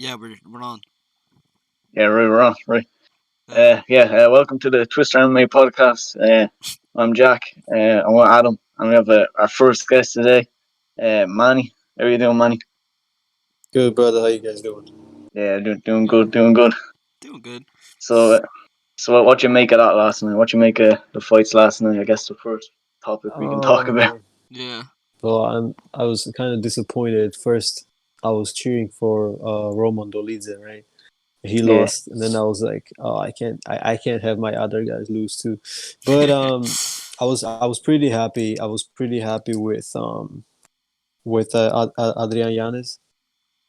Yeah, we're on. Yeah, right, we're on, right. Uh, Welcome to the Twister MMA podcast. I'm Jack. I'm with Adam, and we have our first guest today, Manny. How are you doing, Manny? Good, brother. How you guys doing? Yeah, doing good, doing good. doing good. So, what you make of that last night? What you make of the fights last night? I guess the first topic we can talk about. Um, Yeah. well, I was kind of disappointed at first. I was cheering for Roman Dolidze, right? He Yeah, lost, and then I was like, oh, I can't have my other guys lose too. But I was pretty happy. I was pretty happy with Adrian Yanez.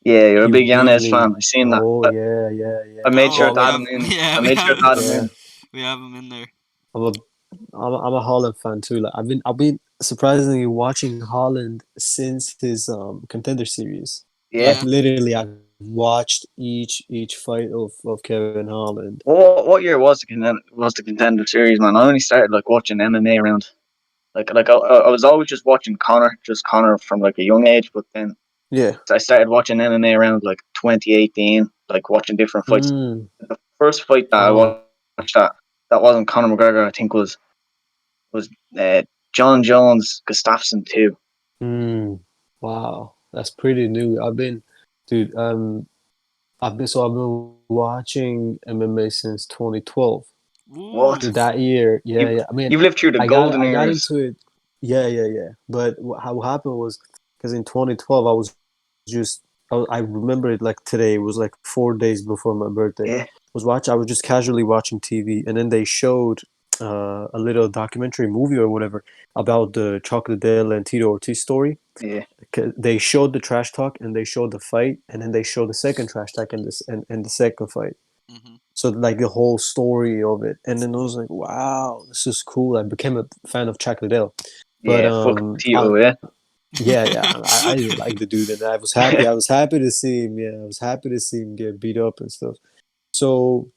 yeah, you're a He big Yanez really, fan. I seen that. oh yeah, yeah, I yeah. made sure Oh, to we add Holland, him have in. yeah, I we made sure have to add him yeah. in. we have him in there. I'm a I'm a Holland fan too. Like I've been surprisingly watching Holland since his contender series. Like Yeah. Yeah. literally, I've watched each fight of Kevin Holland. What year was the contender series, man? I only started like watching MMA around. I was always just watching Connor from like a young age, but then Yeah. I started watching MMA around like 2018, like watching different fights. Mm. The first fight that I Wow. watched that wasn't Conor McGregor, I think was uh, John Jones Gustafsson too. Mm. Wow. That's pretty new. Dude. I've been watching MMA since 2012. Ooh. Dude, What that year, yeah, you yeah. I mean, you've lived through the golden I got eras? into it. Yeah, yeah, yeah. But how happened was because in 2012 I remember it like today. It was like 4 days before my birthday. Yeah, I was just casually watching TV, and then they showed a little documentary movie or whatever about the Chocolate Dale and Tito Ortiz story. yeah, They showed the trash talk, and they showed the fight, and then they showed the second trash talk and the second fight. Mhm. So like the whole story of it, and then I was like, "Wow, this is cool." I became a fan of Chocolate Dale, but yeah. Fuck Tito, yeah. yeah, yeah, I really like the dude, and I was happy. I was happy to see him. Yeah, I was happy to see him get beat up and stuff. So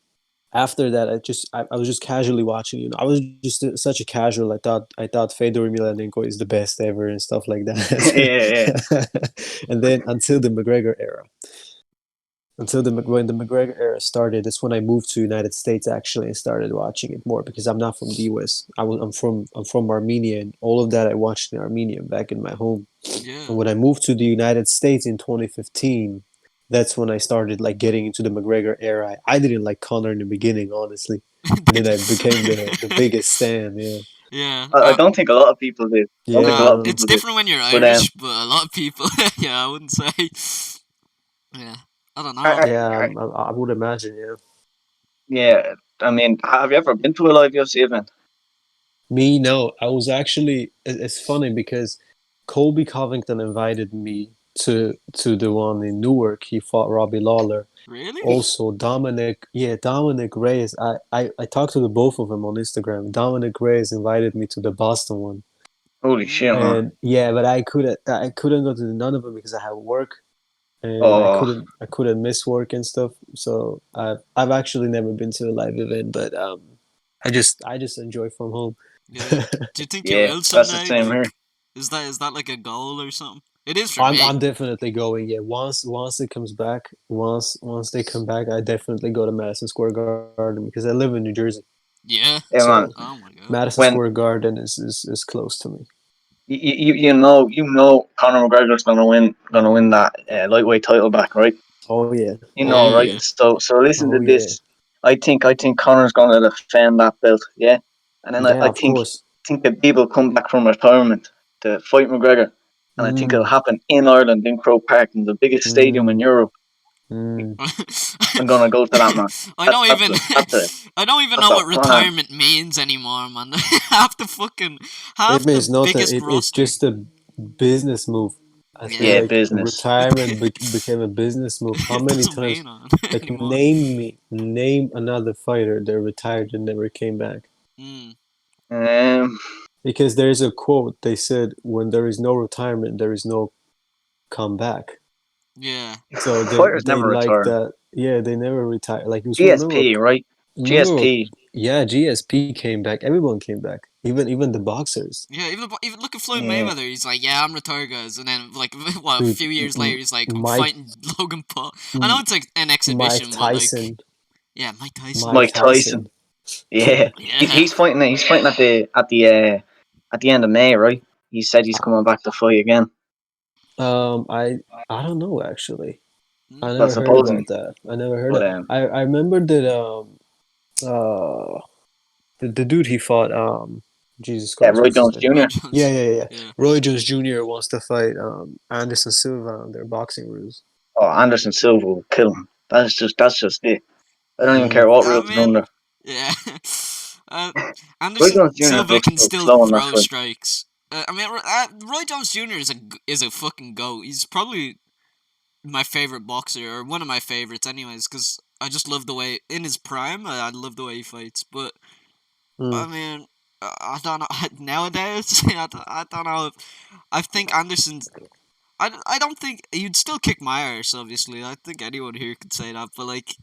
after that, I was just casually watching. I was just such a casual. I thought Fedor Emelianenko is the best ever and stuff like Yeah, yeah. that. And then until the McGregor era, when the McGregor era started, that's when I moved to United States actually and started watching it more because I'm not from the US. I'm from Armenia, and all of that I watched in Armenia back in my home. Yeah. And when I moved to the United States in 2015, that's when I started like getting into the McGregor era. I didn't like Conor in the beginning, honestly, and then Did I became the biggest stan. Yeah, yeah. I don't think a lot of people did. I don't think a yeah, lot of It's people did. different when you're But Irish, but a lot of people. Yeah, I wouldn't say. Yeah. I don't I, know. I, yeah. I, I would imagine. Yeah. yeah, I mean, have you ever been to a live UFC event? Me, no. I was actually. It's funny because Colby Covington invited me to the one in Newark. He fought Robbie Lawler. Really? Also, Dominic Reyes. I talked to the both of them on Instagram. Dominic Reyes invited me to the Boston one, Holy shit, Mm. man! and yeah, but I couldn't go to none of them because I had work, and I Oh, couldn't I couldn't miss work and stuff. So I've actually never been to a live event, but I just enjoy from home. Yeah. Do you think you yeah, will that's the someday? same Like, here. is that like a goal or something? It is for I'm me. I'm definitely going. Yeah, once it comes back, once they come back, I definitely go to Madison Square Garden because I live in New Jersey. Yeah. Yeah, So man. Oh my god. Madison When Square Garden is close to me. Conor McGregor's gonna win that lightweight title back, right? Oh yeah, You oh know, Yeah. yeah, right? Yeah. So listen oh to yeah, this. I think Conor's gonna defend that belt, yeah. And then I, yeah. I Of think course. think that people come back from retirement to fight McGregor, and I think it'll Mm, happen in Ireland, in Croke Park, in the biggest stadium in mm, Europe. mm. I'm gonna go to that, man. I That, don't that's even the that's the I don't even that's know the what plan. retirement means anymore, man. half the fucking It half the means nothing. biggest It's roster. just a business move. I feel Yeah, Yeah. like business. retirement became a business move. How It many doesn't times? mean on Like anymore. name another fighter that retired and never came back. Mm. Um, Because there is a quote. They said, "When there is no retirement, there is no comeback." Yeah. So fighters they never like retire. that. Yeah, they never retire. Like you remember, GSP, right? remember, GSP. yeah, GSP came back. Everyone came back. even the boxers, Yeah, even look at Floyd Yeah. Mayweather. He's like, yeah, I'm retired, guys, and then like what? A dude. few years later, he's like, I'm Mike fighting Logan Paul. I know it's like an Mike exhibition, but like, Tyson, yeah, Mike Tyson. Mike Mike Tyson. Tyson. Yeah, Yeah. he's fighting. He's fighting at the end of May, right? He said he's coming back to fight again. I don't know actually. I Mm. Well, never heard supposedly, about that. I never heard but it. I remember that uh the dude he fought Jesus yeah, Christ, Roy what's his Jones name? Roy Jr. Yeah, Jones. yeah, yeah. Yeah. Roy Jones Jr. wants to fight Anderson Silva on their boxing rules. Oh, Anderson Silva will kill him. That's just it. I don't even Mm. care what I rules are mean, under. yeah. uh, Roy Anderson Jones Jr. Silva looks can still slow in that throw fight. strikes. I mean, Roy Jones Jr. is a fucking goat. He's probably my favorite boxer, or one of my favorites, anyways. Because I just love the way in his prime. I love the way he fights. But I Mm. mean, I don't know nowadays. I don't know if I think Anderson's. I don't think you'd still kick my ass. Obviously, I think anyone here could say that. But like,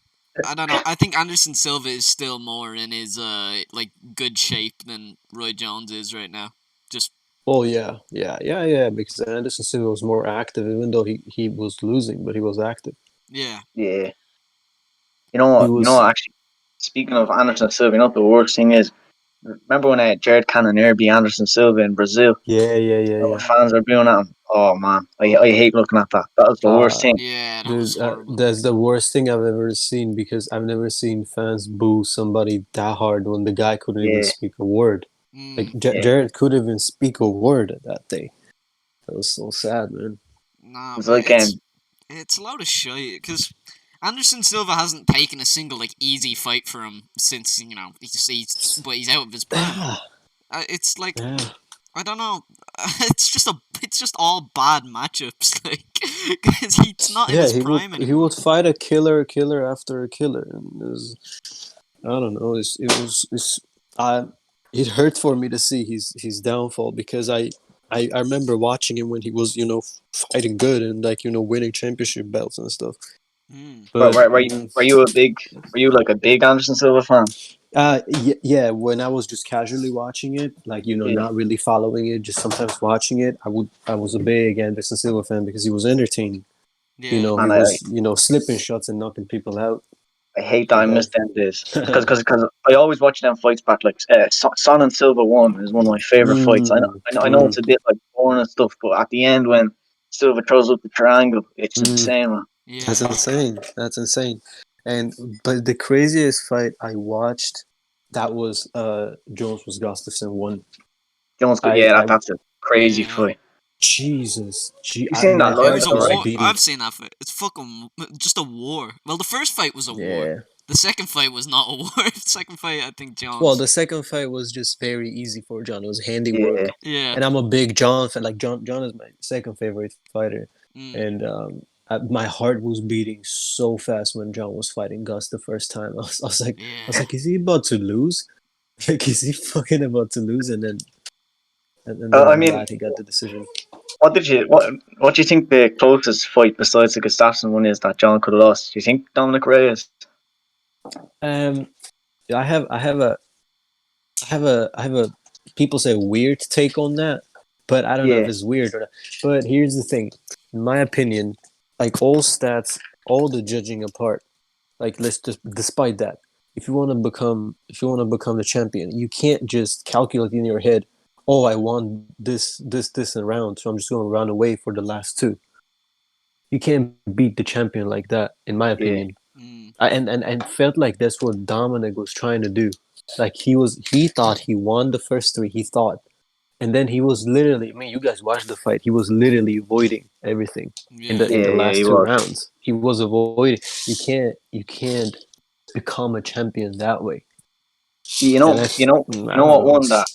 I don't know. I think Anderson Silva is still more in his like good shape than Roy Jones is right now. Just Oh yeah, yeah. Because Anderson Silva was more active, even though he was losing, but he was active. yeah, Yeah, you know He what? You know was what? Actually, speaking of Anderson Silva, you know what the worst thing is? Remember when Jared Cannonier beat Anderson Silva in Brazil? The yeah. fans are doing at him. Oh man, I hate looking at that. That was the worst Uh thing. yeah, that was dude, horrible. that's the worst thing I've ever seen because I've never seen fans boo somebody that hard when the guy couldn't even Yeah, speak a word. Like Mm, yeah. Jared couldn't even speak a word that day. That was so sad, man. nah, It's but like it's a load of shit because Anderson Silva hasn't taken a single like easy fight for him since but he's out of his prime. Yeah, It's like yeah. I don't know. It's just all bad matchups, like because he's not in Yeah, his prime he anymore. would fight a killer after a killer, and I don't know. I it hurt for me to see his downfall because I remember watching him when he was fighting good and like winning championship belts and stuff. Mm, But were you a big were you like a big Anderson Silva fan? yeah, when I was just casually watching it, like Yeah, not really following it, just sometimes watching it, I was a big Anderson Silva fan because he was entertaining. yeah, He man, was slipping shots and knocking people out. I hate that But I missed them days because I always watch them fights back. Like Son and Silva one is one of my favorite fights. I know mm. it's a bit like boring and stuff, but at the end when Silva throws up the triangle, it's Mm, insane, man. that's yeah. insane. That's insane. And but the craziest fight I watched, that was Jones was Gustafson one. Jones, yeah, I that's a crazy Yeah. fight. Jesus, You seen my that It live heart was a though, was right? war. beating. I've seen that fight. It's fucking just a war. Well, the first fight was a war. Yeah. The second fight was not a war. The second fight, I think Well, Jones. the second fight was just very easy for John. It was Yeah, handiwork, Yeah. and I'm a big John fan. Like John is my second favorite fighter, Mm, and my heart was beating so fast when John was fighting Gus the first time. yeah. is he about to lose? Like, is he fucking about to lose? And then I I'm mean, glad he got the decision. what do you think the closest fight besides the Gustafsson one is that John could have lost? Do you think Dominic Reyes? Um, I have a people say weird take on that, but I don't know if Yeah, it's weird or not. But here's the thing, in my opinion, like all stats, all the judging apart, like let's just despite that, if you want to become the champion, you can't just calculate in your head, oh, I won this and round, so I'm just going to run away for the last two. You can't beat the champion like that, in my yeah, opinion. Mm, And felt like that's what Dominic was trying to do. Like he thought he won the first three. He thought, and then he was literally. I mean, you guys watched the fight. He was literally avoiding everything yeah. in the yeah. He last two was. rounds. He was avoiding. You can't become a champion that way. You And know, that's you I know don't what know. one that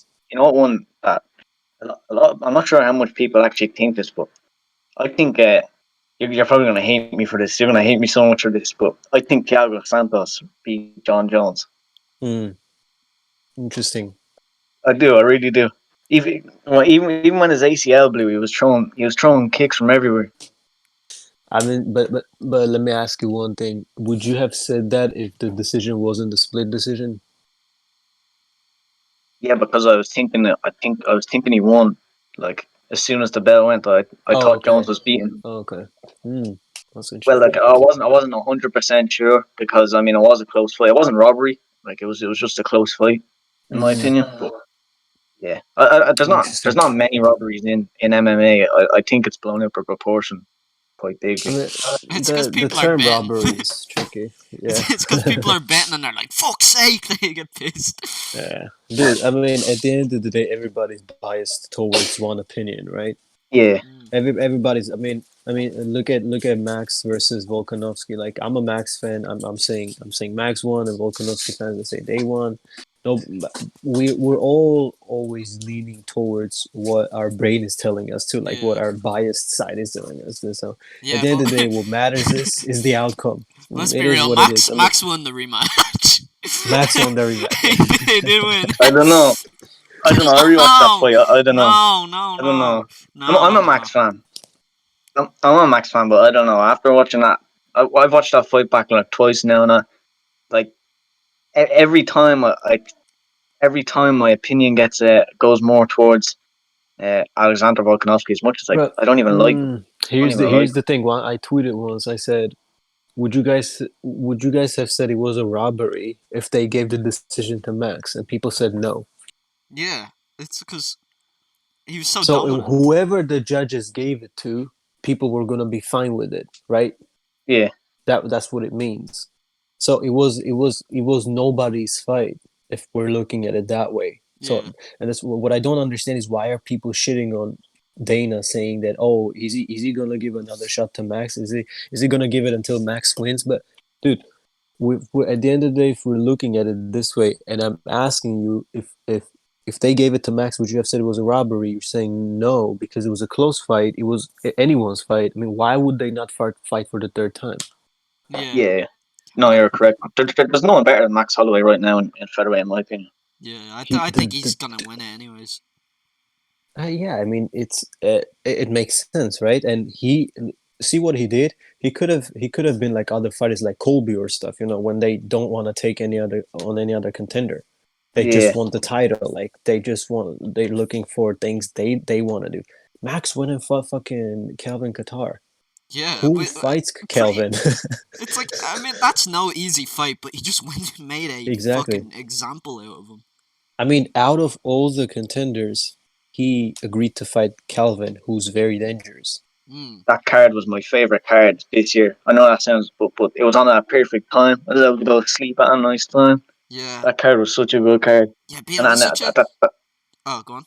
a lot. I'm not sure how much people actually think this, but I think you're probably gonna hate me for this. You're gonna hate me so much for this, but I think Thiago Santos beat John Jones. Hmm, interesting. I do. I really do. Even when his ACL blew, he was throwing kicks from everywhere. I mean, but let me ask you one thing. Would you have said that if the decision wasn't a split decision? Yeah, because I was thinking he won. Like as soon as the bell went, I Oh, thought Jones okay. was beaten. Oh, okay. Hmm. That's Well, like interesting. I wasn't 100% sure because I mean it was a close fight. It wasn't robbery. Like it was just a close fight, in my Hmm. opinion. But yeah, there's Interesting. not many robberies in MMA. I think it's blown out of proportion quite I bigly. mean, It's because the people are term betting. robbery is tricky. Yeah. It's because people are betting and they're like, "Fuck's sake!" They get pissed. Yeah, dude. I mean, at the end of the day, everybody's biased towards one opinion, right? Yeah, Mm, Everybody's. I mean, look at Max versus Volkanovski. Like, I'm a Max fan. I'm saying Max won, and Volkanovski fans that say they won. No, we're all always leaning towards what our brain is telling us to, like what yeah, our biased side is telling us to. So at yeah, the end but of the day, what matters is the outcome. let's It be is real. what it is. Max I mean, Max won the rematch. Max won the rematch. He did win. I don't know. I don't know. I rewatched that No, fight. I don't know. no, no, I don't no, know. I'm no, a no. Max fan. I'm a Max fan, but I don't know. After watching that, I've watched that fight back like twice now, and like every time every time my opinion gets goes more towards Alexander Volkanovski. As much as But I don't even like him. I don't even like here's him. the thing. I tweeted once. I said, would you guys have said it was a robbery if they gave the decision to Max? And people said no. Yeah, it's because he was so So dominant. whoever the judges gave it to, people were gonna be fine with it, right? Yeah, That's what it means. So it was nobody's fight if we're looking at it that way. So Yeah, and that's what I don't understand is why are people shitting on Dana saying that, oh, is he gonna give another shot to Max? Is he gonna give it until Max wins? But dude, we're at the end of the day, if we're looking at it this way, and I'm asking you if they gave it to Max, would you have said it was a robbery? You're saying no because it was a close fight. It was anyone's fight. I mean, why would they not fight for the third time? yeah, yeah. No, you're correct. There's no one better than Max Holloway right now in featherweight, in my opinion. yeah. He I think he's gonna win it anyways. yeah, I mean it makes sense, right? And he see what he did. He could have been like other fighters like Colby or stuff, when they don't want to take any other contender. They just Yeah, want the title. Like they're looking for things they want to do. Max went and fought fucking Calvin Qatar. Yeah, Who but fights pretty. Calvin? It's like I mean that's no easy fight, but he just went and made a Exactly. fucking example out of him. I mean, out of all the contenders, he agreed to fight Calvin, who's very dangerous. Mm, that card was my favorite card this year. I know that sounds, but it was on at a perfect time. I was able to go to sleep at a nice time. yeah, That card was such a good card, yeah. Beal, and he's then such a. Oh, go on.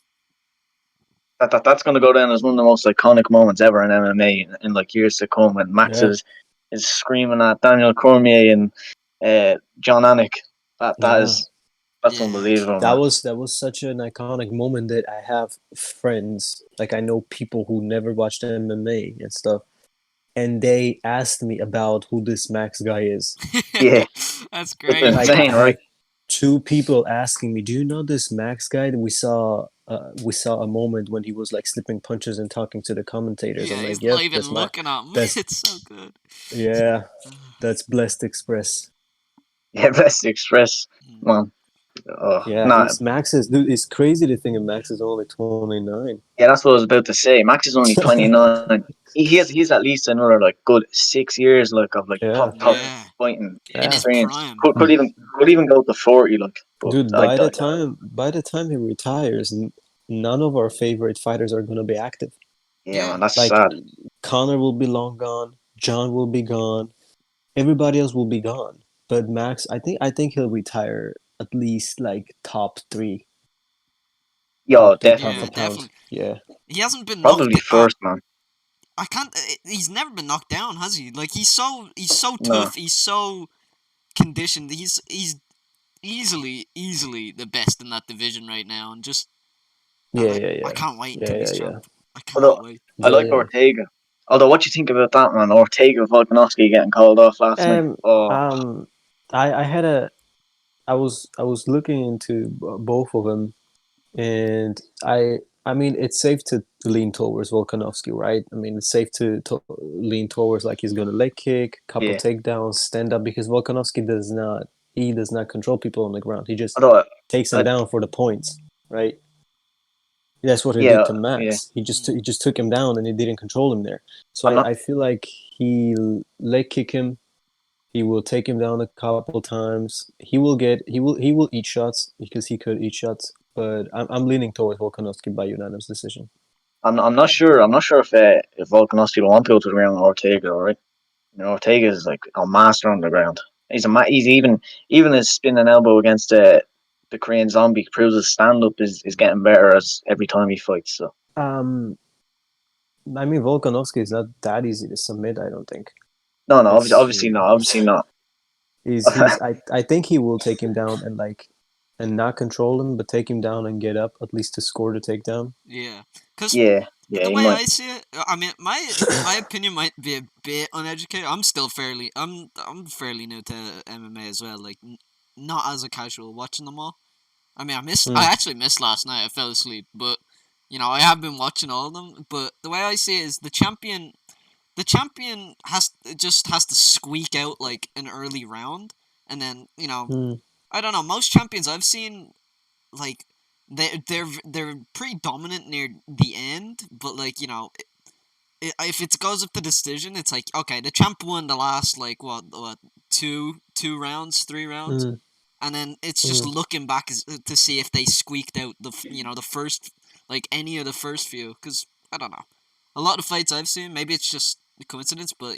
that's going to go down as one of the most iconic moments ever in MMA in like years to come. When Max Yeah, is screaming at Daniel Cormier and John Anik. That yeah. is that's Yeah, unbelievable, man. That was such an iconic moment that I have friends, like I know people who never watched MMA and stuff, and they asked me about who this Max guy is. Yeah, that's it's great. Like I insane, right? had two people asking me, "Do you know this Max guy that we saw a moment when he was like slipping punches and talking to the commentators?" I'm Yeah, like, he's not "Yep, even looking at him. that's It's so good. yeah, that's Blessed Express." Yeah, best express, Mm. man. Yeah, Nah, he's Max is dude. It's crazy to think of Max is only 29. yeah, that's what I was about to say. Max is only 29. He's at least another like good 6 years like of like Yeah, top Yeah, fighting in his yeah. experience. prime. Could even go to 40 like. But Dude, I by the time he retires, none of our favorite fighters are gonna be active. yeah, Yeah, man, that's Like sad. Connor will be long gone, John will be gone, everybody else will be gone. But Max, I think he'll retire at least like Yo, pound for yeah, definitely, pound. definitely. Yeah, He hasn't been knocked. probably first, man. I can't. He's never been knocked down, has he? Like he's so No, tough. He's so conditioned. He's easily the best in that division right now, and just yeah, I yeah, can't wait yeah, until he's yeah, champ. yeah. I although cannot wait. I like The Ortega. Although, what you think about that, man? Ortega Volkanovski getting called off last night. um Oh, um I had a I was looking into both of them. And I mean, it's safe to lean towards Volkanovski, right? I mean, it's safe to lean towards like he's gonna leg kick, couple yeah. takedowns, stand up because Volkanovski does not control people on the ground. He just Although takes them I, down for the points. right? That's what he did Yeah, to yeah. Max. He just took him down and he didn't control him there. So I'm not. I feel like he leg kick him. He will take him down a couple times. He will eat shots because he could eat shots. But I'm leaning towards Volkanovski by unanimous decision. I'm not sure. I'm not sure if Volkanovski will want to go to the ground with Ortega. All right. You know, Ortega is like a master on the ground. He's even his spin and elbow against the Korean Zombie proves his stand up is getting better as every time he fights. So Um, I mean Volkanovski is not that easy to submit. I don't think no, no, it's obviously not. Obviously not. he's I think he will take him down and and not control him, but take him down and get up at least to score the takedown. Yeah, because Yeah, yeah, the he way might. I see it, I mean, my opinion might be a bit uneducated. I'm fairly new to MMA as well. Like, not as a casual watching them all. I mean, I Mm, actually missed last night. I fell asleep, but I have been watching all of them. But the way I see it is the champion has to squeak out like an early round, and then mm, I don't know. Most champions I've seen, like, they're pretty dominant near the end, but like if it goes up to decision, it's like, okay, the champ won the last, like, what, two rounds, 3 rounds, mm, and then it's just mm. looking back to see if they squeaked out the first, like, any of the first few, because I don't know, a lot of fights I've seen, maybe it's just a coincidence, but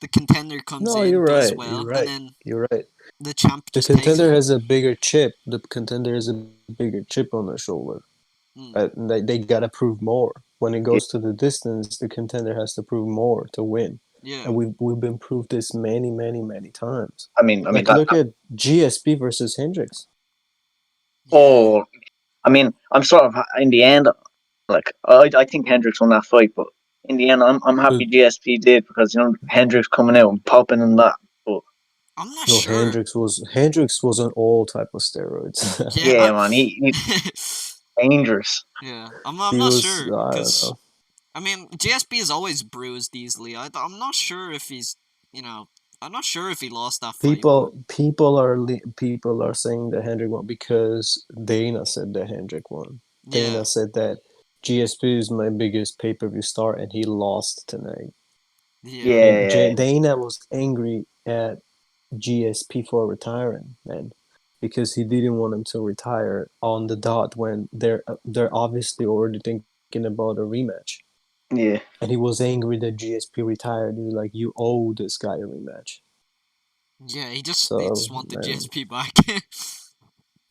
the contender comes No, in, you're does right. You're well, and right. then You're right. the champ The just takes contender it. has a bigger chip. The contender has a bigger chip on their shoulder. Mm, They gotta prove more. When it Yeah, goes to the distance, the contender has to prove more to win. yeah, And we've been proved this many times. I mean Like that. look at GSP versus Hendricks. yeah. Oh, I mean, I'm sort of in the end. Like I think Hendricks won that fight, but in the end, I'm happy But GSP did because Hendricks coming out and popping and that. But I'm not no, sure. Hendricks was on all type of steroids. Yeah, yeah, man, he dangerous. yeah. I'm He not was sure I don't because know. I mean GSP is always bruised easily. I'm not sure if he's you know I'm not sure if he lost that fight, but People are saying that Hendrick won because Dana said that Hendrick won. yeah, Dana said that GSP is my biggest pay per view star and he lost tonight. yeah, And Yeah, Dana was angry at GSP for retiring, man, because he didn't want him to retire on the dot when they're obviously already thinking about a rematch. yeah. And he was angry that GSP retired. He was like, "You owe this guy a rematch." yeah. He just So, wanted man, GSP back.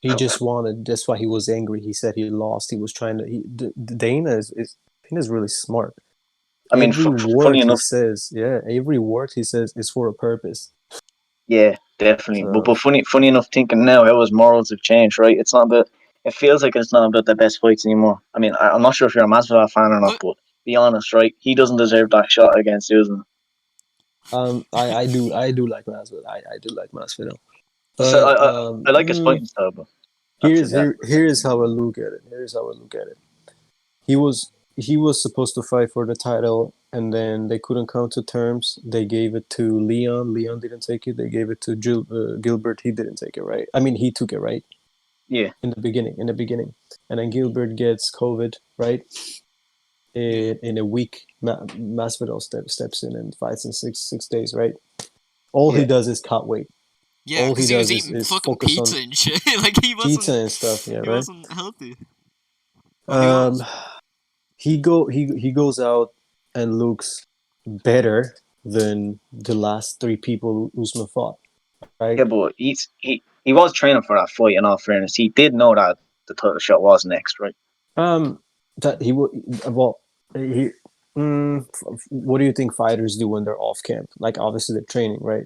he just wanted. That's why he was angry. He said he lost. He was trying to. Dana is Dana's really smart. I mean, Every funny word he enough, says, yeah, every word he says is for a purpose. yeah, definitely. But So, funny enough, thinking now how his morals have changed, right? It's not about. It feels like it's not about the best fights anymore. I mean, I'm not sure if you're a Masvidal fan or not, Look, but be honest, right? He doesn't deserve that shot against Usman. I do like Masvidal. I do like Masvidal. So But I like his fighting style, but that's it. That. here's how I look at it. Here's how I look at it. He was supposed to fight for the title, and then they couldn't come to terms. They gave it to Leon. Leon didn't take it. They gave it to Gilbert. He didn't take it, right? I mean, he took it, right, Yeah, in the beginning. In the beginning, and then Gilbert gets COVID, right? yeah, In a week, Masvidal steps in and fights in 6 days, right? All he yeah. does is cut weight. yeah, All he because he was does eating is fucking focus pizza on and shit. Like pizza and stuff. Yeah, he right. wasn't healthy. Oh, he Um, was. he goes out and looks better than the last three people Usman fought, right? Yeah, but he was training for that fight. In all fairness, he did know that the title shot was next, right? Um, that he would well he. What do you think fighters do when they're off camp? Like obviously they're training, right?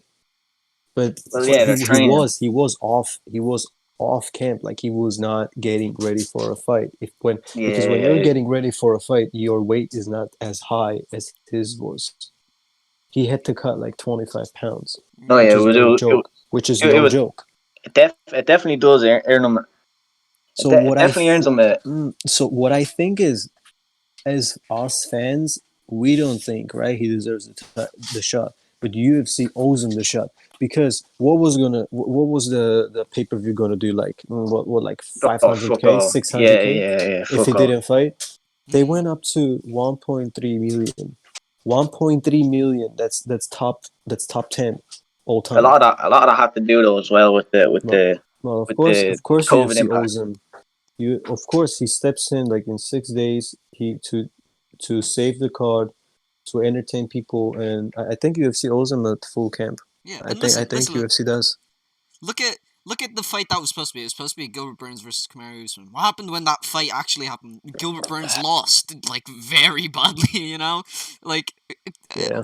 But Well, yeah, they're training. he was off camp, like he was not getting ready for a fight. If when Because when you're Yeah. getting ready for a fight, your weight is not as high as his was. He had to cut like 25 pounds, No, Yeah, which yeah, is no joke. Which is it no was joke. it definitely does earn him. So It definitely earns him what I think is, as us fans, we don't think right he deserves the shot. but UFC owes him the shot because what was the pay per view gonna do like what like Oh, fuck 500K off. Yeah, 600K yeah, yeah. if he Fuck off. didn't fight? They Hmm. went up to 1.3 million. 1.3 million. That's top 10 all time. A lot of that had to do though as well Well, well, with the of course, COVID UFC impact. owes him. You, of course, he steps in like in 6 days. He to save the card, to entertain people, and I think UFC owes him a full camp. Yeah, I and think listen, listen. UFC does. Look at the fight that was supposed to be. It was supposed to be Gilbert Burns versus Kamaru Usman. What happened when that fight actually happened? Gilbert Burns lost like very badly. You know, like Yeah,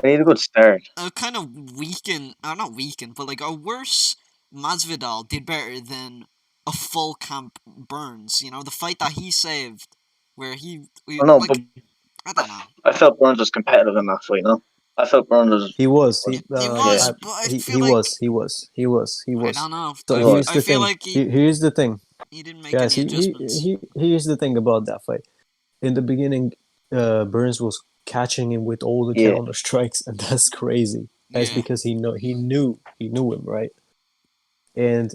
He had a good start. a kind of weakened, not weakened, but like a worse Masvidal did better than a full camp Burns. You know, the fight that he saved, where I know, but like I don't know. I felt Burns was competitive in that fight. No, I felt Burns he was. was He yeah, was, but I feel like He I was. don't know. So he here's was. I the feel thing. like Here's the thing, he didn't make guys. any adjustments. Here's the thing about that fight. In the beginning, Burns was catching him with all the Yeah, counter strikes, and that's crazy. That's Yeah. because he knew him, right? And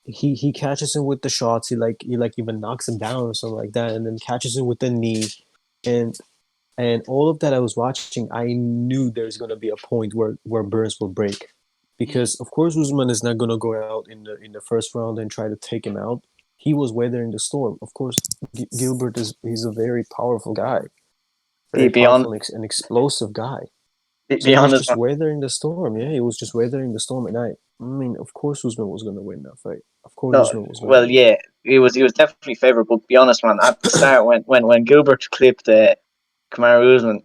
he catches him with the shots. He like even knocks him down or something like that, and then catches him with the knee, and all of that I was watching, I knew there's gonna be a point where Burns will break, Mm. because of course Usman is not gonna go out in the first round and try to take him out. He was weathering the storm. Of course, Gilbert is he's a very powerful guy, very be on powerful and explosive guy. So be he was honest, just man. weathering the storm. Yeah, he was just weathering the storm at night. I mean, of course Usman was gonna win that fight. Of course No, Usman was gonna well, win. yeah, he was definitely favourite. But be honest, man. At the start, when Gilbert clipped Kamaru Usman,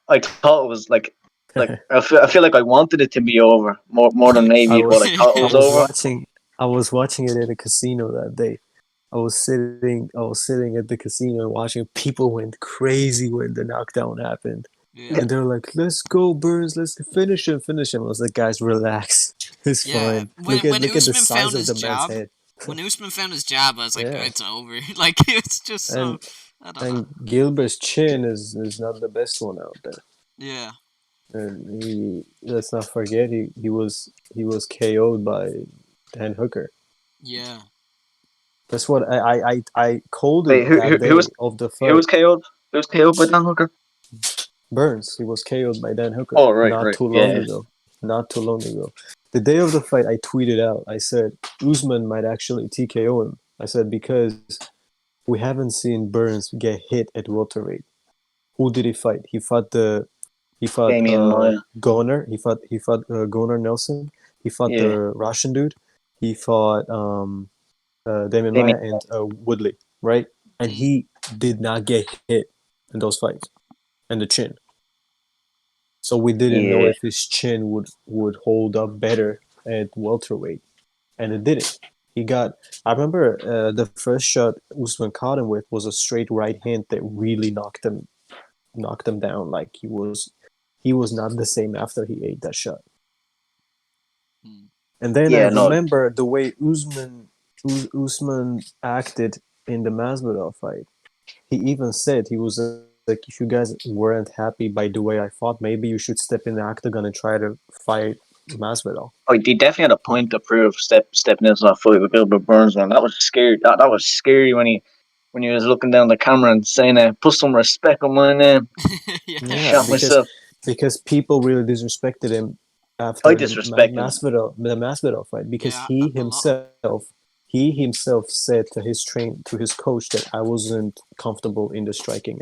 I thought it was I feel like I wanted it to be over more than I maybe what I was thought it I was was over. watching it at a casino that day. I was sitting at the casino and watching. People went crazy when the knockdown happened. Yeah. And they're like, "Let's go, Burns! Let's finish him!" I was like, "Guys, relax. It's Yeah. fine. When Look at the Usman size found of his the man's jab, head." when Usman found his jab, I was like, Yeah, it's over. Like it's just so and I don't know. Gilbert's chin is not the best one out there. Yeah. And he let's not forget he was KO'd by Dan Hooker. Yeah. That's what I called Wait, it that day of the who fight. was KO'd? Who was KO'd by Dan Hooker? Burns, he was KO'd by Dan Hooker Oh, right, not right, too long yeah. ago. Not too long ago. The day of the fight, I tweeted out. I said Usman might actually TKO him. I said because we haven't seen Burns get hit at welterweight. Who did he fight? He fought Damian Maya. Goner. He fought Goner Nelson. He fought Yeah, the Russian dude. He fought Damian Damian. Maya and Woodley, right? And Mm. he did not get hit in those fights and the chin. So we didn't know Yeah, if his chin would hold up better at welterweight, and it didn't. He got. I remember the first shot Usman caught him with was a straight right hand that really knocked him down. Like he was not the same after he ate that shot. Mm. And then I yeah. No, remember the way Usman acted in the Masvidal fight. He even said he was like, if you guys weren't happy by the way I fought, maybe you should step in the octagon and try to fight Masvidal. oh, he definitely had a point to prove stepping into that fight with Gilbert Burns, man. That was scary. That was scary when he was looking down the camera and saying, "Put some respect on my name." I Yeah. Yeah, shot myself. because people really disrespected him I after disrespected him. The Masvidal fight because Yeah. A lot of he himself said to his coach that I wasn't comfortable in the striking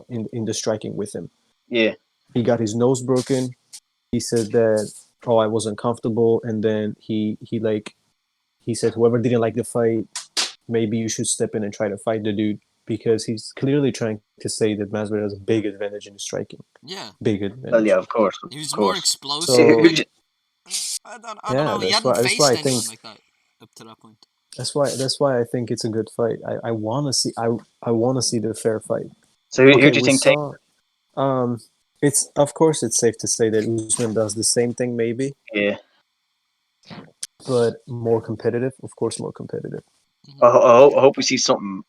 in the striking with him. Yeah, He got his nose broken. He said that, oh, I wasn't comfortable, and then he said whoever didn't like the fight, maybe you should step in and try to fight the dude, because he's clearly trying to say that Masvidal has a big advantage in the striking, yeah. big well, yeah, advantage. He of was more course. explosive. So Who, Like I don't yeah, know. He hadn't that's why faced I think anyone like that up to that point. that's why I think it's a good fight. I want to see I want to see the fair fight. who Okay, do you we think take? saw. Um, it's of course it's safe to say that Usman does the same thing, maybe, Yeah, but more competitive. Of course, more competitive. Mhm. I hope we see something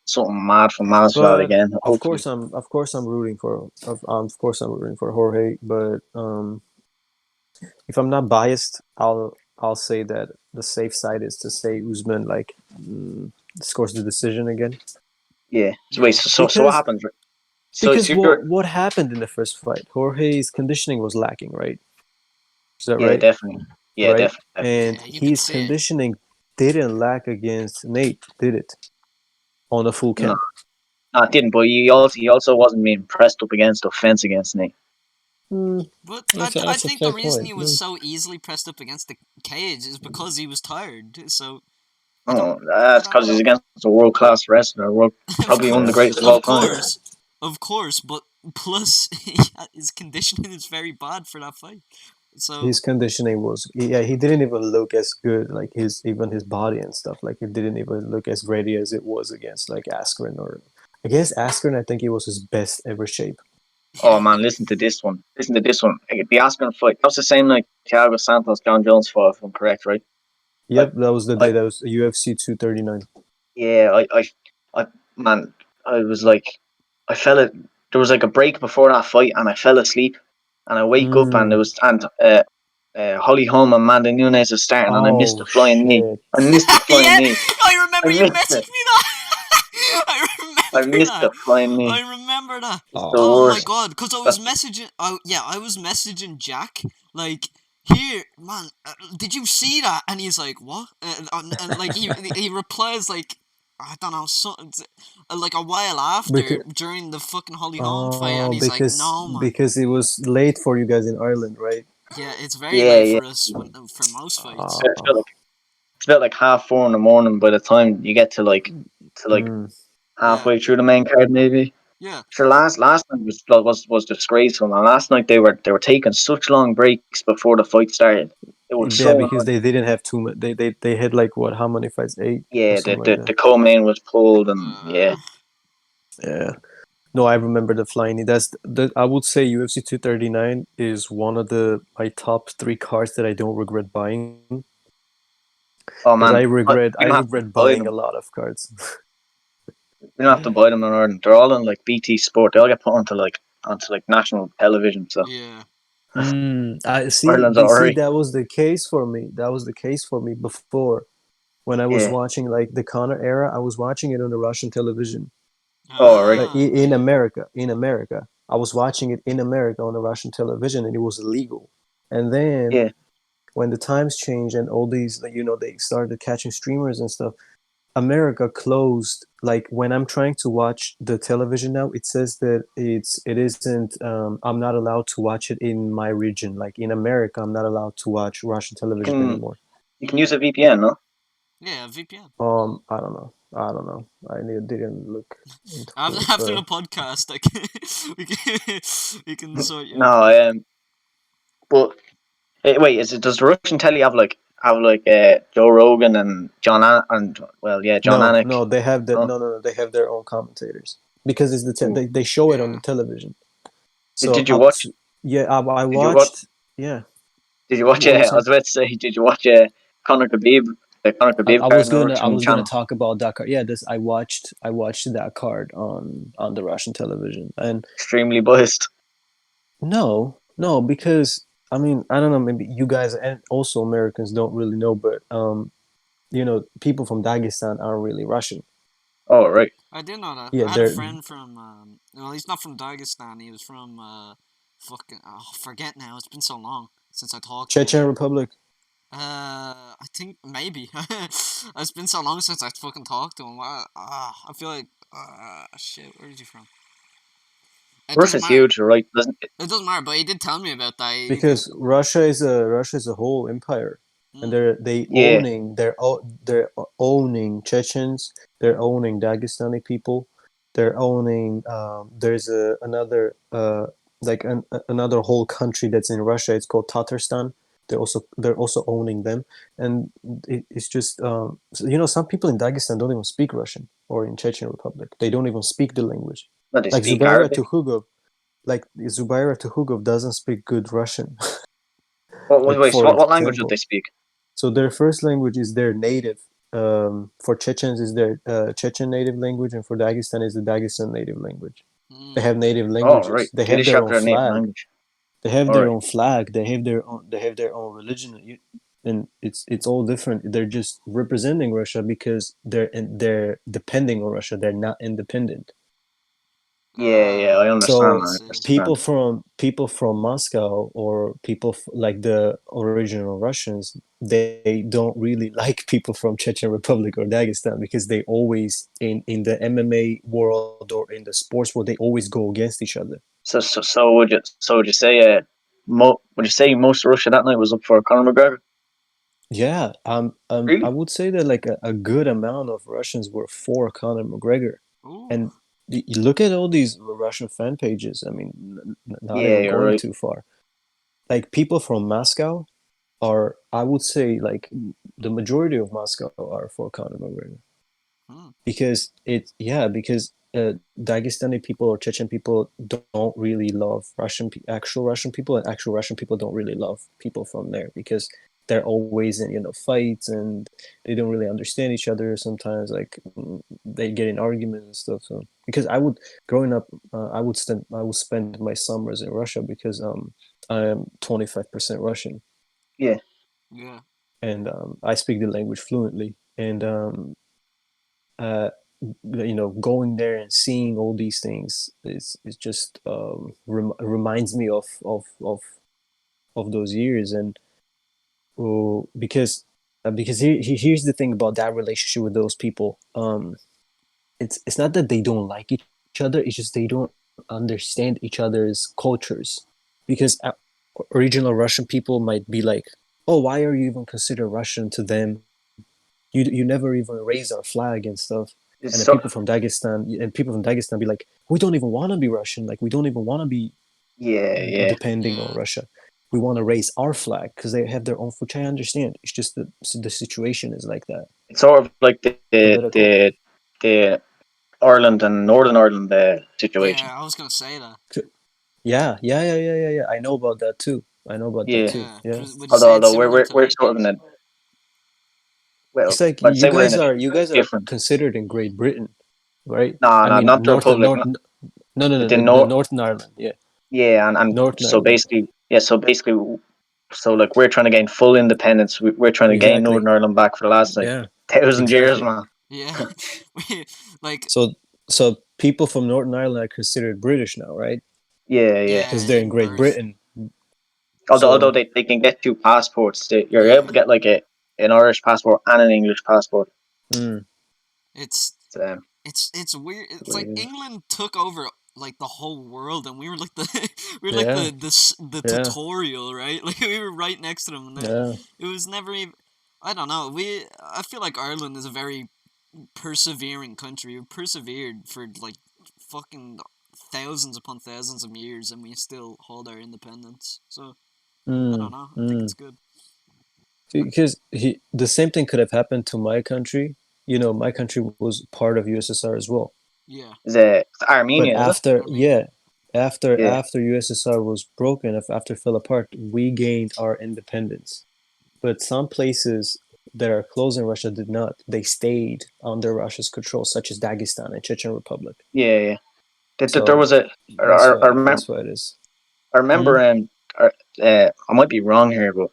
mad from Masvidal But again. Hopefully. of course I'm rooting for of course I'm rooting for Jorge. But if I'm not biased, I'll say that the safe side is to say Usman scores the decision again. Yeah. So wait. Yeah. So what Because happens? because So you're what happened in the first fight? Jorge's conditioning was lacking, right? Is that yeah, right? definitely. Yeah, Right? definitely. And Yeah, you could his see it. conditioning didn't lack against Nate, did it? On a full No, camp. no, it didn't. But he also wasn't being pressed up against the fence against Nate. Mm, But I that's a think the fair reason point. he was No. so easily pressed up against the cage is because he was tired. So I don't Oh, that's I don't because he's know. against a world class wrestler, Of probably one of the course, Yeah. greatest of all of time. course, of course. But plus, his conditioning is very bad for that fight. So His conditioning was, yeah, he didn't even look as good, like his body and stuff, like it didn't even look as ready as it was against like Askren. Or against Askren, I think it was his best ever shape. Oh yeah, man, listen to this one. Listen to this one. Like, the Askren fight. That was the same like Thiago Santos, John Jones fought, if I'm correct, right? I, Yep, that was the I, day. That was UFC 239. yeah, I, man, I was like, I fell it. There was like a break before that fight, and I fell asleep, and I wake up, and Mm. there was Holly Holm and Amanda Nunes is starting, and I missed the Oh flying knee. shit. I missed the flying yeah. knee. I I remember you missed messaged it. me that. I I remember missed that. the flying I knee. remember that. It's the Oh my Oh. worst. god, because I was That's messaging. I was messaging Jack like, here, man. Did you see that? And he's like, what? And like he replies like, I don't know, something like a while after Because during the fucking Holly Holm fight, and oh, he's like, no, man. because it was late for you guys in Ireland, right? Yeah, it's very yeah, late yeah. for us when for most fights. It's about Oh. like it's about like 4:30 in the morning by the time you get to Mm. Yeah, halfway through the main card, maybe. yeah. Sure, last night was disgraceful. And last night they were taking such long breaks before the fight started. It was Yeah, so because annoying. they didn't have too much. They had like what? How many fights? Eight or Yeah, something like the that. co-main was pulled, and yeah. Uh, Yeah. No, I remember the flying. That's the I would say UFC 239 is one of the my top three cards that I don't regret buying, Oh because man, I we don't have to regret buy buying a them. lot of cards. We don't have to buy them in Ireland. They're all on like BT Sport. They all get put onto like national television. So yeah. I see. Ireland's You see, alright. that was the case for me. That was the case for me before when I was Yeah. watching like the Connor era. I was watching it on the Russian television, Oh, alright. like Ah, in right. America. In America, I was watching it in America on the Russian television, and it was illegal. And then Yeah. when the times changed and all these, like, they started catching streamers and stuff, America closed. Like when I'm trying to watch the television now, it says that it isn't. I'm not allowed to watch it in my region. Like in America, I'm not allowed to watch Russian You television can anymore. you can use a VPN, no? Yeah, VPN. I don't know. I don't know. Didn't look into it, After the but podcast, like we can sort you out. No, but wait, does the Russian telly have like Joe Rogan and and well, yeah, John no, Anik? no, they have that. No. No, no, no, they have their own commentators because it's Ooh. they show it on Yeah. the television. Did, So did you watch? yeah, I Did you watch? watched. Yeah, Did you watch? what was I was about to say, did you watch Conor Khabib, the Conor Khabib card on the I Russian was gonna channel? talk about that card. Yeah, this I watched that card on the Russian television. And Extremely biased. no, because I mean, I don't know, maybe you guys and also Americans don't really know, but people from Dagestan aren't really Russian. Oh right. I did know that. Yeah, I had a they're friend from. Well, he's not from Dagestan. He was from. Fucking. Oh, forget now. It's been so long since I talked to him. Chechen Republic. I think maybe. It's been so long since I fucking talked to him. I feel like. Shit. Where is he from? It doesn't Russia's matter. huge, right? Doesn't it? It doesn't matter. But he did tell me about that. Because Russia is a whole empire, and Mm, Yeah. they're owning Chechens, they're owning Dagestani people, they're owning there's another whole country that's in Russia. It's called Tatarstan. They're also owning them, and it's just some people in Dagestan don't even speak Russian, or in Chechen Republic they don't even speak the language. No, they Like speak Arabic. Zubaira Tuhugov doesn't speak good Russian. What? Wait, Like wait. So for what language would they example, speak? so their first language is their native. For Chechens is their Chechen native language, and for Dagestan is the Dagestan native language. They Hmm. have native Oh, right. languages. They They have just their have own their native flag. language. They have All their right. own flag. They have their own. They have their own religion. And it's all different. They're just representing Russia because they're depending on Russia. They're not independent. Yeah, yeah, I So understand. I I see. people understand. from Moscow or like the original Russians, they don't really like people from Chechen Republic or Dagestan because they always in the MMA world or in the sports world they always go against each other. So would you say would you say most of Russia that night was up for Conor McGregor? Yeah, I Really? would say that like a good amount of Russians were for Conor McGregor, Ooh. and you look at all these Russian fan pages. I mean, not Yeah, even you're going right. too far. Like people from Moscow are, I would say, like the majority of Moscow are for Conor McGregor Hmm. because because Dagestani people or Chechen people don't really love actual Russian people, and actual Russian people don't really love people from there because they're always in fights and they don't really understand each other sometimes. Like they get in arguments and stuff. So because I would growing up, I would spend my summers in Russia because I am 25% Russian Yeah. Yeah. and I speak the language fluently and uh, going there and seeing all these things is just reminds me of those years and because here's the thing about that relationship with those people. It's not that they don't like each other, it's just they don't understand each other's cultures because original Russian people might be like, oh, why are you even considered Russian to them? You never even raise our flag and stuff. And then It's so people from Dagestan be like, we don't even want to be Russian. Like we don't even want to be yeah, yeah. depending on Yeah. Russia. We want to raise our flag because they have their own, which I understand. It's just that the situation is like that. It's sort of like Political. the Ireland and Northern Ireland situation. Yeah. I was gonna say that. Yeah. I know about that too. I know about that Yeah. too. Yeah. Yeah. Would you Although say it's although similar to we're that? sort of in a well, It's like I'd say we're in a you guys are different. considered in Great Britain, right? No, I no, mean, not the Republic. North. No, The the North. Northern Ireland. Yeah, Yeah, and Northern so Ireland. basically, yeah, so like we're trying to gain full independence. We're trying to gain Exactly. Northern Ireland back for the last like Yeah, 1,000 years, exactly. man. Yeah. We like. So people from Northern Ireland are considered British now, right? Yeah, yeah. Because Yeah. they're in In Great birth. Britain. Although So they can get two passports, you're able Yeah. to get like an Irish passport and an English passport. mm, It's So, it's weird. the It's way like it is. England took over like the whole world, and we were like the we were like yeah, the yeah, tutorial, right? Like we were right next to them, and yeah. it was never even. I don't know. I feel like Ireland is a very persevering country. We persevered for like fucking thousands upon thousands of years, and we still hold our independence. So I don't Mm, know. I think it's mm. good. Because the same thing could have happened to my country. My country was part of USSR as well. Yeah, It's But Armenia, is it? after, Armenia. yeah, after Yeah. USSR was broken, after it fell apart, we gained our independence. But some places that are close in Russia did not. They stayed under Russia's control, such as Dagestan and Chechen Republic. Yeah, yeah. There So was a. that's why it is. I Hmm? remember. I might be wrong here, but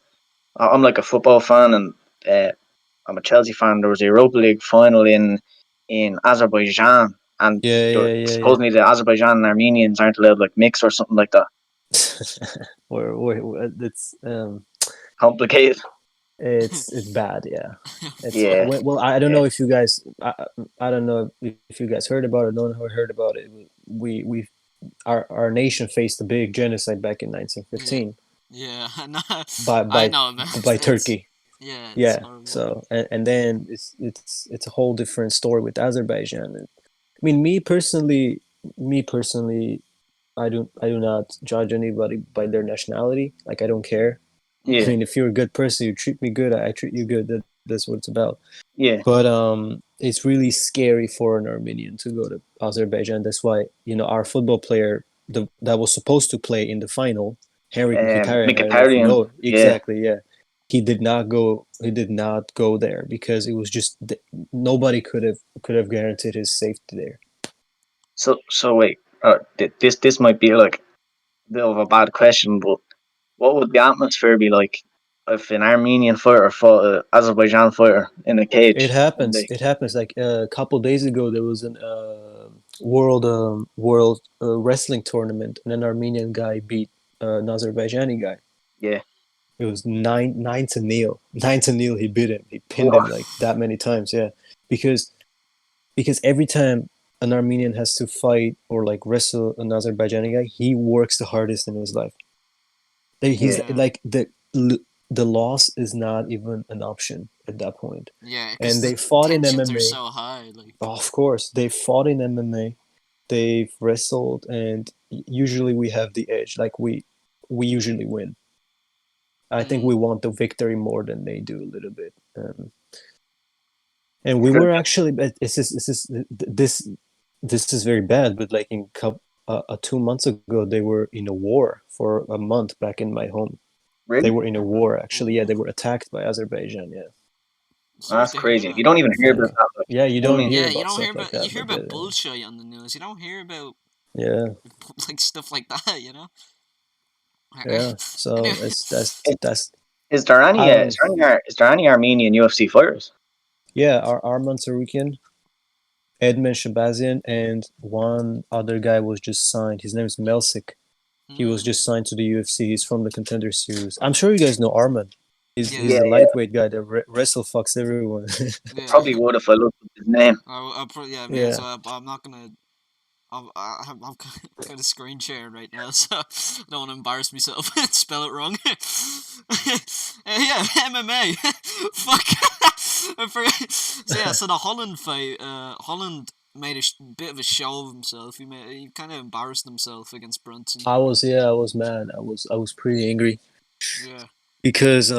I'm like a football fan, and uh, I'm a Chelsea fan. There was a Europa League final in Azerbaijan, and Yeah. supposedly the Azerbaijan and Armenians aren't allowed like mix or something like that. It's Complicated. it's bad. Yeah, it's bad. Yeah, Well, I don't yeah, know if you guys I don't know if you guys heard about it. No one heard about it. We our nation faced a big genocide back in Yeah, 1915 yeah. No, by I by know, man. by It's Turkey. yeah, it's Yeah. horrible. So and then it's a whole different story with Azerbaijan. And, I mean, me personally, I do not judge anybody by their nationality. Like I don't care. I yeah, Mm. mean, if you're a good person, you treat me good. I treat you good. That's what it's about. yeah. But it's really scary for an Armenian to go to Azerbaijan. That's why our football player that was supposed to play in the final, Henrik Mkhitaryan. I don't know if you Mkhitaryan. know Yeah, exactly. Yeah, he did not go. He did not go there because it was just nobody could have guaranteed his safety there. So wait, this might be like a bit of a bad question, but what would the atmosphere be like if an Armenian fighter fought an Azerbaijan fighter in a It cage one happens. day? It happens. Like a couple days ago, there was an world wrestling tournament, and an Armenian guy beat an Azerbaijani guy. Yeah. It was nine to nil. 9-0. He beat him. He pinned him What? like that many times. Yeah, because every time an Armenian has to fight or like wrestle an Azerbaijani guy, he works the hardest in his life. He's Yeah. Yeah, like the loss is not even an option at that point. yeah, because And the they fought in tensions are MMA. so high. Like, Of course, they fought in MMA. They've wrestled, and usually we have the edge. Like we usually win. I think mm, we want the victory more than they do a little bit. And we Because were actually, but this is very bad. But like 2 months ago, they were in a war for a month back in my home. They really, were in a war actually. Yeah, ooh, they were attacked by Azerbaijan. Yeah, sorry that's to hear crazy. that. You don't even hear about yeah, that. Like, yeah. You I don't mean, hear Yeah, you about don't hear stuff like about you that, hear but about bullshit on the news. You don't hear about yeah, like stuff like that. You know. yeah. Anyway, So is, that's is there any I don't. is there any Armenian UFC fighters? Yeah, our Arman Sarukian, Edmund Shabazian, and one other guy was just signed. His name is Melsik. He was mm, just signed to the UFC. He's from the Contender Series. I'm sure you guys know Arman. He's yeah, Yeah, the yeah. lightweight guy that wrestle fucks everyone. yeah. Probably would if I looked at his name. Yeah, me as Yeah, well. But I'm not gonna. I'm kind of screen sharing right now, so I don't want to embarrass myself and spell it wrong. Yeah, MMA. Fuck. I forgot. So yeah, so the Holland fight. Holland made a bit of a show of himself. He kind of embarrassed himself against Brunson. I was mad. I was pretty angry Yeah, because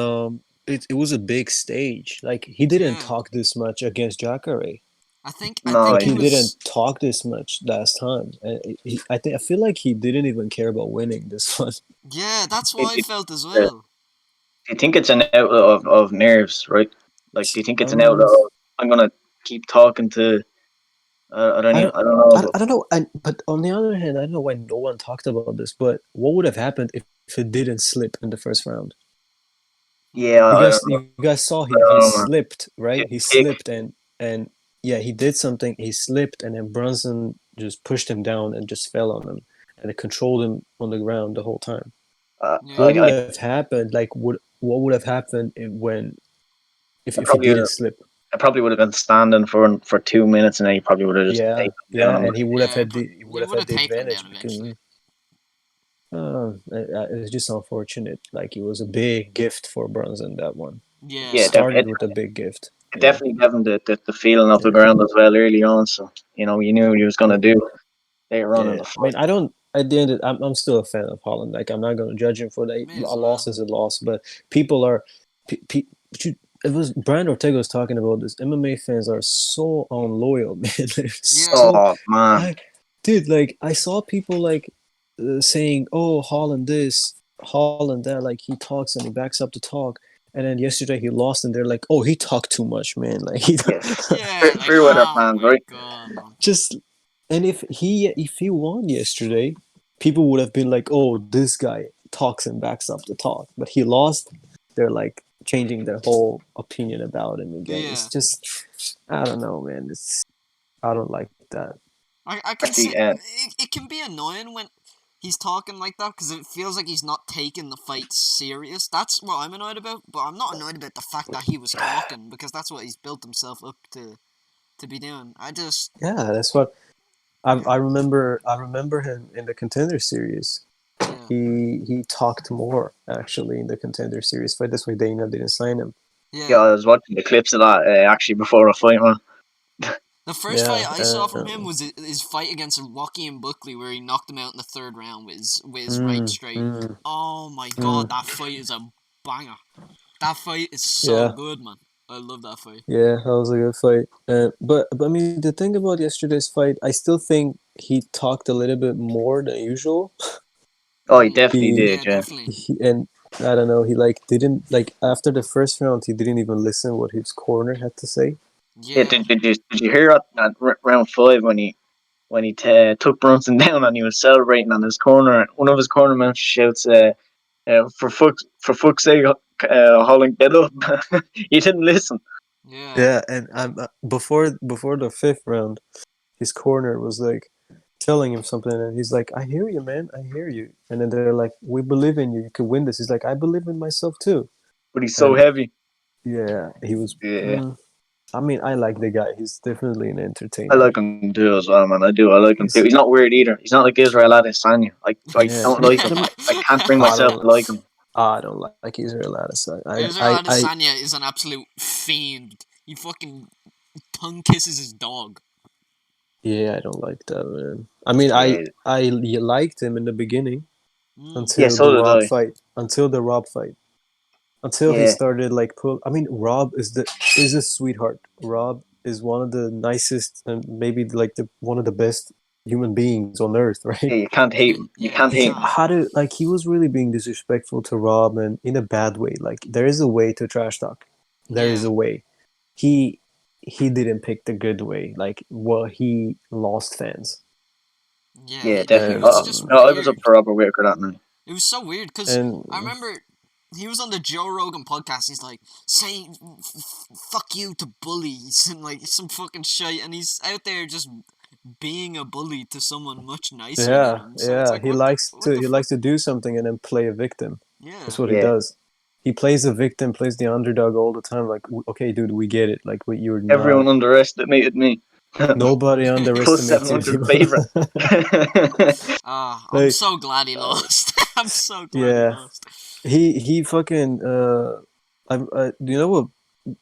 it was a big stage. Like he didn't yeah. talk this much against Jacare. I No, think Like it he he didn't was. talk this much last time. And I feel like he didn't even care about winning this one. Yeah, that's what it, I it, felt as uh, well. do you think it's an outlet of nerves, right? Like, do you think it's an Um, outlet of I'm gonna keep talking to? I don't, I don't know, but I don't know. But on the other hand, I don't know why no one talked about this. But what would have happened if it didn't slip in the first round? yeah, Mm, You guys saw I he don't know, man. slipped, right? He He slipped kick. and yeah, he did something. He slipped and then Brunson just pushed him down and just fell on him and it controlled him on the ground the whole time. What yeah. would have happened? Like, what would have happened I if he probably didn't slip? I probably would have been standing for 2 minutes, and then he probably would have just Yeah, taken him yeah, down. and Yeah, he would you have would had have the taken him advantage down because eventually. it was just unfortunate. Like it was a big gift for Brunson that one. It Yeah, Yeah, started with a big gift. it Yeah, definitely gave him the feeling of the yeah, ground as well early on. So you knew what he was gonna yeah. do later on in Yeah. the I mean, fight. I don't. At the end, I'm still a fan of Holland. Like I'm not going to judge him for that. me A as loss well. is a loss, but people are. Pe, pe, it was Brian Ortega was talking about this. MMA fans are so unloyal, man. They're Yeah, so Oh man, I, dude. Like I saw people like saying, "Oh, Holland this, Holland that." Like he talks and he backs up the talk. And then yesterday he lost, and they're like, "Oh, he talked too much, man." Like he yeah, yeah, like fair weather oh fans, my right? god, man. just and if he won yesterday, people would have been like, "Oh, this guy talks and backs up the talk." But he lost. They're like changing their whole opinion about him again. It's Yeah, just I don't know, man. I don't like that. I can see Actually, it can be annoying when he's talking like that because it feels like he's not taking the fight serious. That's what I'm annoyed about. But I'm not annoyed about the fact that he was talking because that's what he's built himself up to be doing. I just Yeah, that's what I yeah I remember. I remember him in the Contender Series. yeah He talked more actually in the Contender Series fight. That's why Dana didn't sign him. yeah, yeah. I was watching the clips of that actually before a fight, man. The first fight Yeah, I saw from him was his fight against Rocky and Buckley, where he knocked him out in the third round with his right mm, straight. mm, Oh my god, mm, that fight is a banger. That fight is so yeah. good, man. I love that fight. Yeah, that was a good fight. But I mean, the thing about yesterday's fight, I still think he talked a little bit more than usual. Oh, he Mm. definitely He, did, Yeah, yeah. definitely. he and I don't know. He like didn't like after the first round. He didn't even listen what his corner had to say. Yeah, Yeah, did you hear at round five when he took Brunson down and he was celebrating on his corner? One of his cornermen shouts, for fuck's sake, Holling, get up!" He didn't listen. yeah, Yeah, and before the fifth round, his corner was like telling him something, and he's like, "I hear you, man. I hear you." And then they're like, "We believe in you. You could win this." He's like, "I believe in myself too." But he's so And heavy. yeah, he was. Yeah, I mean, I like the guy. He's definitely an I entertainer. like him too as well, man. I do. I like him too. He's He's not weird either. He's not like Israel Adesanya. I yeah. don't like him. The- I can't bring I myself to don't. like him. I don't like Israel Adesanya. Israel I Adesanya is an absolute fiend. He fucking tongue kisses his dog. yeah, I don't like that man. I mean, Yeah, I liked him in the beginning Mm. yeah. until the So did Rob I. fight. Until the Rob fight. Until he Yeah, started like pull. I mean, Rob is a sweetheart. Rob is one of the nicest and maybe like the one of the best human beings on earth, right? yeah. You can't hate him. You Yeah, can't hate him. How to like he was really being disrespectful to Rob and in a bad way. Like there is a way to trash talk. There is yeah, a way. He he didn't pick the good way. Like well, he lost fans. yeah. Yeah, It definitely. was just No, I was up weird. for Robert Whitaker that night. It was so weird because I And remember he was on the Joe Rogan podcast. He's like saying "fuck you" to bullies and like some fucking shit, and he's out there just being a bully to someone much nicer than yeah, him. So it's yeah, like, what the he fuck? likes to do something and then play a victim. That's Yeah, what he Yeah, does. He plays the victim, plays the underdog all the time. Like, okay, dude, we get it. Like, you're not. everyone underestimated me. Nobody Plus underestimates you. 700 favorite. I'm like, so glad he uh, lost. I'm so glad he yeah, lost. he fucking. Do you know what?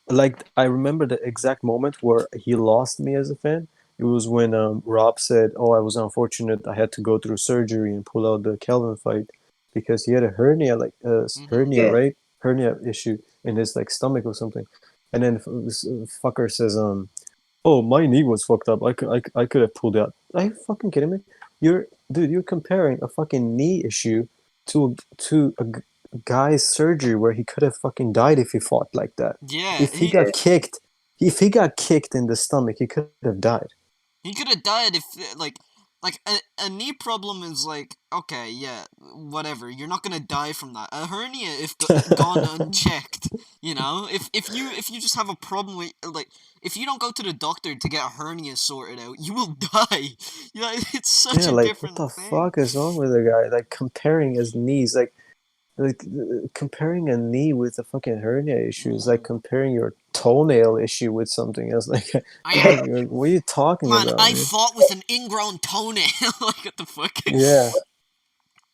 Like, I remember the exact moment where he lost me as a fan. It was when Rob said, "Oh, I was unfortunate. I had to go through surgery and pull out the Kelvin fight because he had a hernia, like Mhm. hernia, yeah, right? Hernia issue in his like stomach or something." And then this fucker says, "Oh, my knee was fucked up. I could have pulled out." Are you fucking kidding me? You're comparing a fucking knee issue to a guy's surgery where he could have fucking died if he fought like that. Yeah, If he got kicked, if he got kicked in the stomach, he could have died. he could have died if like a knee problem is like okay, yeah, whatever. You're not gonna die from that. A hernia, if gone unchecked, if you just have a problem with like if you don't go to the doctor to get a hernia sorted out, you will die. It's such Yeah, a like what different the thing. fuck is wrong with the guy? Like comparing his knees, like comparing a knee with a fucking hernia issue is like Mm. comparing your toenail issue with something else. Like, I what are you talking Man, about, I man? fought with an ingrown toenail. Like what the fuck? Yeah,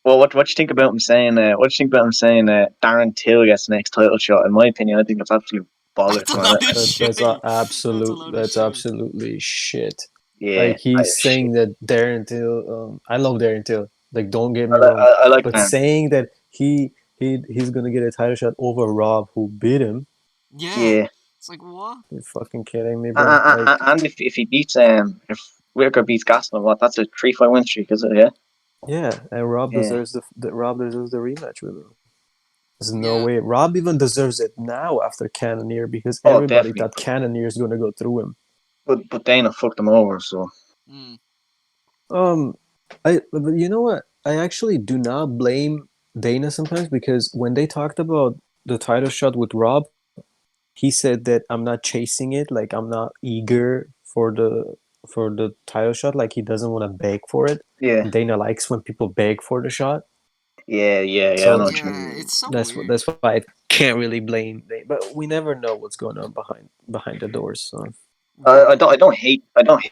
well, what you think about him saying? What you think about him saying? Darren Till gets the next title shot. In my opinion, I think that's absolute That's bollocks, a man. load of shit. That's a load of that's shit. absolutely shit. Yeah, Like he's shit. saying that Darren Till, I love Darren Till. Like don't get me wrong, I like but Darren. saying that he's gonna get a title shot over Rob who beat him, Yeah. Yeah, It's like what? you're fucking kidding me, bro. Like and if he beats if Whitaker beats Gaston, what? That's a 3-5 win streak, is it? Yeah, yeah, and Rob yeah. deserves the Rob deserves the rematch with him. There's no Yeah. way. Rob even deserves it now after Cannoneer because Oh, everybody definitely. thought Cannoneer is gonna go through him. But Dana fucked him over. So Mm. Um, but you know what? I actually do not blame Dana sometimes because when they talked about the title shot with Rob, he said that I'm not chasing it, like I'm not eager for the title shot, like he doesn't want to beg for it. yeah, And Dana likes when people beg for the shot. yeah. I know So what you mean. Yeah, it's so weird. that's why I can't really blame Dana. But we never know what's going on behind the doors. So Yeah. I don't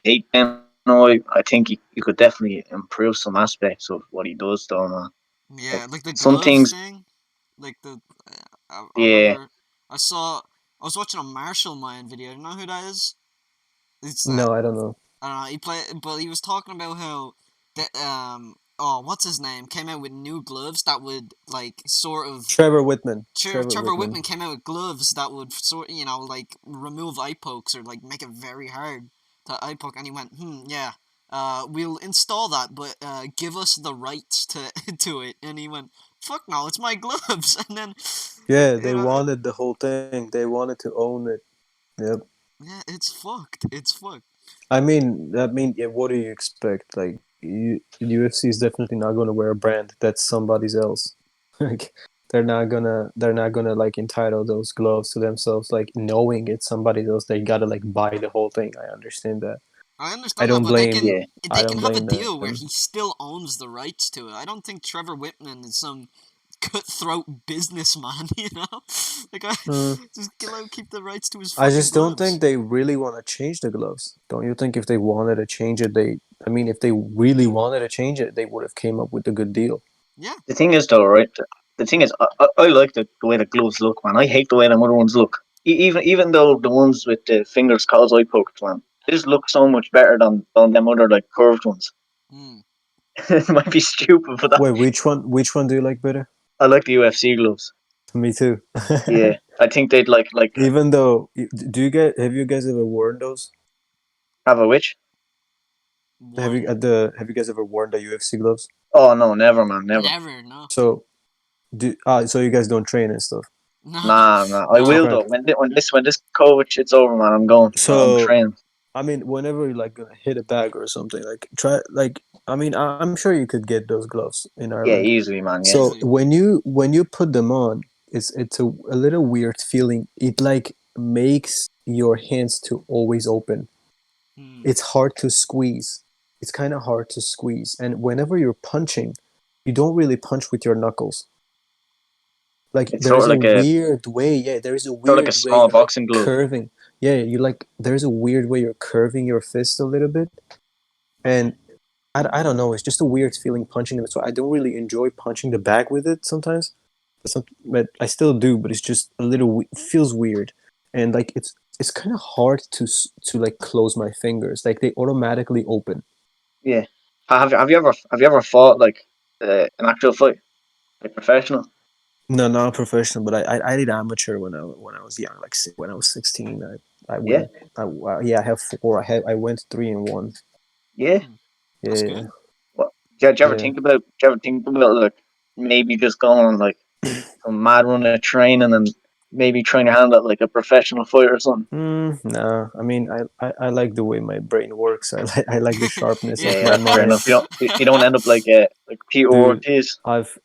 hate him. No, I think he could definitely improve some aspects of what he does, though, man. Like Yeah, like the some gloves things, thing. Like I yeah. remember I saw I was watching a Marshall Mayan video. You know who that is? It's no, I don't know. I don't know. But he was talking about how that what's his name came out with new gloves that would like sort of Trevor Whitman. Trevor Trevor Whitman. Whitman came out with gloves that would sort like remove eye pokes or like make it very hard to eye poke, and he went, yeah, we'll install that, but give us the rights to to it, and he went, fuck no, it's my gloves. And then, Yeah, you they know, wanted the whole thing. They wanted to own it. Yep. yeah, it's fucked. It's fucked. Yeah, what do you expect? Like, UFC is definitely not going to wear a brand that's somebody's else. Like, they're not gonna like entitle those gloves to themselves. Like, knowing it's somebody else, they gotta like buy the whole thing. I understand that. I I understand that, don't but blame. Yeah, I they don't can have a blame deal them. where he still owns the rights to it. I don't think Trevor Whitman is some cutthroat businessman. You know, like I Uh, just let him keep the rights to his I fucking just don't gloves. think they really want to change the gloves. Don't you think if they wanted to change it, if they really wanted to change it, they would have came up with a good deal. Yeah, the thing is though, right? The thing is, I like the way the gloves look, man. I hate the way the other ones look. Even though the ones with the fingers cause eye poked, man, they just look so much better than them other like curved ones. mm. It might be stupid, but Wait, which one do you like better? I like the UFC gloves. Me too. Yeah, I think they'd like Even though, do you get have you guys ever worn those? have a witch. Warren. Have you guys ever worn the UFC gloves? Oh no, never, man, never. Never, no, So so you guys don't train and stuff. no, Nah, nah. I will no. Okay. though. When this COVID shit's over, man, I'm going. I'm So training. whenever you like gonna hit a bag or something, like try like I'm sure you could get those gloves in Yeah, Ireland. easily, man. Yeah. So Easily. when you put them on, it's a little weird feeling. It like makes your hands to always open. Hmm. It's hard to squeeze. It's kind of hard to squeeze. And whenever you're punching, you don't really punch with your knuckles. Like It's there sort is of a like a weird way. Yeah, there is a sort of like a weird way small you're like boxing glove. curving. Yeah, you like there's a weird way you're curving your fist a little bit. And I don't know. It's just a weird feeling punching them. So I don't really enjoy punching the bag with it sometimes. But I still do. But it's just a little. It feels weird, and like it's kind of hard to like close my fingers. Like they automatically open. Yeah. Have you ever fought like an actual fight, like professional? No, not professional, but I did amateur when I was young, like when I was 16. I Yeah. went. Yeah, I have four. I went 3-1. Yeah. Hmm. That's Yeah, good. What? Did you ever yeah. think about? Did you ever think about like maybe just going on like some mad run of training and maybe trying to handle it like a professional fighter or something? Nah. I like the way my brain works. I like the sharpness Yeah. of Yeah, my that's fair mind. enough. You don't end up like Peter Dude, Ortiz. I've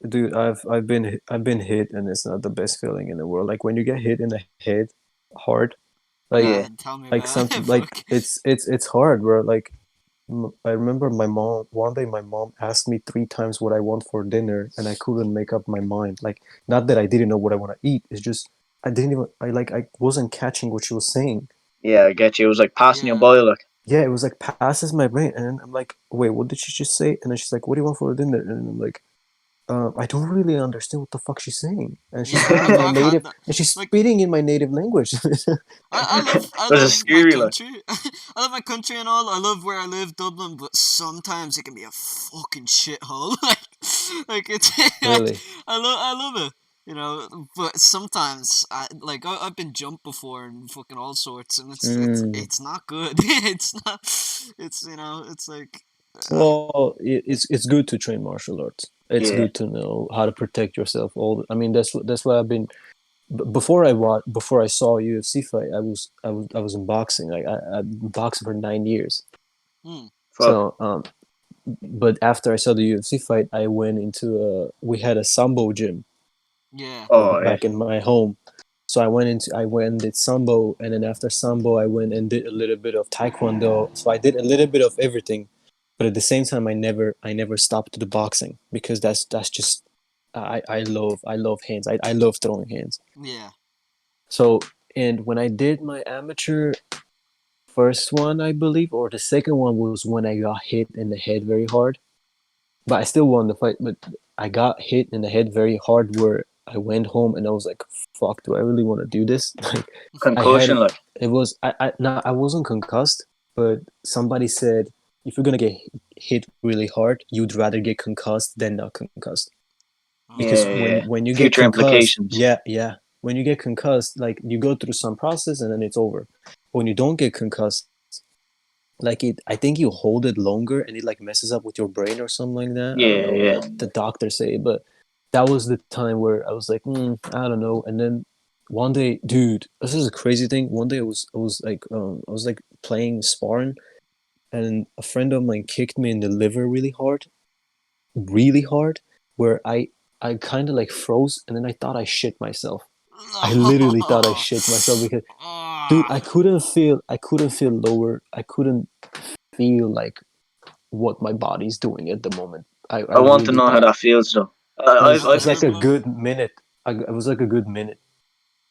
been hit, and it's not the best feeling in the world. Like when you get hit in the head hard, like Yeah. Nah, tell me like about it. something like Fuck. it's hard, bro. Like I remember my mom one day. My mom asked me 3 times what I want for dinner, and I couldn't make up my mind. Like not that I didn't know what I want to eat. It's just I didn't even. I wasn't catching what she was saying. Yeah, I get you. It was like passing your Yeah. boy like. Yeah, it was like passes my brain, and I'm like, wait, what did she just say? And then she's like, what do you want for dinner? And I'm like, I don't really understand what the fuck she's saying, and she's Yeah, speaking my I've had native, that. and she's Like, speaking in my native language. I Was it love my scary like? country. I love my country and all. I love where I live, Dublin. But sometimes it can be a fucking shithole. Like it's like Really, I love it. You know, but sometimes I've been jumped before and fucking all sorts, and mm. it's not good. It's not. It's it's like. Uh, Well, it's good to train martial arts. It's Yeah. good to know how to protect yourself. That's why I've been. Before I saw a UFC fight, I was in boxing. Like I boxed for 9 years. hmm, Fuck. So but after I saw the UFC fight, I went into we had a sambo gym yeah. Oh yeah. back in my home. So I went did sambo, and then after sambo I went and did a little bit of taekwondo. So I did a little bit of everything, but at the same time I never stopped the boxing because that's just I love hands. I love throwing hands. Yeah. So and when I did my amateur first one, I believe, or the second one was when I got hit in the head very hard. But I still won the fight. But I got hit in the head very hard, where I went home and I was like, "Fuck, do I really want to do this?" Like, I had Concussion like. it was I wasn't concussed, but somebody said if you're gonna get hit really hard, you'd rather get concussed than not concussed. Because Yeah, Oh. when yeah. when you get Future concussed, implications. yeah, when you get concussed, like you go through some process and then it's over. When you don't get concussed, like I think you hold it longer and it like messes up with your brain or something like that. I don't Yeah, know yeah. what the doctors say, but that was the time where I was like, I don't know. And then one day, dude, this is a crazy thing. One day I was like playing sparring, and a friend of mine kicked me in the liver really hard, where I kind of like froze, and then I thought I shit myself. I literally thought I shit myself because, dude, Ah, I couldn't feel lower. I couldn't feel like what my body's doing at the moment. I I want to really know how thought that feels though. it I've was never, like a but good minute. It was like a good minute.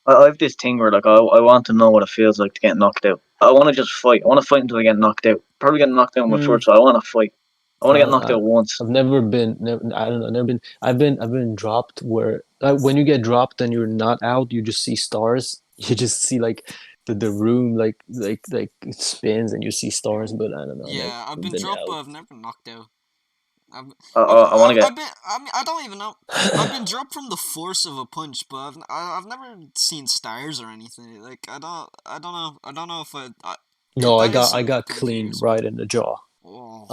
I have this thing where like I want to know what it feels like to get knocked out. I want to just fight. I want to fight until I get knocked out. Probably get knocked out on my Mm, first fight. I want to fight. I want to get knocked I, out once. I've never been. Never, I don't know. Never been. I've been dropped where when you get dropped and you're not out, you just see stars. You just see like the room like it spins and you see stars. But I don't know. Never yeah, I've been been dropped, but out. I've never knocked out. I want to get. I've been, I mean, I don't even know. I've been dropped from the force of a punch, but I've never seen stars or anything. Like, I don't know if No, that is I something got kind of clean curious about. right in the jaw. Oh,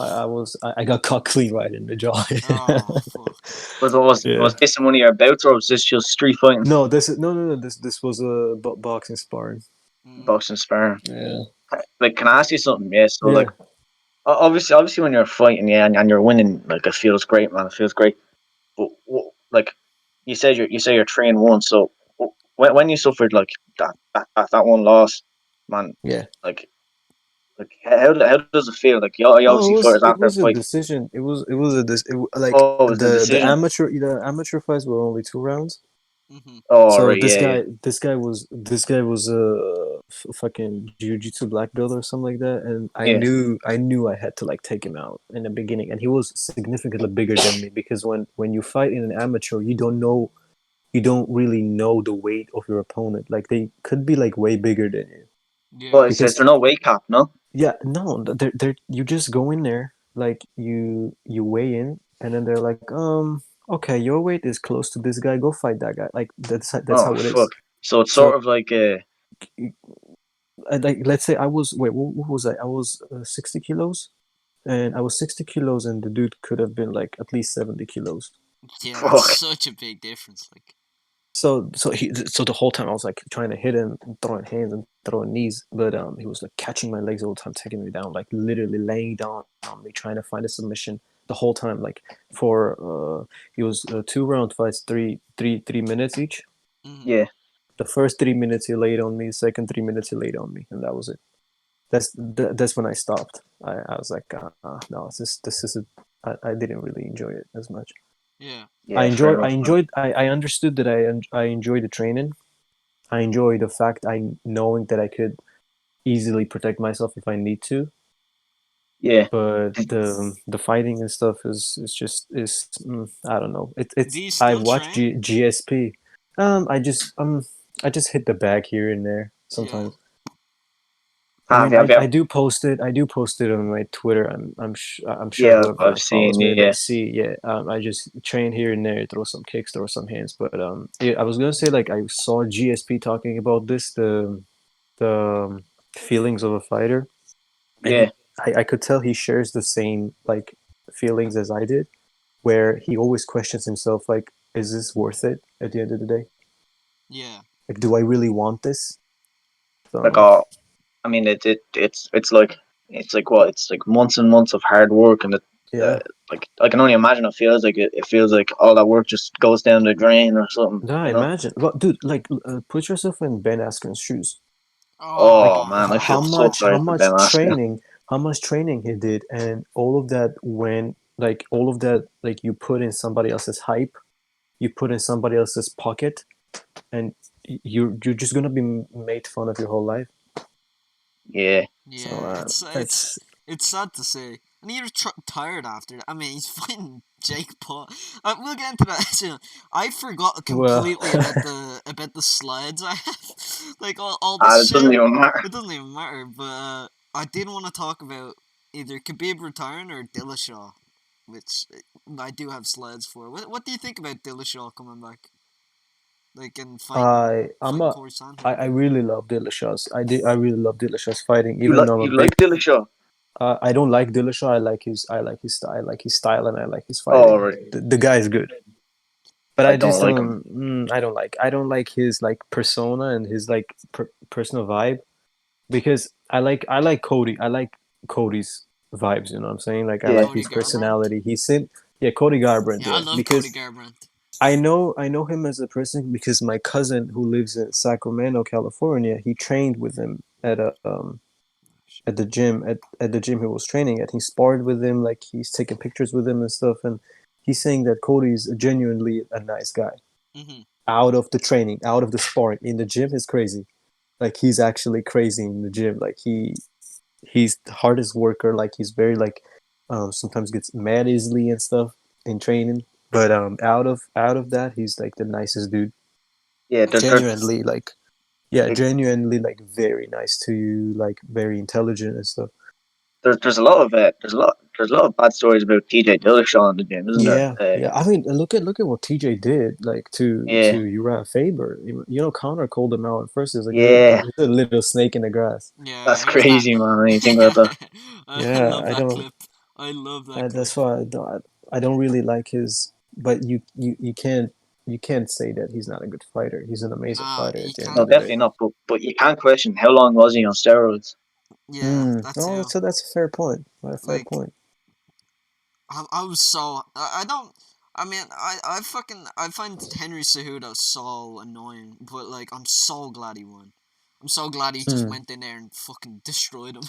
I got caught clean right in the jaw. oh, fuck. Yeah. Was this in one of your bouts or was this just street fighting, No, this is no. This was a boxing sparring. Mm, boxing, sparring? Yeah. Like, can I ask you something? Yeah. So like, Yeah. obviously when you're fighting, yeah, and you're winning, like it feels great, man. It feels great. But like you say you're 3-1. So when you suffered like that one loss, man, Yeah. like how does it feel? Like you Oh, obviously fighters it after a was a fight. decision. It was a like Oh, it was the decision. the amateur fights were only 2 rounds. mm-hmm. Oh, So right, yeah, yeah, this guy was a fucking jiu-jitsu black belt or something like that, and yeah. I knew I had to like take him out in the beginning, and he was significantly bigger than me because when you fight in an amateur, you don't really know the weight of your opponent. Like they could be like way bigger than you Well, Yeah, it's because there no weight cap, no? yeah, no, they're you just go in there, like you weigh in, and then they're like, okay, your weight is close to this guy. Go fight that guy. Like that's Oh how it fuck. is. So it's sort So, of like like, let's say I was wait, what was I? I was 60 kilos, and I was 60 kilos, and the dude could have been like at least 70 kilos. yeah, that's fuck. such a big difference. Like, So the whole time I was like trying to hit him, throwing hands and throwing knees, but he was like catching my legs all the time, taking me down, like literally laying down on me, trying to find a submission the whole time. Like for he was 2 round fights, 3 minutes each. mm-hmm. Yeah, The first 3 minutes he laid on me, second 3 minutes he laid on me, and that was it. That's when I stopped. I was like, no, this is I didn't really enjoy it as much. Yeah, yeah. Fair enough, man. I understood that I enjoyed the training. I enjoy the fact I knowing that I could easily protect myself if I need to. Yeah. But Did, the fighting and stuff is I don't know. do It's you I still watch train? GSP. I just hit the bag here and there Yeah, sometimes. I mean, have you? I do post it. I do post it on my Twitter. I'm sure Yeah, whoever I've follows seen. me, they Yeah, see. Yeah, I just train here and there, throw some kicks, throw some hands. But yeah, I was gonna say like I saw GSP talking about this, the feelings of a fighter, and yeah. I could tell he shares the same like feelings as I did, where he always questions himself like, is this worth it at the end of the day? yeah, Like, do I really want this? Like, So I mean, it's like what? It's like months and months of hard work, and uh, yeah. like I can only imagine. It feels like all that work just goes down the drain or something. No, You know? imagine, well, dude, like put yourself in Ben Askren's shoes. Like Oh oh, man, I feel so how sorry for Ben much Askren. training, he did, and all of that when like all of that like you put in somebody else's hype, you put in somebody else's pocket, and you're just gonna be made fun of your whole life. Yeah, So yeah. it's It's sad to say, and you're tired after that. I mean, he's fighting Jake Paul. We'll get into that soon. I forgot well, completely about the slides I have, like all this it doesn't shit. even matter. It doesn't even matter. But I did want to talk about either Khabib retiring or Dillashaw, which I do have slides for. What do you think about Dillashaw coming back, like and I'm fighting a Corey Sandhagen? I really love Dillashaw's. I really love Dillashaw's fighting, even though I'm a You big. like Dillashaw? I don't like Dillashaw. I like his style and I like his fighting. Oh right. The guy is good. but I I don't just like him. don't. I don't like his like persona and his like personal vibe because I like Cody. I like Cody's vibes. You know what I'm saying? Like I Yeah, like Cody his Garbrandt. personality. He's in yeah Cody Garbrandt. Yeah, I Yeah, love Cody because Garbrandt. I know him as a person because my cousin who lives in Sacramento, California, he trained with him at the gym at the gym he was training at. He sparred with him, like he's taking pictures with him and stuff, and he's saying that Cody's genuinely a nice guy. Hmm. Out of the training, out of the sparring in the gym is crazy. Like he's actually crazy in the gym. Like he's the hardest worker. Like he's very like sometimes gets mad easily and stuff in training. But out of that, he's like the nicest dude. yeah. Genuinely like yeah, It, genuinely like very nice to you, like very intelligent and stuff. there's a lot of there's a lot of bad stories about TJ Dillashaw in the gym, isn't there? Yeah, yeah. I mean, look at what TJ did, like to Yeah, Uriah Faber. You know, Connor called him out at first. He's like, yeah. he's a little snake in the grass." Yeah, That's here's that. crazy, man. When you think about that. I Yeah, love I that don't. clip. I love that clip. That's why I don't really like his. But you can't say that he's not a good fighter. He's an amazing Nah, fighter you at the end No, of the can't. day. definitely not. But you can't question how long was he on steroids. Yeah, that Oh, too. that's a fair point. A fair Like, point. I was so. I don't. I mean, I fucking. I find Henry Cejudo so annoying, but, like, I'm so glad he won. I'm so glad he just Hmm. went in there and fucking destroyed him.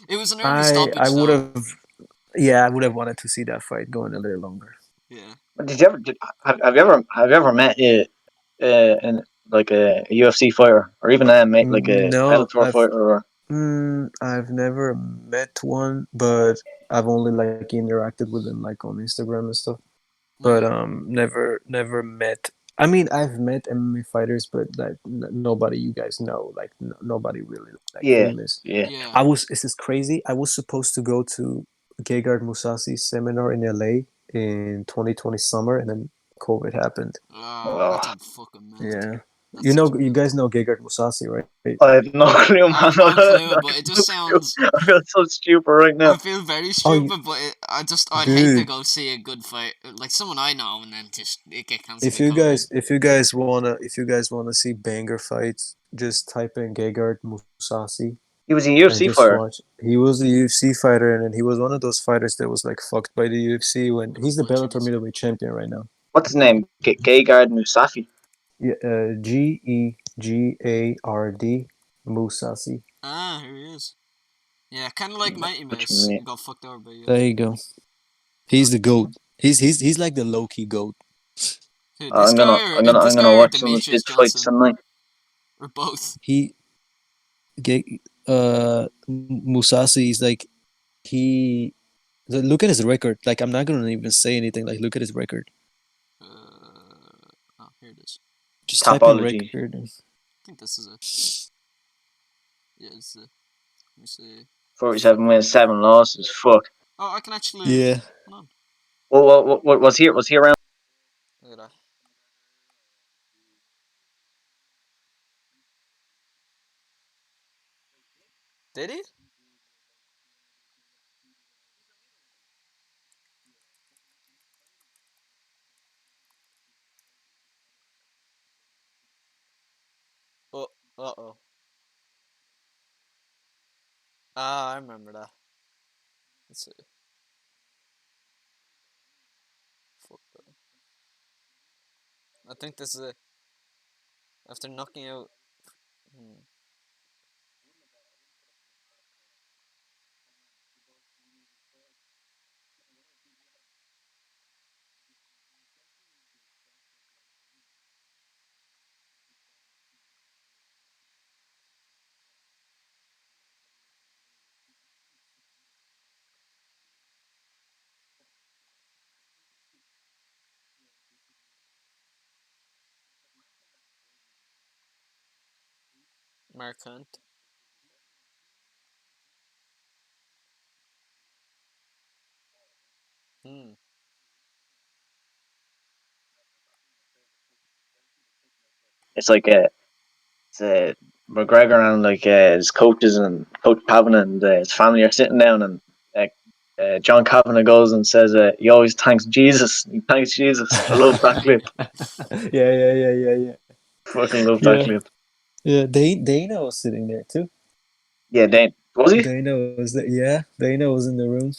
It was an early stoppage, I would though. have. Yeah, I would have wanted to see that fight going a little longer. Yeah. But did you ever have you ever met in like a UFC fighter or even like a No, Bellator fighter? Or I've never met one, but I've only like interacted with them like on Instagram and stuff. But Mm, never met. I mean, I've met MMA fighters, but like nobody you guys know, like nobody really like yeah, famous. yeah. yeah. This is crazy. I was supposed to go to Gegard Mousasi's seminar in LA in 2020 summer, and then COVID happened. That's Oh, a fucking melt. Yeah, That's such a you melt. guys know Gegard Mousasi, right? I have no clue, I man. have no I clue, but it have no just clue. sounds. I feel so stupid right now. I feel very Oh, you, stupid, but I'd hate to dude. go see a good fight, like someone I know, and then just it get cancelled with COVID. If you guys wanna see banger fights, just type in Gegard Mousasi He was a and UFC just fighter. watch. He was a UFC fighter, and then he was one of those fighters that was like fucked by the UFC when With a he's the bunch of Bellator these. middleweight champion right now. What's his name? Gegard Musafi. Yeah, Gegard Mousasi. Ah, here he is. Yeah, kind of like Mighty Which Mouse got fucked over by There UFC. you go. He's the goat. He's like the low key goat. Who, this guy or this I'm guy gonna or watch some of Demetrius his fights Johnson tonight. or both? He Musasi is like he look at his record. Like I'm not gonna even say anything. Like look at his record. Oh, here it is. Just type in Topology. record. I think this is it. Yeah, it's it. Let me see. 47 wins, 7 losses. Fuck. Oh, I can actually. Yeah. Hold on. What was he? Was he around? Look at that. Did he? Oh, uh-oh. Ah, I remember that. Let's see. Fuck that. I think this is it. After knocking out. Hmm. Mark Hunt. Hmm. It's like it's, McGregor and like his coaches and Coach Pavin and his family are sitting down and John Kavanagh goes and says, he always thanks Jesus. He thanks Jesus. I love that clip. Yeah. Fucking love that Yeah. clip. Yeah. Dana was sitting there too. Yeah, Dana was he? Dana was there. Yeah, Dana was in the room.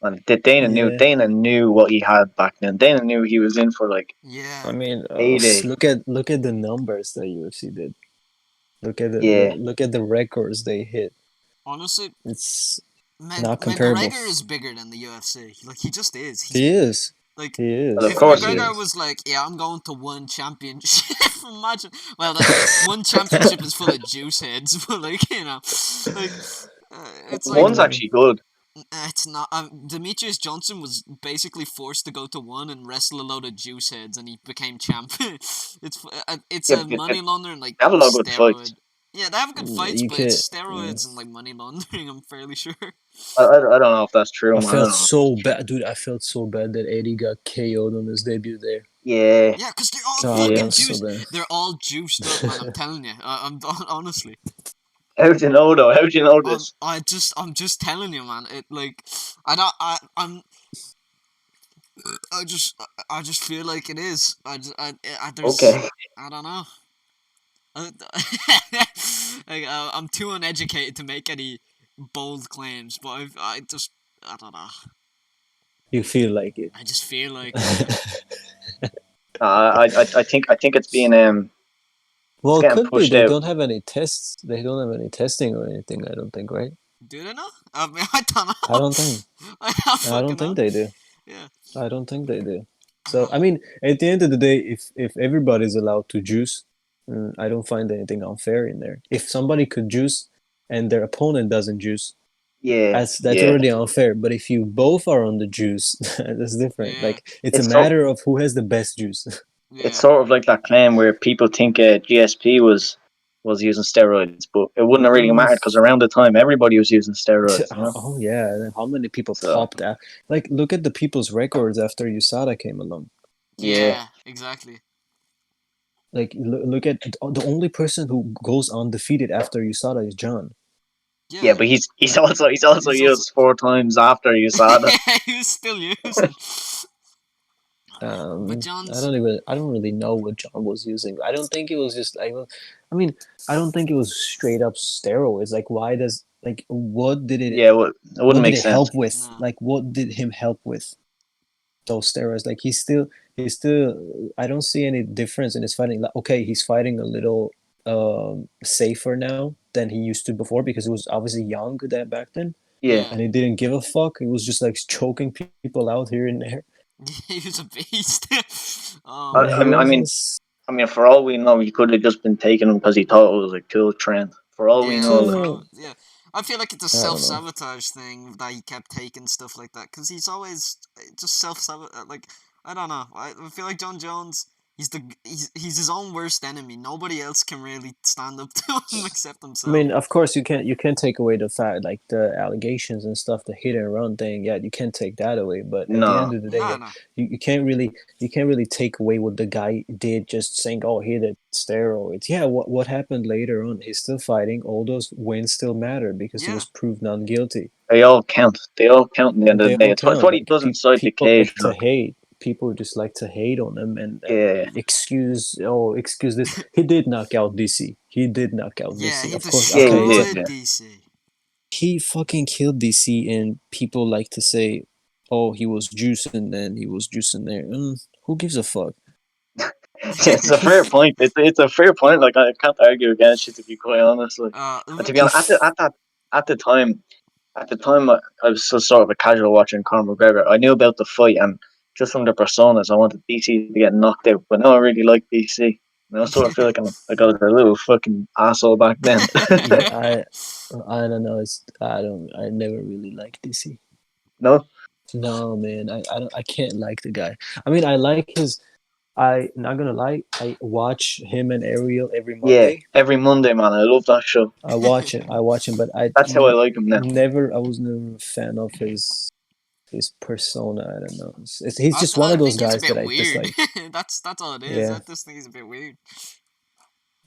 And Dana knew. Yeah. Dana knew what he had back then. Dana knew he was in for like I Yeah. mean, payday. look at the numbers that UFC did. Look at Yeah, look at the records they hit. Honestly, It's not comparable. McGregor is bigger than the UFC. Like he just is. He's He is. like He well, of is. if course he He McGregor is. is. was like, yeah, I'm going to one championship. Imagine. Well, that one championship is full of juice heads, but like like it's like One's Mm, actually good. it's not. Demetrius Johnson was basically forced to go to one and wrestle a load of juice heads, and he became champ. It's Yeah, a money laundering like they have a lot of good fights. steroid. Yeah, they have good fights, you but it's could. steroids and like money laundering. I'm fairly sure. I don't know if that's true, I man. I felt don't know if that's so true. bad, dude. I felt so bad that Eddie got KO'd on his debut there. Yeah, Yeah, because they're all God, that yeah. fucking was so juiced. bad. They're all juiced up, man. I'm telling you. I'm honestly. How'd you know though? How'd you know this? I'm just telling you, man. It like, I don't, I just feel like it is. There's, Okay. I don't know. I, like, I'm too uneducated to make any bold claims, but I don't know. You feel like it. I just feel like it. I think it's being it's Well, it getting could be. pushed They out. don't have any tests. They don't have any testing or anything. I don't think, right? Do they know? I mean, I don't I know. don't think. I don't I don't fucking think know. they do. Yeah. I don't think they do. So I mean, at the end of the day, if everybody's allowed to juice, I don't find anything unfair in there. If somebody could juice and their opponent doesn't juice, Yeah, that's yeah. already unfair. But if you both are on the juice, that's different. Yeah. Like it's a It's so matter of who has the best juice. it's Yeah. sort of like that claim where people think GSP was using steroids, but it wouldn't have really Mm, mattered because around the time everybody was using steroids, you know. oh yeah, and how many people So popped out? Like look at the people's records after USADA came along. yeah, Yeah. Exactly. Like look at the only person who goes undefeated after USADA is John. yeah, Yeah. but he's also He's also. used 4 times after USADA. Yeah, he was still using. But I John's. don't even. I don't really know what John was using. I don't think it was just like. I mean, I don't think it was straight up steroids. Like, why does like what did it? Yeah, well, it wouldn't What did make it sense. help with? No. Like, what did him help with those steroids? Like, he's still. I don't see any difference in his fighting. Like, okay, he's fighting a little safer now than he used to before because he was obviously young that back then, Yeah, Yeah. and he didn't give a fuck. He was just like choking people out here and there. He was a beast. Oh I, Yeah, I he man. mean, I was mean, just. I mean, for all we know, he could have just been taking him because he thought it was a cool trend. For all we know, Yeah, like, yeah. I feel like it's a I self don't know. sabotage thing that he kept taking stuff like that because he's always just self sabotage. Like I don't know. I feel like John Jones. He's his own worst enemy. Nobody else can really stand up to him except I himself. mean, of course, you can't take away the fact like the allegations and stuff, the hit and run thing. Yeah, you can't take that away. But at the no, end of the day, No, yeah, no. you can't really take away what the guy did. Just saying, oh, he did steroids. Yeah, what happened later on? He's still fighting. All those wins still matter because he Yeah, was proved not guilty. they all count. They all count in the end of They the day. all It's count. what he Like does inside the people cage. like to hate. People just like to hate on him Yeah, and excuse this. He did knock out DC. He did knock out yeah. DC. He Of course, yeah, he okay, did. destroyed Yeah, DC. he fucking killed DC, and people like to say, "Oh, he was juicing then, he was juicing there." Who gives a fuck? it's a fair point. It's a fair point. Like I can't argue against it to be quite honest. Like, and to be honest, If at the time, I was still sort of a casual watching Conor McGregor. I knew about the fight, and just from the personas, I wanted DC to get knocked out. But now I really like DC. And I sort of feel like I got a little fucking asshole back then. yeah, I don't know. I never really liked DC. No, No, man, I can't like the guy. I mean, I like his. I not gonna lie. I watch him and Ariel every yeah, Monday. every Monday, man, I love that show. I watch him, but That's how I like him now. I was never a fan of his persona. I don't know. He's just one I of those think he's a guys that bit I weird. dislike. That's all it is. I Yeah, just think he's a bit weird.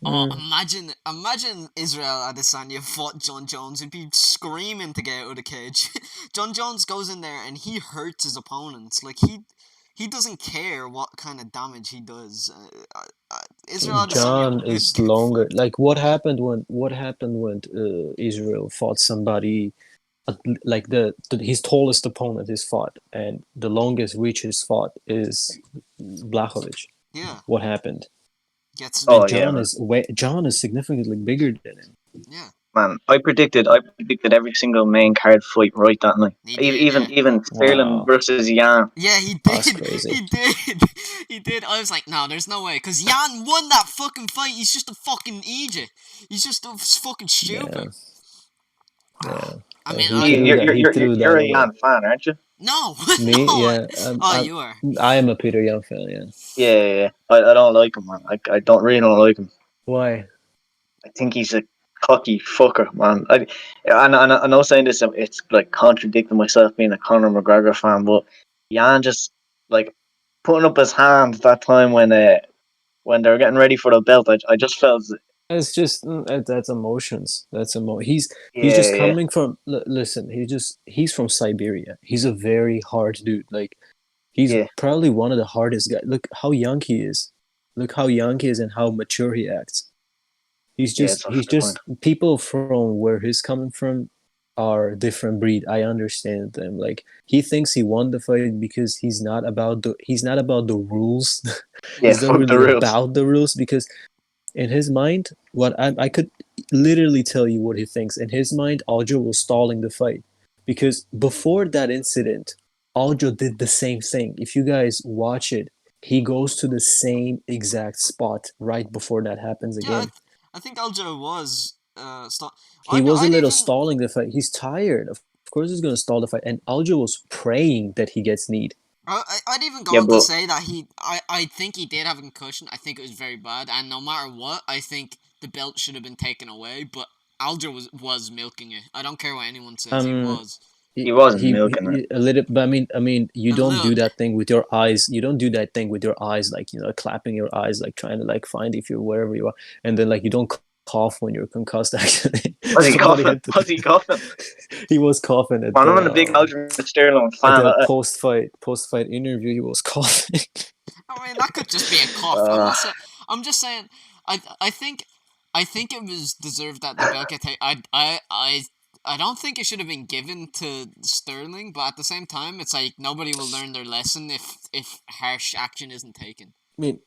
Oh, Mm. imagine Israel Adesanya fought John Jones. He'd be screaming to get out of the cage. John Jones goes in there and he hurts his opponents. Like he doesn't care what kind of damage he does. Israel Adesanya John would is get longer. fucked. Like what happened when Israel fought somebody like his tallest opponent is fought, and the longest reach he's fought is Blachowicz. Yeah, What happened? gets And Oh yeah, John is significantly bigger than him. yeah. man. I predicted every single main card fight right that night. He did, Even yeah. even Sterling Wow, versus Yan. Yeah, he that's did. crazy. He did. He did. I was like, no, there's no way. Because Jan won that fucking fight. He's just a fucking idiot. He's just a fucking Yeah, stupid. yeah. I mean, He I. threw that. He threw that You're a away. Yan fan, aren't you? No. Me, No. yeah. Oh, you are. I am a Peter Young fan. Yeah. Yeah, yeah, yeah. I don't like him, man. I don't really don't like him. Why? I think he's a cocky fucker, man. I know saying this, it's like contradicting myself being a Conor McGregor fan, but Jan just like putting up his hand that time when they were getting ready for the belt. I just felt, It's just that's emotions. He's yeah, just yeah, coming from. Listen, he's from Siberia. He's a very hard dude. Like he's yeah, probably one of the hardest guys. Look how young he is. Look how young he is and how mature he acts. yeah. It's a He's fair point. just people from where he's coming from are a different breed. I understand them. Like he thinks he won the fight because he's not about the rules. Yeah, Yeah. He's not fuck the really rules. about the rules because in his mind, what I could literally tell you what he thinks. In his mind, Aljo was stalling the fight because before that incident, Aljo did the same thing. If you guys watch it, he goes to the same exact spot right before that happens Yeah, again. I think Aljo was. He was a I'd little even. stalling the fight. He's tired. Of course, he's going to stall the fight. And Aljo was praying that he gets kneed. I'd even go Yeah, on to but say that I think he did have a concussion. I think it was very bad, and no matter what, I think the belt should have been taken away. But Alger was milking it. I don't care what anyone says. He Um, was he wasn't milking it. a little, but you a don't little do bit. that thing with your eyes. You don't do that thing with your eyes, like clapping your eyes, like trying to like find if you're wherever you are, and then like you don't cough when you're concussed. Actually, Was he somebody coughing? had to. Was he coughing? He was coughing Man, I'm a big Aljamain Sterling at fan. the post fight interview. He was coughing. I mean, that could just be a cough. I'm Uh, not saying. I'm just saying. I think it was deserved that the belt get taken. I don't think it should have been given to Sterling, but at the same time, it's like nobody will learn their lesson if harsh action isn't taken. I mean,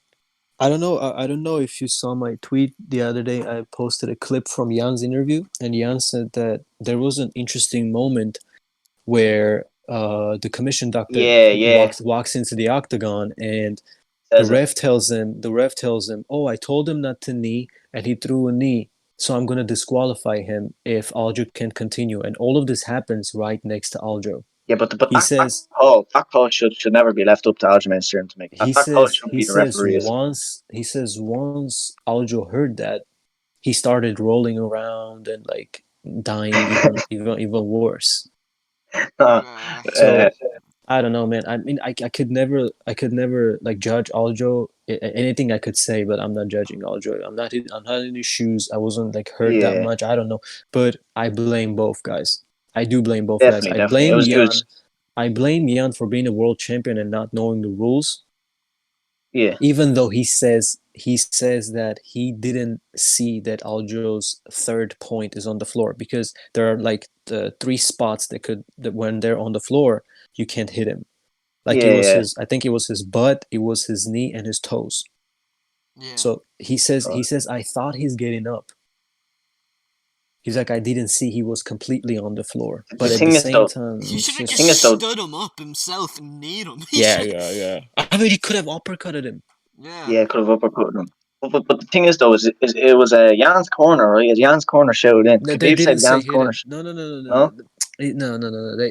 I don't know. I don't know if you saw my tweet the other day. I posted a clip from Jan's interview, and Jan said that there was an interesting moment where the commission doctor yeah, yeah. walks into the octagon, and Says it. the ref tells him, "Oh, I told him not to knee, and he threw a knee, so I'm gonna disqualify him if Aljo can continue." And all of this happens right next to Aljo. Yeah, but He says that call should never be left up to Aljamain Sterling to make. That call should be the referees. he says once Aljo heard that, he started rolling around and like dying even worse. uh, Uh, So I don't know, man. I mean, I could never like judge Aljo. Anything I could say, but I'm not judging Aljo. I'm not in his shoes. I wasn't like hurt that yeah, much. I don't know, but I blame both guys. I do blame both guys. definitely, definitely. I blame Jan for being a world champion and not knowing the rules, Yeah, even though he says that he didn't see that Aljo's third point is on the floor because there are like the three spots that when they're on the floor you can't hit him. Like it yeah, was yeah. his, I think it was his butt, it was his knee and his toes. yeah. So he says I thought he's getting up. He's like I didn't see he was completely on the floor, The but at the thing is same though, time He it's should have the just thing is just though, stood him up himself and kneed him. He yeah should. yeah yeah. I mean he could have uppercutted him. Yeah. yeah, could have uppercut him. But the thing is though, is it was Jan's corner, right? Jan's corner showed in. They Khabib said didn't say Jan's hit corner. him. No, no, no, no, no, No, no. No, no, no, no.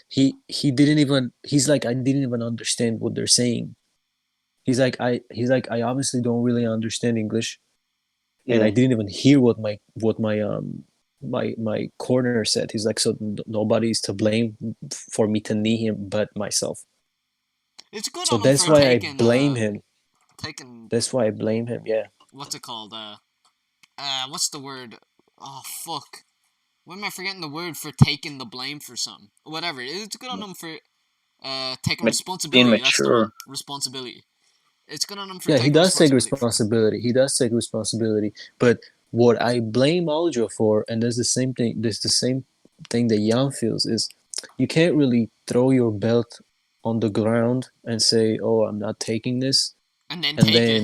He didn't even. He's like I didn't even understand what they're saying. He's like I obviously don't really understand English, and I yeah, didn't even hear what my corner said. He's like so nobody's to blame for me to knee him but myself. It's good So on him that's for why I taking blame him. taking That's why I blame him. Yeah. what's it called? what's the word? Oh fuck. Why am I forgetting the word for taking the blame for something? Whatever. It's good on him for taking Being responsibility. That's the one. mature. Responsibility. It's good on him for Yeah, he taking does take responsibility for it. responsibility. He does take responsibility. But what I blame Aljo for, and there's the same thing. There's the same thing that Jan feels is, you can't really throw your belt on the ground and say, "Oh, I'm not taking this," And then and take it.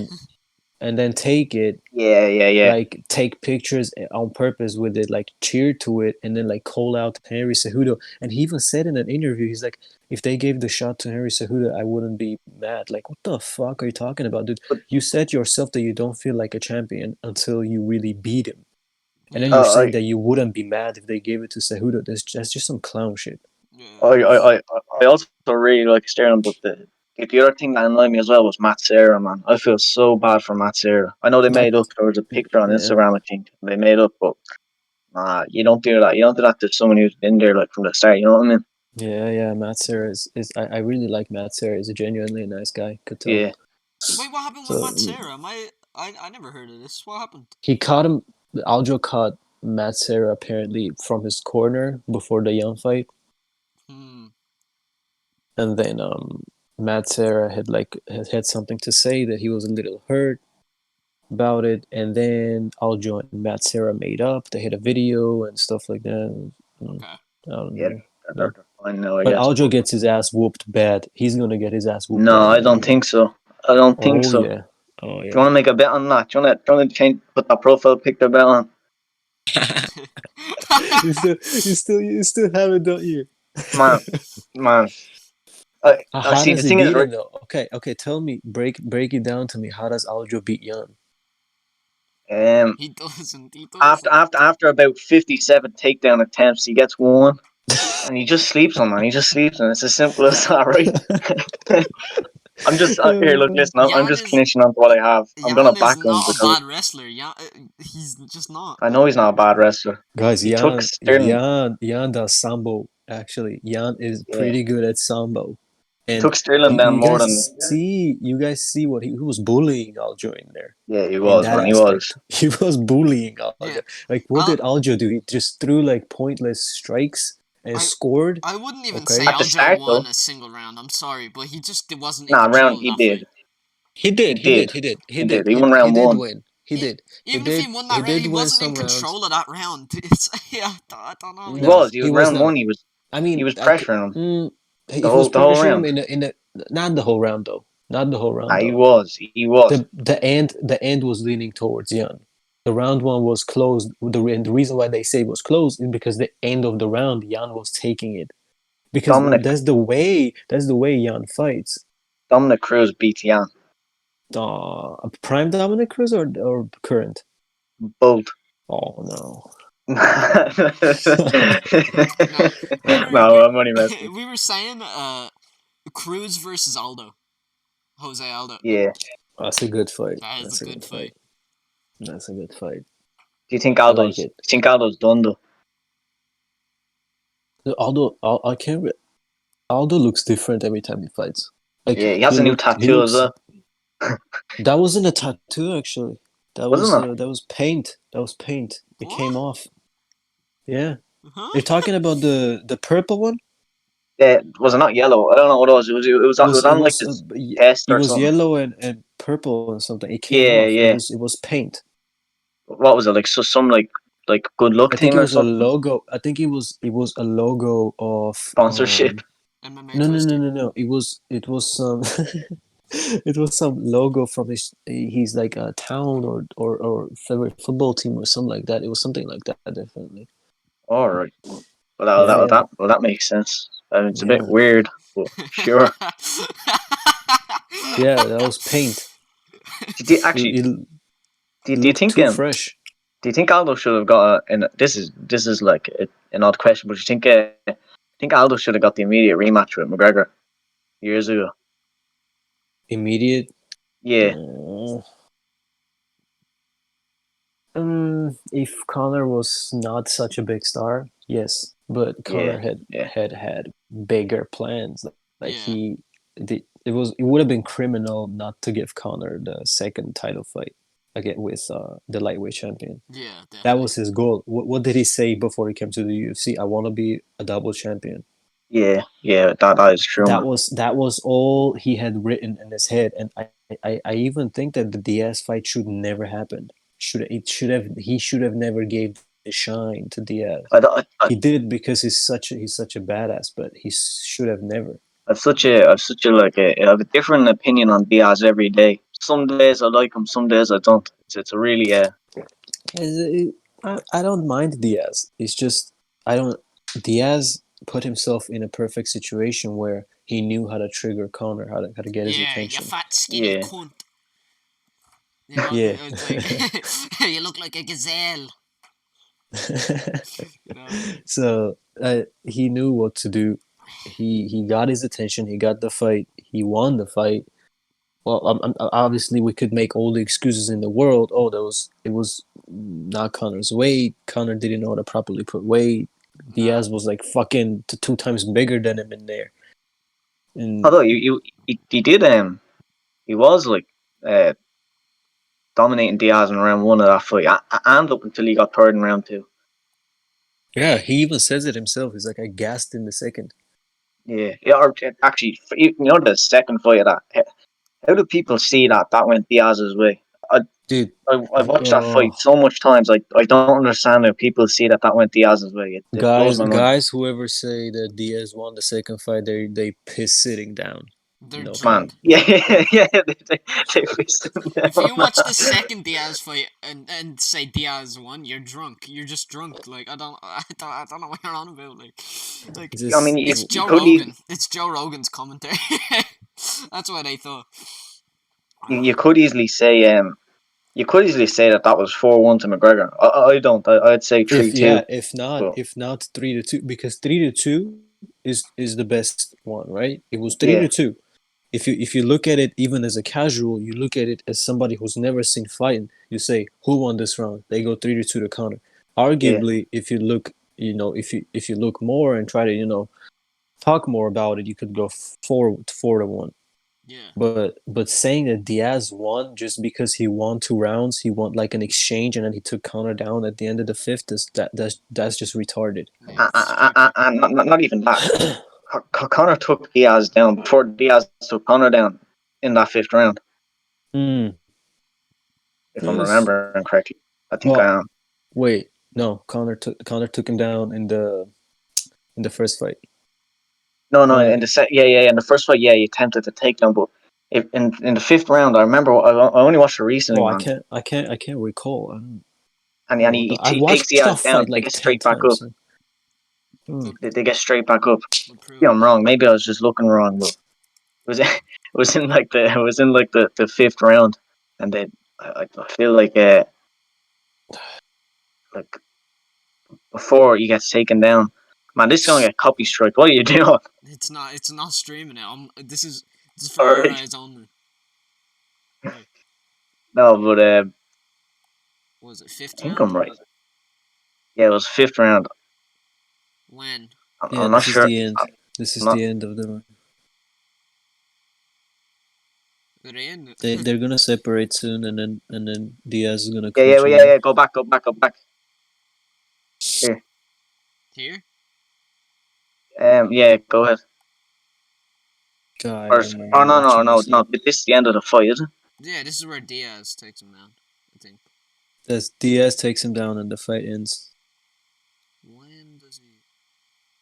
then take it, Yeah, yeah, yeah. like take pictures on purpose with it, like cheer to it, and then like call out Henry Cejudo. And he even said in an interview, he's like, if they gave the shot to Henry Cejudo, I wouldn't be mad. Like, what the fuck are you talking about, dude? But You said yourself that you don't feel like a champion until you really beat him, and then Yeah. you're I, saying that you wouldn't be mad if they gave it to Cejudo. That's just some clown shit. I, Yeah. I, I, I also really like Sterling, but the other thing that annoyed me as well was Matt Serra, man. I feel so bad for Matt Serra. I know they I, made up. There was a picture on yeah. Instagram, I think they made up, but you don't do that. You don't do that to someone who's been there like from the start. You know what I mean? Yeah. Matt Serra is I really like Matt Serra. He's a genuinely nice guy. Could tell. Yeah. Wait, what happened with So Matsera? I never heard of this. What happened? he caught him. Aljo caught Matt Serra apparently from his corner before the Young fight, Hmm. and then Matt Serra had something to say that he was a little hurt about it, and then Aljo and Matt Serra made up. They had a video and stuff like that. Mm, Okay. I don't Yeah, know. Yeah. they're fine now, I But guess. Aljo gets his ass whooped bad. He's gonna get his ass whooped No, bad I in don't Rio. think so. I don't think Oh so. yeah. Oh Do you yeah. want to make a bet on that? Do you want to change, put that profile picture bet on? You still have it, don't you? Man, man. I How see. does The he thing is, beat right, him though? Okay. Tell me, break it down to me. How does Aljo beat Jan? He doesn't. He after doesn't. after after about 57 takedown attempts, he gets one, and he just sleeps on, man. He just sleeps on. It's as simple as that, right? I'm just here. Look, listen. I'm Jan just is finishing on to what I have. I'm gonna Jan is back him not a because bad wrestler. Jan, he's just not. I know he's not a bad wrestler. Guys, He took Sterling. Jan does sambo. Actually, Jan is Yeah, pretty good at sambo. he And took Sterling down more than. you guys see what he was bullying Aljo in there. Yeah, he In was, that man. He was. aspect, he was bullying Aljo. Yeah. Like, what I did Aljo do? He just threw like pointless strikes and I scored. I wouldn't even say Okay, At the Aljo start, won though, a single round. I'm sorry, but he just wasn't in nah, control round of he that did. fight. he He did, he did. did, he did, he He did, did. He won he round did one. win. He did, Even if he won that round, did he win wasn't in some rounds. control of that round. It's yeah, I don't know. He He No, was. just He he was was round one. not. I He mean, was pressuring him he was the whole pressuring him round. in the not the whole round though. Not the whole Nah, round he though. was. He was. The end was leaning towards Jan. The round one was closed. The reason why they say it was closed is because the end of the round Jan was taking it, because Dominic that's the way Jan fights. Dominic Cruz beat Jan. Prime Dominic Cruz or current? Both. Oh no. No, no. I'm only messing. We were saying Cruz versus Aldo, Jose Aldo. Yeah. That's a good fight. That is a That's a good good fight. fight. That's a good fight. Do you think I like Aldo's? it. Do you think Aldo's done though? Aldo, I can't. Aldo looks different every time he fights. Like Yeah, he has a new he tattoo as looks. well. That wasn't a tattoo actually. Wasn't it? That was paint. That was paint. It What? came off. Yeah. You're Huh? talking about the purple one? Yeah, was it not yellow? I don't know what it was. It was on like this test It or was something. yellow and purple and something. It came Yeah, off. yeah. It was paint. What was it like? So some like good luck I think thing it or was a something. logo. I think it was a logo of Sponsorship. MMA Twister. no. It was some it was some logo from his like a town or favorite football team or something like that. It was something like that, definitely. All right. Yeah, yeah, Well, that makes sense. It's a bit yeah, weird, but sure. yeah. That was paint. Did you It, actually? it, it Do you looked think too fresh. Do you think Aldo should have got a? And this is like an odd question, but do you think Aldo should have got the immediate rematch with McGregor years ago? Immediate. Yeah, Uh, if Connor was not such a big star, yes, but yeah, Connor yeah. had bigger plans. Like Yeah. it would have been criminal not to give Connor the second title fight. again with the lightweight champion. Yeah, That definitely. was his goal. What did he say before he came to the UFC? I want to be a double champion. Yeah, yeah, that is true, man. That was all he had written in his head, and I even think that the Diaz fight should never happen. He should have never gave the shine to Diaz. I, He I, did it because he's such a badass, but he should have never. I have a different opinion on Diaz every day. Some days I like him, some days I don't. It's a really I don't mind Diaz. It's just I don't. Diaz put himself in a perfect situation where he knew how to trigger Connor, how to get his Yeah, you attention. fat skinny yeah. cunt. You know, Yeah. it's like you look like a gazelle. You know. So he knew what to do. He got his attention. He got the fight. He won the fight. Well, obviously we could make all the excuses in the world. Oh, it was not Connor's weight. Connor didn't know how to properly put weight. Nah, Diaz was like fucking two times bigger than him in there. And Although he did he was like uh dominating Diaz in round one of that fight, and up until he got third in round two. yeah, he even says it himself. He's like, I gassed in the second. Yeah, yeah. Or actually, the second fight of that. How do people see that that went Diaz's way? I Dude, I've watched that uh, fight so much times. I don't understand how people see that that went Diaz's way. It blows guys, my mind. guys, whoever say that Diaz won the second fight, they piss sitting down. they're No Man, cap. drunk. yeah, yeah, they pissed him If you down. watch the second Diaz fight and say Diaz won, you're drunk. You're just drunk. Like I don't know what you're on about. Like I mean, Just it's you Joe could Rogan. It's Joe Rogan's commentary. That's what they thought. you could easily say that that was 4-1 to McGregor. I don't. I'd say if 3-2. yeah, if not, But if not 3-2, because 3-2 is the best one, right? It was three yeah, to two. If you look at it even as a casual, you look at it as somebody who's never seen fighting. You say who won this round? They go 3-2 to Connor. yeah. Arguably, if you look, if you look more and try to talk more about it, you could go 4-1. Yeah. But saying that Diaz won just because he won 2 rounds, he won like an exchange, and then he took Connor down at the end of the fifth. That's just retarded. Yeah. Strictly. And not even that. Connor took Diaz down before Diaz took Connor down in that fifth round. Hmm. If I'm Yes. remembering correctly, I think I Well, am. wait. No, Connor took him down in the first fight. No. Connor. In in the first fight, yeah, he attempted to take down, but if in the fifth round, I remember I only watched it recently, Oh, I man. can't. I can't recall. And I've he takes watched Diaz that down. fight They like get ten straight back up. times. Hmm. But They get straight back up. but Yeah, prove I'm it. wrong. Maybe I was just looking wrong, but it was in like the fifth round, and they I feel like before he gets taken down. Man, this is gonna get copy strike. What are you doing? It's not. It's not streaming it. This is for our Alright. eyes only. Right. No, but What was it I fifth think round? I'm right. Yeah, it was fifth round. When? Yeah, I'm not this is sure. the end. I'm This is not. the end of the. They're in. They're gonna separate soon, and then Diaz is gonna Yeah, come to him. yeah. Go back, go back, go back. Here. Here. Yeah, go ahead. God, I Or, don't remember watching no, this. no. But this is the end of the fight, is it? Yeah, this is where Diaz takes him down. I think. As Diaz takes him down and the fight ends. When does he?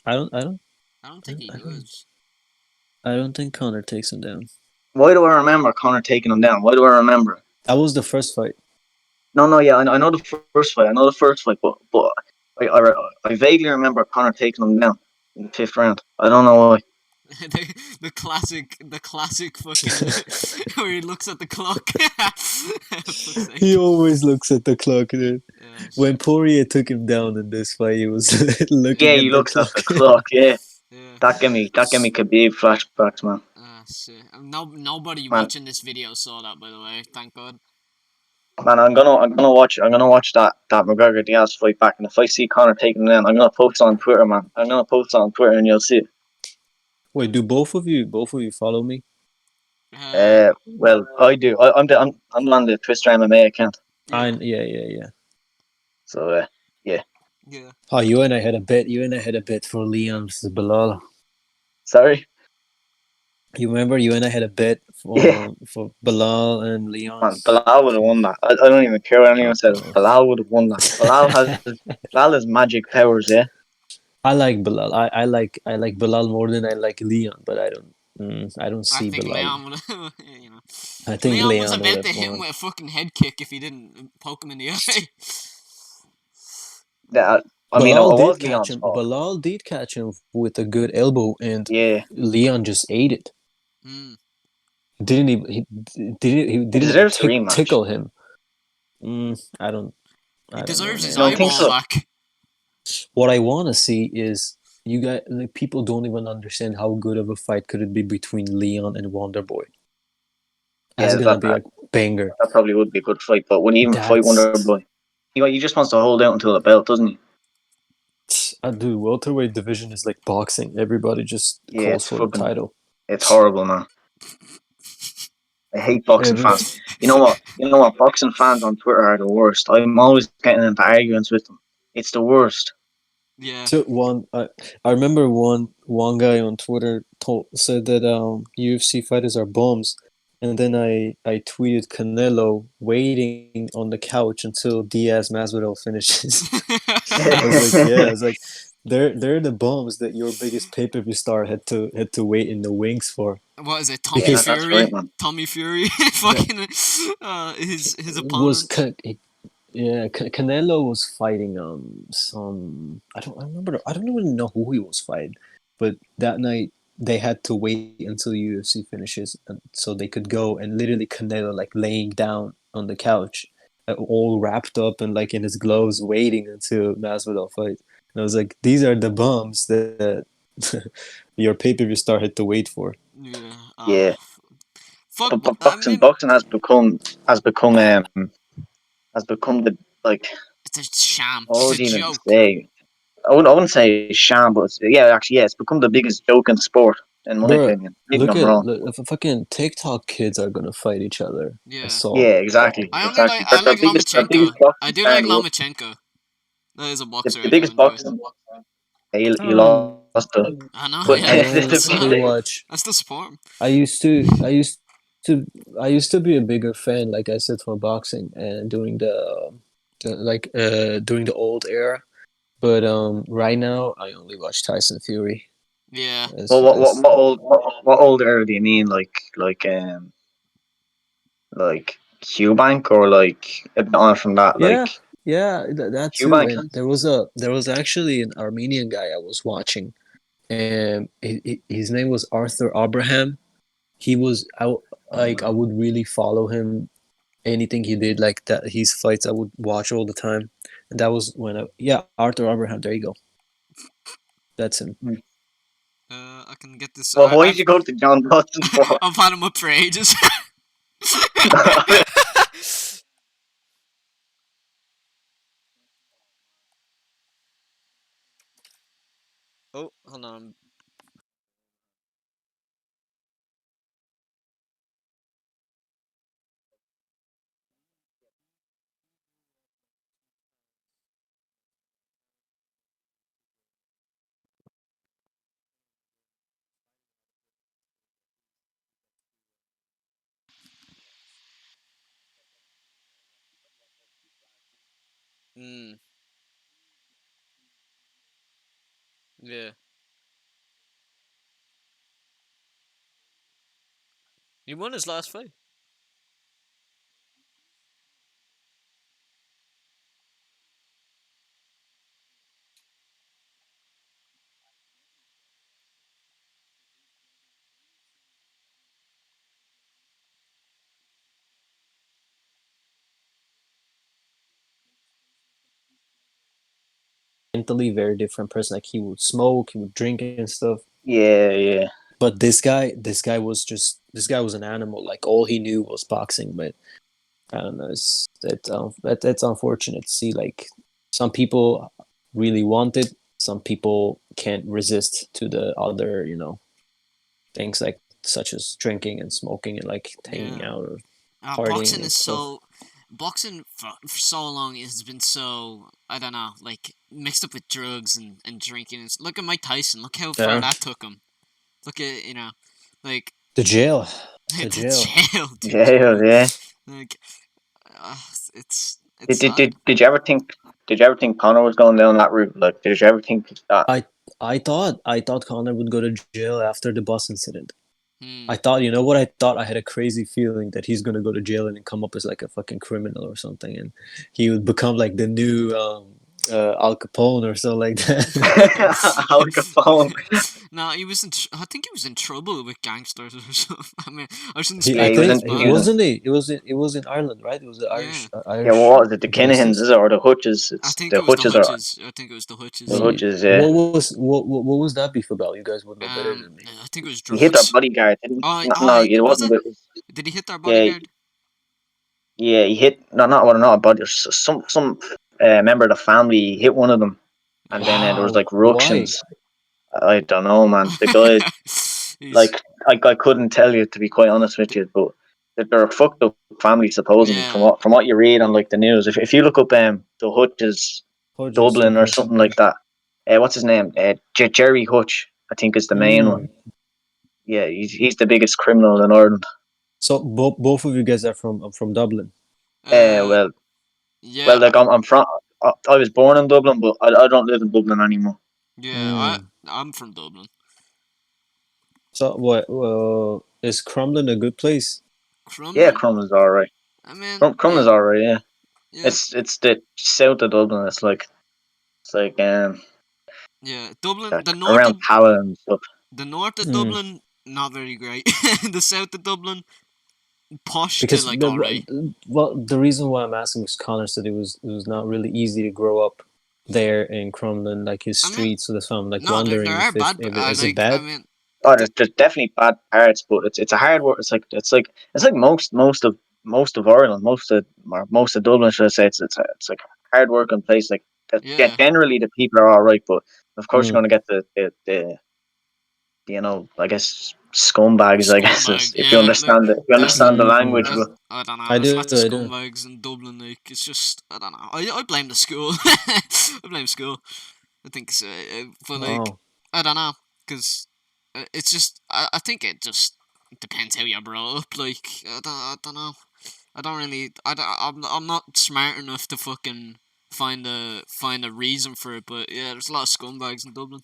I don't. I don't. I don't I think don't. he I don't, does. I don't think Connor takes him down. Why do I remember Connor taking him down? Why do I remember? That was the first fight. No, yeah, I know the first fight. I know the first fight, but I vaguely remember Connor taking him down in the fifth round. I don't know why. The classic fucking where he looks at the clock. Fuck's He sake. always looks at the clock, dude. Yeah, When shit. Poirier took him down in this fight, he was Yeah, looking he at the looks at clock. the clock. Yeah, Yeah. that gave me Khabib flashbacks, man. Ah, shit. Nobody Man, watching this video saw that, by the way. Thank God. man, I'm gonna watch that McGregor Diaz fight back, and if I see Connor taking him down, I'm gonna post on Twitter, man. I'm gonna post on Twitter, and you'll see it. Wait, do both of you follow me? Uh, Well, I do. I'm on the Twister MMA account. Yeah, Yeah. So yeah. yeah. Oh, you and I had a bet. You and I had a bet for Leon versus Bilal. Sorry. You remember? You and I had a bet Yeah, for Bilal and Leon. man. Bilal would have won that. I don't even care what anyone says. Uh, Bilal would have won that. Bilal has magic powers. Yeah. I like Bilal. I like Bilal more than I like Leon, but I don't I see think Bilal. Leon would have, you know. I think Leon was Leon would about have to hit him won. with a fucking head kick if he didn't poke him in the eye. I mean, it was Leon's fault. Bilal did catch him with a good elbow, and Yeah, Leon just ate it. Mm. He he didn't even deserves a rematch. tickle him. I don't. He I don't know, deserves his You don't man. think eyeball so? back. What I want to see is you guys. Like, people don't even understand how good of a fight could it be between Leon and Wonderboy. That's Yeah, gonna be a banger. that probably would be a good fight. But would he even fight That's Wonderboy? He just wants to hold out until the belt, doesn't he? dude. Welterweight division is like boxing. Everybody just Yeah, calls for the title. it's horrible, man. I hate boxing Every fans. You know what? You know what? Boxing fans on Twitter are the worst. I'm always getting into arguments with them. It's the worst. Yeah. So I remember one guy on Twitter said that UFC fighters are bums, and then I tweeted Canelo waiting on the couch until Diaz Masvidal finishes. I was like, yeah, it's like they're the bums that your biggest pay per view star had to wait in the wings for What is it? Tommy Yeah, because that's right, Fury? man. Tommy Fury? that Fucking his was opponent. yeah, Canelo was fighting some I don't even know who he was fighting, but that night they had to wait until UFC finishes so they could go and literally Canelo like laying down on the couch, all wrapped up and like in his gloves, waiting until Masvidal fight. And I was like, these are the bums that your pay per view star had to wait for. Yeah. Yeah, Fuck. but I boxing mean, boxing has become the like it's a sham. what It's would a you even joke. say? I wouldn't say sham, but it's become the biggest joke in sport, in my Bruh, opinion. Maybe I'm wrong. look if fucking TikTok kids are gonna fight each other. I Yeah. saw. Yeah, exactly, I They're, I they're like biggest, they're biggest Lomachenko. I boxing do star like in the world. Lomachenko. That is a The, boxer the I do biggest enjoy. boxing. He Um, lost to, I know. but Yeah. I That's honestly watch. I still support him. I used I used to be a bigger fan, like I said, for boxing and during the old era. But right now I only watch Tyson Fury. Yeah. As well, as what old era do you mean? Like Q Bank or like a bit on from that, yeah, like yeah, that Q too. Bank. And there was actually an Armenian guy I was watching, and his name was Arthur Abraham. He was I would really follow him anything he did like that his fights I would watch all the time. And that was when yeah, Arthur Abraham, there you go. That's him. I can get this. Well, why did you go to John Dodson for? I've had him up for ages. Oh, hold on. Mm, yeah. He won his last fight. Mentally very different person. Like he would smoke, he would drink and stuff. Yeah, yeah, But this guy was an animal. Like all he knew was boxing. But I don't know. That's unfortunate to see. Like some people really want it. Some people can't resist to the other, things like such as drinking and smoking and like hanging Yeah. out or partying Boxing and is stuff. so. boxing for so long has been so, I don't know, like mixed up with drugs and drinking. Look at Mike Tyson. Look how far Yeah. that took him. Look at like The jail. the The jail. jail, dude. Yeah, yeah. Like uh, it's Did, did, sad. did, did you ever think? Did you ever think Connor was going down that route? Like, did you ever think that? I thought Connor would go to jail after the bus incident. I Hmm. thought, you know what I thought? I had a crazy feeling that he's gonna go to jail and then come up as like a fucking criminal or something, and he would become like the new Al Capone or so like that. Al Capone. No, he was in. I think he was in trouble with gangsters or something. I mean, I shouldn't he, Yeah, I speak he for was his think in. he He was in. past. wasn't he. It was in Ireland, right? It was the Yeah, Yeah, well, Irish what is it? The Kinahans, gangsters. is it, or the Hutches? I It's think the it was the Hutches are Hutches. I think it was the the Hutches. Hutches. Yeah, What was that beef about? You guys would know better than me. I think it was he hit their drugs. bodyguard, didn't he? Oh, No, oh, no, it was wasn't. it? It was, Did he hit our yeah, bodyguard? yeah, he hit not a body. Some member of the family he hit one of them, and then Yeah. there was Wow. like Why? ructions. I don't know, man. The guy, He's like, I couldn't tell you, to be quite honest with you, but they're a fucked up family supposedly yeah. from what you read on like the news. If you look up the Hutches Hodges. Dublin or Okay. something like that, what's his name? Jerry Hutch, I think is the main one. Mm. Yeah, he's the biggest criminal in Ireland. So both of you guys are from Dublin. Uh, Uh, well, yeah, like I'm from. I was born in Dublin, but I don't live in Dublin anymore. yeah. Mm. I'm from Dublin. So what? Is Crumlin a good place? Yeah, Crumlin. Crumlin's alright. I mean, Crumlin's alright. Yeah, yeah, it's the south of Dublin. It's like yeah. Dublin, like around Tala and stuff. the north of Mm. Dublin, not very great. The south of Dublin, posh to Because like alright. the reason why I'm asking is Connor said it was not really easy to grow up there in Crumlin, like his I mean, streets. So that's why I'm like no, there wondering are bad. if is it I bad? mean, Oh, the, there's definitely bad parts, but it's a hard work. It's like most of Ireland, most of Dublin, should I say? It's like a hard working place. Like yeah, generally the people are all right, but of course you're Mm. gonna get the I guess scumbags. I guess scumbag. if you Yeah, understand it, if you there's understand the language. Mm. there's But I don't know. I There's do, lots of I do. scumbags in Dublin. Like it's just I don't know. I blame the school. I blame school. I think so. But like Wow. I don't know, because it's just I think it just depends how you're brought up. Like I don't know. I don't really. I'm not smart enough to fucking find a reason for it. But yeah, there's a lot of scumbags in Dublin.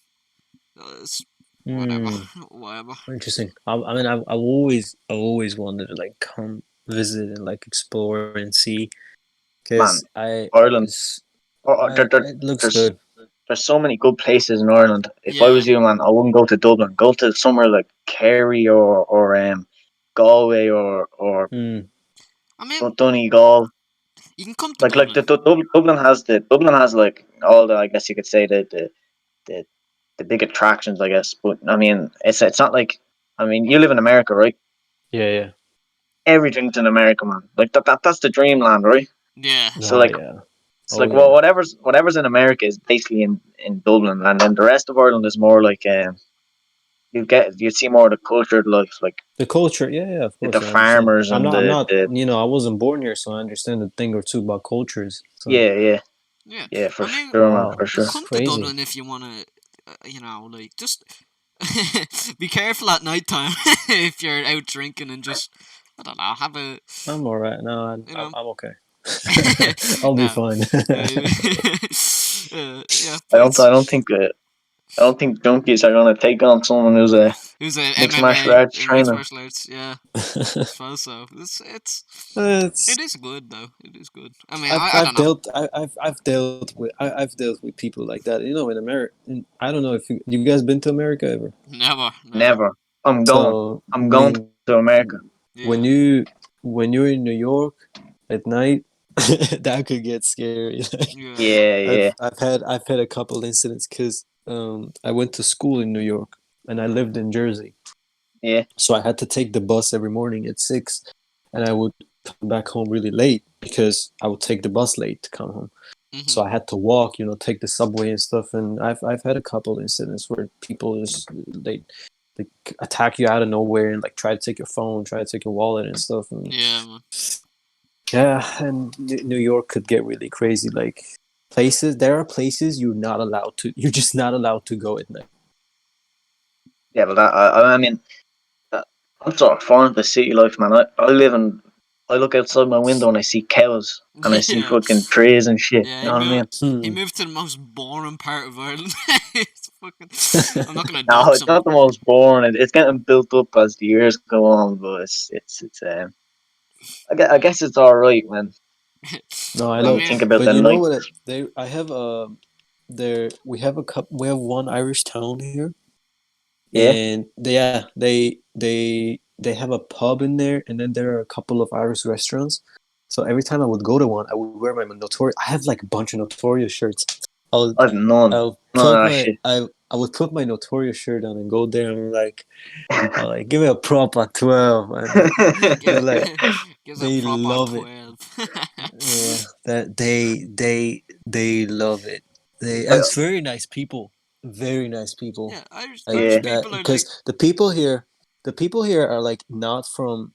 It's whatever, Mm. whatever. Interesting. I mean, I've always wanted to like come visit and like explore and see, because man, Ireland, it looks there's good. there's so many good places in Ireland. If I Yeah, was you, man, I wouldn't go to Dublin. Go to somewhere like Kerry or Galway or I mean, Donegal. you can come to Like Dublin. Dublin has like all the, I guess you could say, the the big attractions, I guess. But I mean, it's not like, I mean, you live in America, right? Yeah, yeah. Everything's in America, man. Like that's the dreamland, right? Yeah, So Oh like yeah. it's Oh like, well, yeah. whatever's in America is basically in Dublin, and then the rest of Ireland is more like you see more of the cultured life, like The culture, yeah, yeah, of the course, I understand. farmers I'm and not, I'm the not, the I wasn't born here, so I understand a thing or two about cultures. So, yeah, yeah, yeah. yeah, for I mean, sure, man, wow, for sure. it's come to crazy. Dublin if you wanna, like just be careful at night time if you're out drinking and just I don't know have a I'm all right. No, I'm, you I'm, know I'm okay. I'll be no fine. uh, yeah I don't think junkies are gonna take on someone who's a who's an mixed martial MMA arts mixed trainer. martial arts yeah I suppose so it's it is good though it is good I mean I've I I've don't know dealt I've dealt with I've dealt with people like that. You know, in America, I don't know if you guys been to America ever. never Never. I'm going. So I'm going to America. when yeah you when you're in New York at night, that could get scary. Like, yeah Yeah, yeah, I've had a couple incidents because I went to school in New York and I lived in Jersey, yeah, so I had to take the bus every morning at 6, and I would come back home really late because I would take the bus late to come home. So mhm I had to walk, take the subway and stuff. And I've had a couple incidents where people just they attack you out of nowhere and like try to take your phone, try to take your wallet and stuff. And yeah man Yeah, and New York could get really crazy. Like places, there are places you're not allowed to. You're just not allowed to go at night. Yeah, but I mean, uh, I'm sort of foreign to city life, man. I look outside my window and I see cows and I see Yeah, fucking trees and shit. yeah. You know what I mean? He Hmm. moved to the most boring part of Ireland. It's fucking. I'm not gonna No, dox it's him. not the most boring. It's getting built up as the years go on, but it's. I Yeah. guess it's all right, man. No, I I When you know, mean, think about but the you know night. what? They, I have there we have a cup. We have one Irish town here, Yeah, and they have a pub in there, and then there are a couple of Irish restaurants. So every time I would go to one, I would wear my Notorious. I have like a bunch of Notorious shirts. I would I've I'll none put of that my shit. I would put my Notorious shirt on and go there and like I like give me a proper 12, and give they're it like gives a they proper love it. 12. Yeah, that they love it. They I, and it's very nice people. Yeah, Like yeah, Irish that people are like. because the people here are like not from.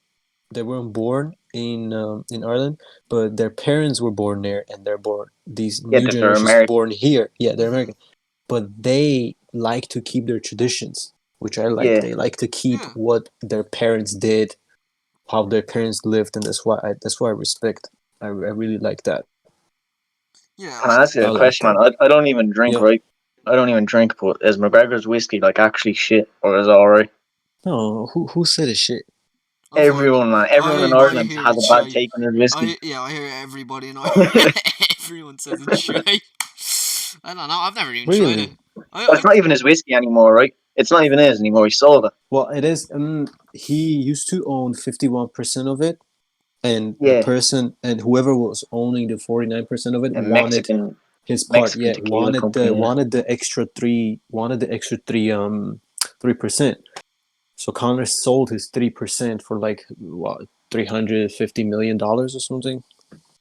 They weren't born in Ireland, but their parents were born there, and they're born. These yeah, new that they're generations American. born here. Yeah, they're Hmm. American, but they like to keep their traditions, which I like. Yeah, They like to keep Yeah, what their parents did, how their parents lived, and that's why I respect. I really like that. yeah. can I ask I you a like question, that. man? I don't even drink, Yeah. right? I don't even drink, but is McGregor's whiskey like actually shit, or is it alright? No, who said a shit? I've heard. Everyone, man, everyone in I Ireland hear has it's a bad shy. take on his whiskey. I hear everybody in everyone says it's shy. I don't know. I've never even tried it. Really? It's not even his whiskey anymore, right? It's not even his anymore. He sold it. Well, it is. He used to own 51% of it, and the Yeah, person and whoever was owning the 49% of it a wanted his part. Mexican Yeah, tequila company. Yeah, wanted the extra 3%. So Congress sold his 3% for like what $350 million or something.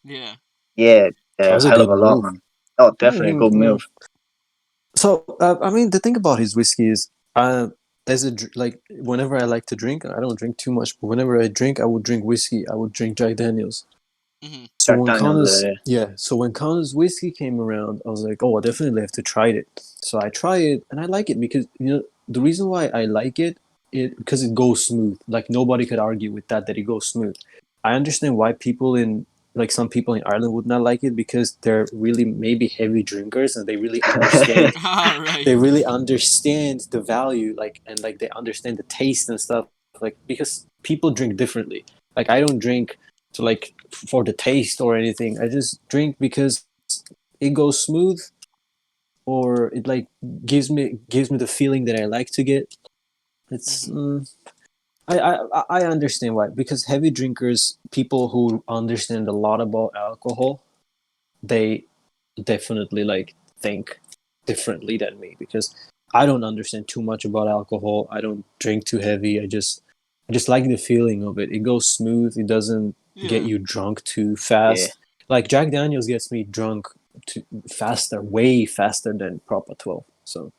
Yeah. yeah, That a was a hell of good a lot, move. man. Oh, Yeah, definitely a good move. so I mean, the thing about his whiskey is, like whenever I like to drink, I don't drink too much, but whenever I drink, I would drink whiskey. I would drink Jack Daniels. Hmm. So Jack when Daniels, Connor's yeah, so when Connor's whiskey came around, I was like, oh, I definitely have to try it. So I try it and I like it because the reason why I like it because it goes smooth. Like nobody could argue with that it goes smooth. I understand why people in like some people in Ireland would not like it because they're really maybe heavy drinkers and All right. they really understand the value and like they understand the taste and stuff like because people drink differently. Like I don't drink to like for the taste or anything. I just drink because it goes smooth or it like gives me the feeling that I like to get. It's Hmm. I understand why because heavy drinkers, people who understand a lot about alcohol, they definitely like think differently than me because I don't understand too much about alcohol. I don't drink too heavy. I just like the feeling of it. It goes smooth. It doesn't get Yeah. you drunk too yeah, fast. Like Jack Daniels gets me drunk too faster, way faster than Proper 12. So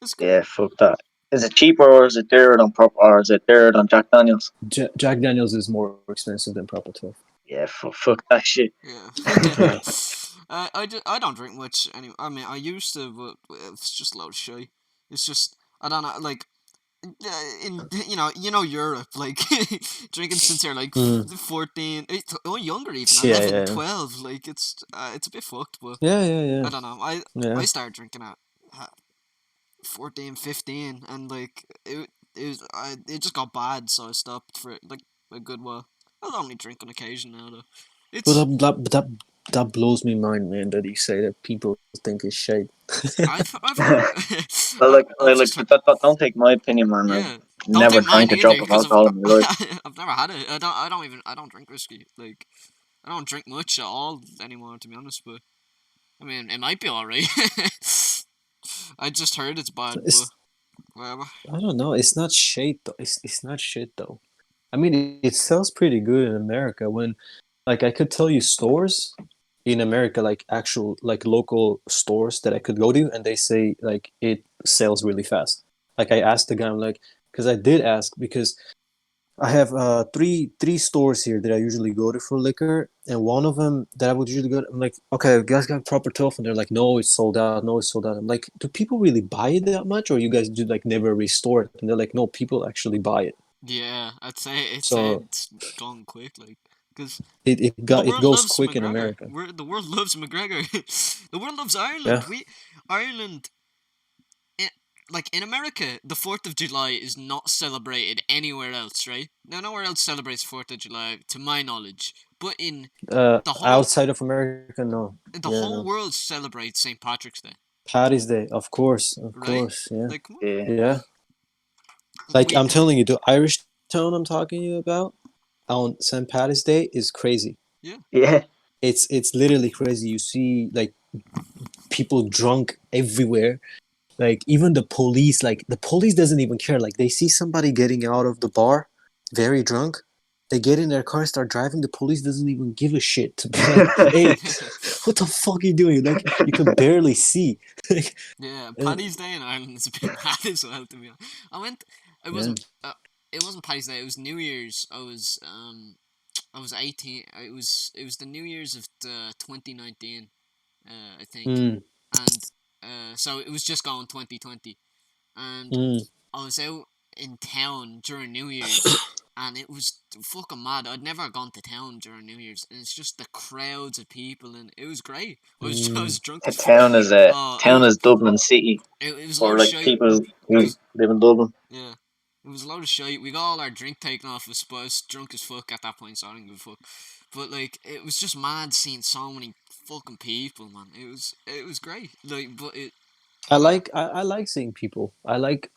It's good. yeah. Fuck that. Is it cheaper or is it dearer than or is it dearer than Jack Daniels? Jack Daniels is more expensive than Proper 12. Yeah, fuck that shit. Yeah. Yeah. I don't drink much anyway. I mean, I used to, but it's just a load of shy. It's just I don't know. Like in Europe, like drinking since you're like Mm. 14, or younger even Yeah, 11, yeah, 12. Like it's a bit fucked, but yeah, yeah, yeah, I don't know. I yeah. started drinking at 14, 15, and like it just got bad, so I stopped for like a good while. I'll only drink on occasion now though. But It's that blows me mind, man. That you say that people think it's shade. I've heard Well, I've like, just heard, don't take my opinion, man. I've yeah. Don't never take mine drank a either, drop of because alcohol in my life. I've never had it. I don't drink whiskey. Like I don't drink much at all anymore, to be honest. But I mean, it might be all right. I just heard it's bad, but It's whatever. I don't know. It's not shade though. It's not shit though. I mean, it sells pretty good in America. When like I could tell you stores in America, like actual like local stores that I could go to, and they say like it sells really fast. Like I asked the guy, I'm like, because I did ask because I have three stores here that I usually go to for liquor, and one of them that I would usually go to, I'm like, okay, you guys got proper 12, and they're like, no, it's sold out, no, it's sold out. I'm like, do people really buy it that much, or you guys do like never restore it? And they're like, no, people actually buy it. Yeah, I'd say So it's gone quick, like, because the it world goes loves quick in McGregor. America. The world loves McGregor. The world loves Yeah. Ireland. Ireland, i like in America, the 4th of July is not celebrated anywhere else, right? Now, nowhere else celebrates 4th of July, to my knowledge. But in the whole Outside of America, no. the Yeah, whole no. world celebrates St. Patrick's Day, Paddy's Day, of right? course, yeah, Like, come Yeah. yeah. on, Like I'm telling you, the Irish town I'm talking to you about on St. Paddy's Day is crazy. yeah, Yeah. It's literally crazy. You see like people drunk everywhere. Like even the police, like the police doesn't even care. Like they see somebody getting out of the bar, very drunk. They get in their car, start driving. The police doesn't even give a shit to be like, "Hey, what the fuck are you doing?" Like you can barely see. Like, yeah. uh, Paddy's Day in Ireland is a bit mad as well. To be honest, I went. It yeah. wasn't. It wasn't Paddy's Day. It was New Year's. I was 18. It was the New Year's of the 2019. I think, Mm, and so it was just gone 2020, and mm, I was out in town during New Year's, and it was fucking mad. I'd never gone to town during New Year's, and it's just the crowds of people, and it was great. I mm. was drunk A as fuck. town is a Oh, town is Dublin City, it was a load or of like shite. people It who was live in Dublin. Yeah. It was a load of shite. We got all our drink taken off us, but I was drunk as fuck at that point, so I didn't give a fuck. But like, it was just mad seeing so many fucking people, man. It was great. Like, but it. I like seeing people. I like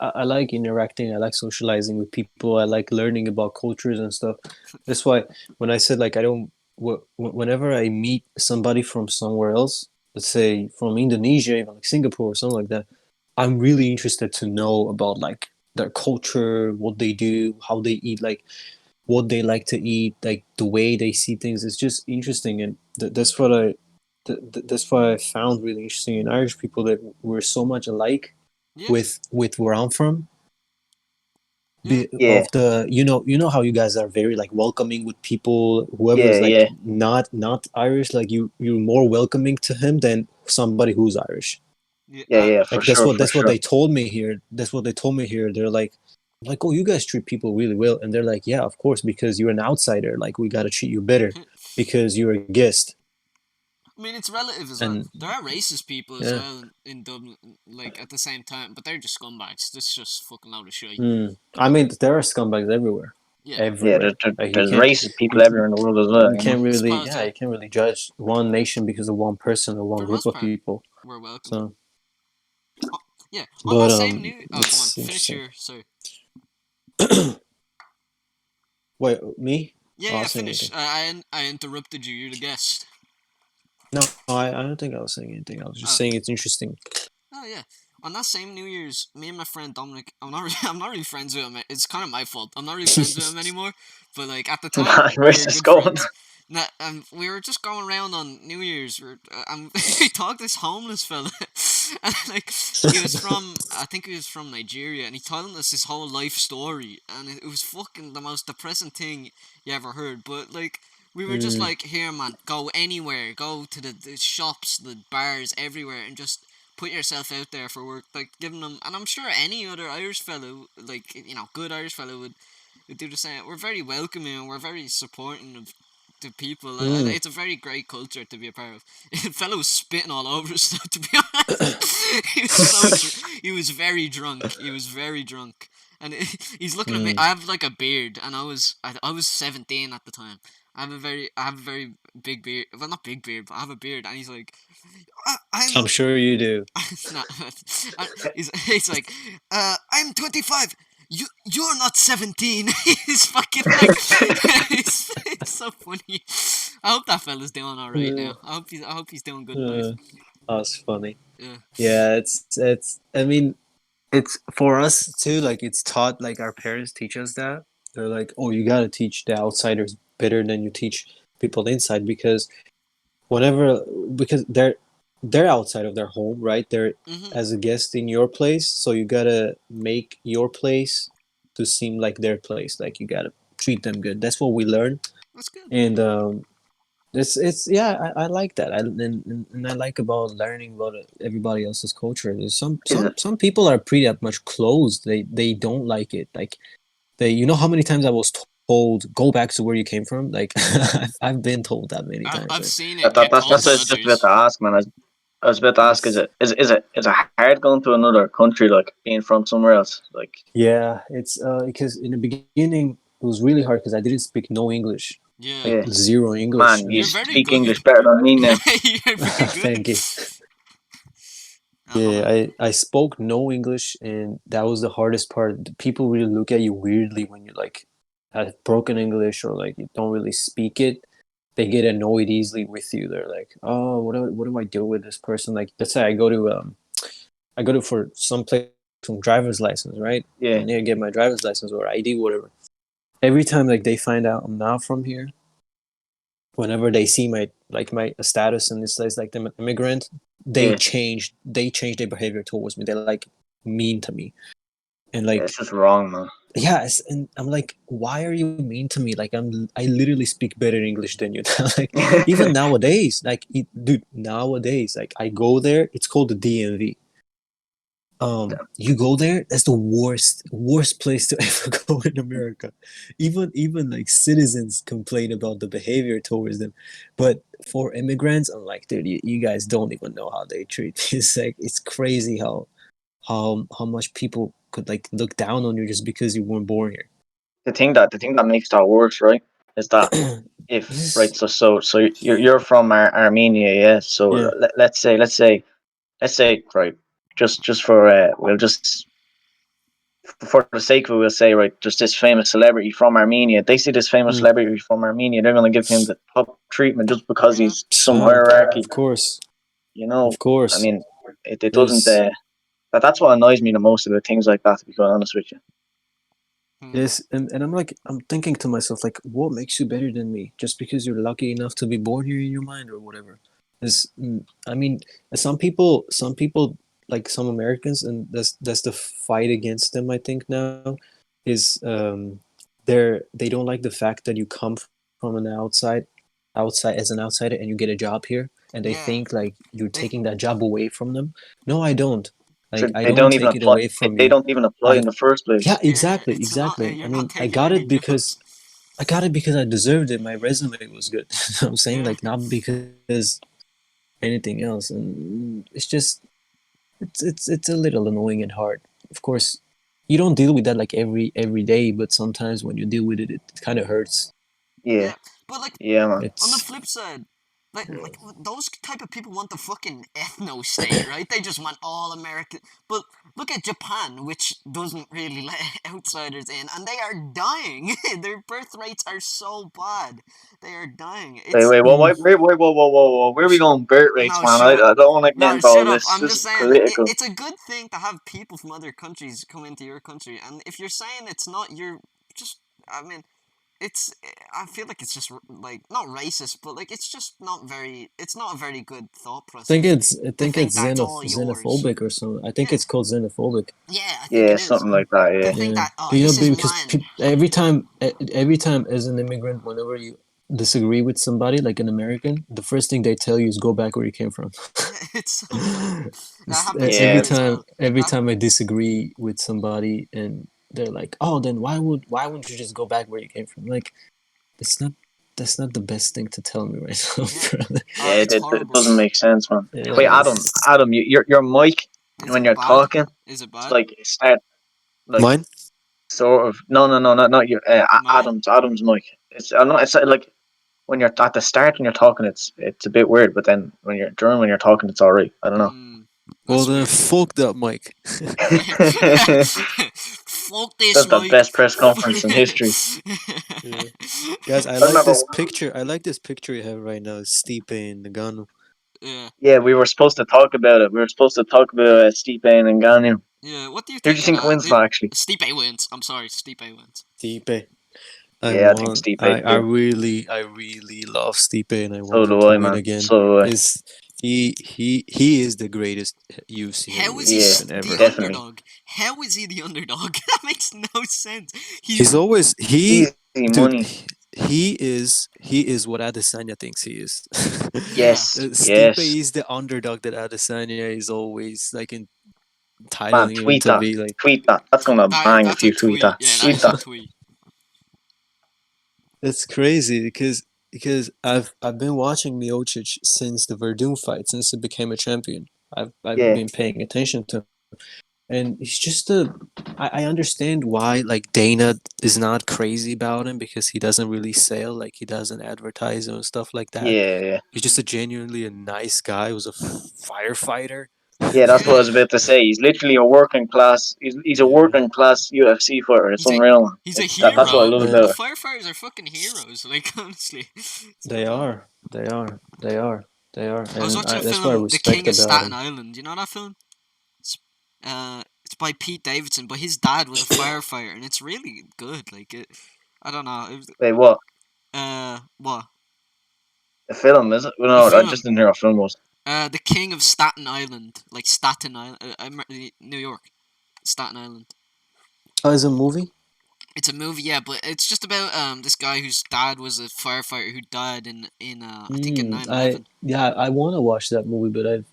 interacting. I like socializing with people. I like learning about cultures and stuff. That's why when I said like I don't whenever I meet somebody from somewhere else, let's say from Indonesia, even like Singapore or something like that, I'm really interested to know about like their culture, what they do, how they eat, like what they like to eat, like the way they see things. It's just interesting, and that's what I found really interesting in Irish people, that we're so much alike Yeah, with where I'm from. yeah, Yeah, Of the you know how you guys are very like welcoming with people. Whoever yeah, is like yeah, not Irish, like you're more welcoming to him than somebody who's Irish. yeah. yeah, yeah, for Like sure, for that's what sure. they told me here. That's what they told me here. They're like, oh, you guys treat people really well, and they're like, yeah, of course, because you're an outsider. Like we got to treat you better because you're a guest. I mean, it's relative as well. And There are racist people as yeah, well in Dublin, like at the same time, but they're just scumbags. That's just fucking loud of shit. I mean, there are scumbags everywhere, Yeah, Yeah, everywhere. Like there's racist you, people everywhere in the world as well. you You know. can't I really, suppose. yeah, Yeah, you can't really judge one nation because of one person or one for the group most of part, people. we're welcoming. So, Oh, yeah, on but that same new. Oh, come on, it's finish interesting. your. Sorry. Wait, me? Yeah, Oh, I yeah, was saying finish. anything. I interrupted you. You're the guest. No, I don't think I was saying anything. I was just Oh, saying it's interesting. oh yeah. On that same New Year's, me and my friend Dominic, I'm not really friends with him. It's kind of my fault. I'm not really friends with him anymore. But like at the time, we Where's were this good going? friends. Nah, we were just going around on New Year's. We talked to this homeless fella, and like I think he was from Nigeria, and he told us his whole life story, and it was fucking the most depressing thing you ever heard. But like, we were just Mm, like, here, man, go anywhere, go to the shops, the bars, everywhere, and just put yourself out there for work. Like, giving them, and I'm sure any other Irish fellow, like, good Irish fellow would do the same. We're very welcoming and we're very supporting of the people. mm, It's a very great culture to be a part of. The fellow was spitting all over us, to be honest. He was very drunk. He was very drunk. And he's looking at me. mm. I have like a beard, and I was 17 at the time. I have a very big beard. Well, not big beard, but I have a beard. And he's like, I'm I'm sure you do. no, he's like, I'm 25. You're not 17. He's fucking like, it's so funny. I hope that fella's doing all right Uh, now. I hope he's doing good in life. uh, that's funny. Yeah, Yeah, it's. I mean, it's for us too. Like it's taught. Like our parents teach us that. They're like, oh, you gotta teach the outsiders better than you teach people inside, because whenever because they're outside of their home, right? They're mhm, as a guest in your place, so you gotta make your place to seem like their place. Like you gotta treat them good. That's what we learn, That's good. and it's yeah, I like that. And I like about learning about everybody else's culture. There's Is it? some people are pretty much closed. They don't like it. Like they, you know how many times I was told go back to where you came from. Like I've been told that many times. I've Right? seen That, it that, get that's told that's to what I was just about others. to ask, man. I was about to ask, It's is it hard going to another country, like being from somewhere else? Like, yeah, it's because in the beginning it was really hard because I didn't speak no English, Yeah. like yeah, zero English, man, you You're and very speak good. English better than me Yeah, now. you're very good. thank you. Oh Yeah, man. I spoke no English, and that was the hardest part. People really look at you weirdly when you like have broken English or like you don't really speak it. They get annoyed easily with you. They're like, "Oh, what do I do with this person?" Like, let's say I go to for some place some driver's license, right? I Yeah, need to get my driver's license or ID, whatever. Every time like they find out I'm not from here, whenever they see my like my status in this place, like I'm an immigrant, yeah, they change their behavior towards me. They're like mean to me, and yeah. like It's just wrong, man. yes, and I'm like, why are you mean to me? Like I literally speak better English than you. Like even nowadays, like dude, nowadays, like I go there, it's called the DMV. You go there, that's the worst place to ever go in America. Even like citizens complain about the behavior towards them, but for immigrants, I'm like, dude, you guys don't even know how they treat. It's like it's crazy how much people could like look down on you just because you weren't born The thing that makes that worse, right, is that here. if right, This, so you're from Armenia, yeah. So yeah. let's say right, just for we'll just for the sake of it, we'll say right, just this famous celebrity from Armenia. They see this famous Mm. celebrity from Armenia, they're going to give him the top treatment just because Yeah. he's some So, hierarchy. of course, You know, of I course. mean, it doesn't. There's That's what annoys me the most about things like that. To be quite honest with you, Hmm. Yes, and I'm like, I'm thinking to myself, like, what makes you better than me? Just because you're lucky enough to be born here in your mind or whatever. I mean, some people, like some Americans, and that's the fight against them. I think now is they don't like the fact that you come from an outside as an outsider and you get a job here, and they Yeah. think like you're They. taking that job away from them. No, I don't. so Like, I they don't don't even take it apply. away from They you. don't even apply I in the first Yeah, place. Yeah. exactly, It's not. exactly. I You're not mean, taking any jobs. I got it because I deserved it. My resume was good. I'm saying Yeah. like not because anything else, and it's just it's a little annoying and hard. Of course, you don't deal with that like every day, but sometimes when you deal with it, it kind of hurts. Yeah, Yeah. But like yeah, man. on the It's flip side, like those type of people want the fucking ethno state, right? They just want all American. But look at Japan, which doesn't really let outsiders in, and they are dying. Their birth rates are so bad. They are dying. Wait, It's wait, mm, whoa. Where are we going, birth rates, no, man? shut up. I don't want to get No, into all shut up. this. I'm This just is saying political. it's a good thing to have people from other countries come into your country, and if you're saying it's not, you're just. I mean, it's I feel like it's just like not racist, but like it's just not very it's not a very good thought process I to think think it's that it's all yours. xenophobic or something. I think Yeah, it's called xenophobic. yeah, I think Yeah, it is. something like that. To Yeah. think Yeah, that oh you know, this is because mine. every time as an immigrant, whenever you disagree with somebody like an American, the first thing they tell you is go back where you came from. It's so funny. That happens Yeah, here as well. Every That time I disagree with somebody and they're like, "Oh, then why wouldn't you just go back where you came from?" Like, it's not that's not the best thing to tell me right now, yeah. brother. yeah. It's It horrible. doesn't make sense, man. Wait, Yeah, Adam, it's Adam, your mic Is when it you're bad? talking, Is it it's bad? like it start like mine. sort of. No, not your Mine? Adam's mic. It's I know it's like when you're at the start when you're talking, it's a bit weird, but then when you're talking, it's all right. I don't know. Hmm. Well That's then, weird. fuck that mic. Fuck this, That's the Mike. best press conference in history. Yeah. Guys, I I like remember. this picture. I like this picture you have right now. Stipe and Nagano. Yeah. Yeah, we were supposed to talk about it. We were supposed to talk about Stipe and Ngannou. Yeah. What do you Who do you think of think that? wins that actually? Stipe wins. I'm sorry, Stipe wins. Stipe. Yeah, I think Stipe too. I really love Stipe, and I So want him do to I, win man. again. So do I. Is he is the greatest UFC How is heavyweight he Yeah, champion the ever. definitely. underdog? How is he the underdog? That makes no sense. He's He's always He's Easy dude. money. He is what Adesanya thinks he is. Yeah. Yes, Stipe yes. is the underdog that Adesanya is always like Man, entitling him tweet to that. be like. Tweet that. That's gonna bang if That's a you tweet tweet. that. Yeah, that Tweet is a that. tweet. It's crazy because I've been watching Miocic since the Verdun fight, since he became a champion. I've Yeah, been paying attention to him, and he's just a. I understand why like Dana is not crazy about him because he doesn't really sell, like he doesn't advertise and stuff like that. yeah. He's just Mm. a genuinely a nice guy. He was a firefighter. Yeah, that's what I Yeah. was about to say. He's literally a working class. He's a Yeah, working class UFC fighter. It's He's a unreal, man. he's a That's what I hero. love and about The it. firefighters are fucking heroes. Like honestly, it's they mad. are, they are, they are, they are, I was and watching a that's what I film, The King respect of about Staten him. Island. You know that film? It's it's by Pete Davidson, but his dad was a firefighter, and it's really good. Like it, I don't know. It was, Wait, what? what A film is it? the No, I just film? didn't hear a film was. The King of Staten Island, like Staten Island, New York, Staten Island. Oh, is a movie? It's a movie, yeah, but it's just about this guy whose dad was a firefighter who died in I think in Mm, nine I eleven. yeah, I want to watch that movie, but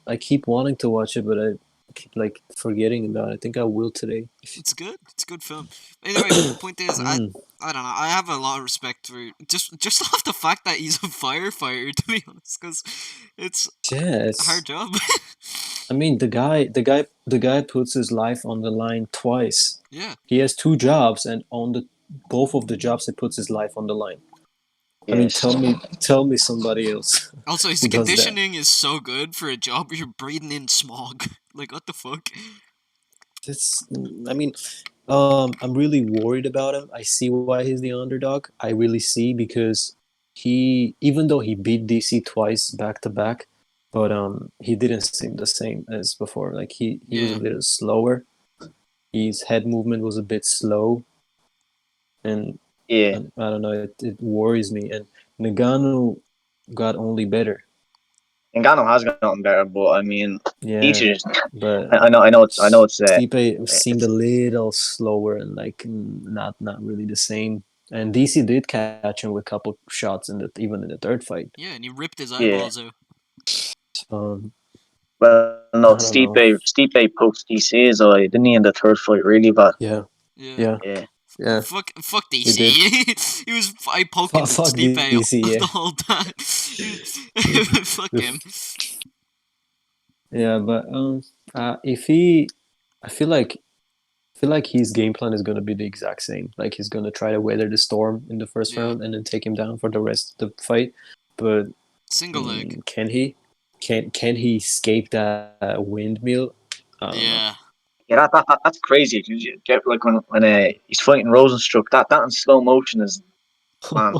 I keep wanting to watch it, but I keep like forgetting about it. I think I will today. It's good. It's a good film. Anyway, point is, Mm, I don't know. I have a lot of respect for just off the fact that he's a firefighter, to be honest, because it's a hard yes. job. I mean, the guy puts his life on the line twice. Yeah, He has two jobs, and on the both of the jobs, he puts his life on the line. I mean, Yes. tell me somebody else also his who does that. conditioning is so good for a job where you're breathing in smog. Like what the fuck? That's, I mean, I'm really worried about him. I see why he's the underdog. I really see because even though he beat DC twice back to back, but he didn't seem the same as before. Like he was a Yeah, little slower. His head movement was a bit slow, and Yeah. I don't know. It worries me. And Nagano got only better. Ngannou has gotten better, but I mean, Yeah, teachers. but I know Stipe seemed a it's little slower and like not really the same. And DC did catch him with a couple shots in the even in the third fight. yeah, and he ripped his yeah. eyeballs out. Well, no, I don't know. Stipe poked DC's eye, didn't he, in the third fight, really bad. Yeah, Yeah. yeah, Yeah. yeah. Fuck He did. DC. He was eye poking Fuck Stipe DC. Yeah, the whole time. Fuck The him. yeah. But if he, I feel like his game plan is gonna be the exact same. Like he's gonna try to weather the storm in the first Yeah, round and then take him down for the rest of the fight. But single leg. can he? Can he escape that windmill? I don't know. Yeah. Yeah, that's crazy. You get like when he's fighting Rosenstruck, that in slow motion is, man.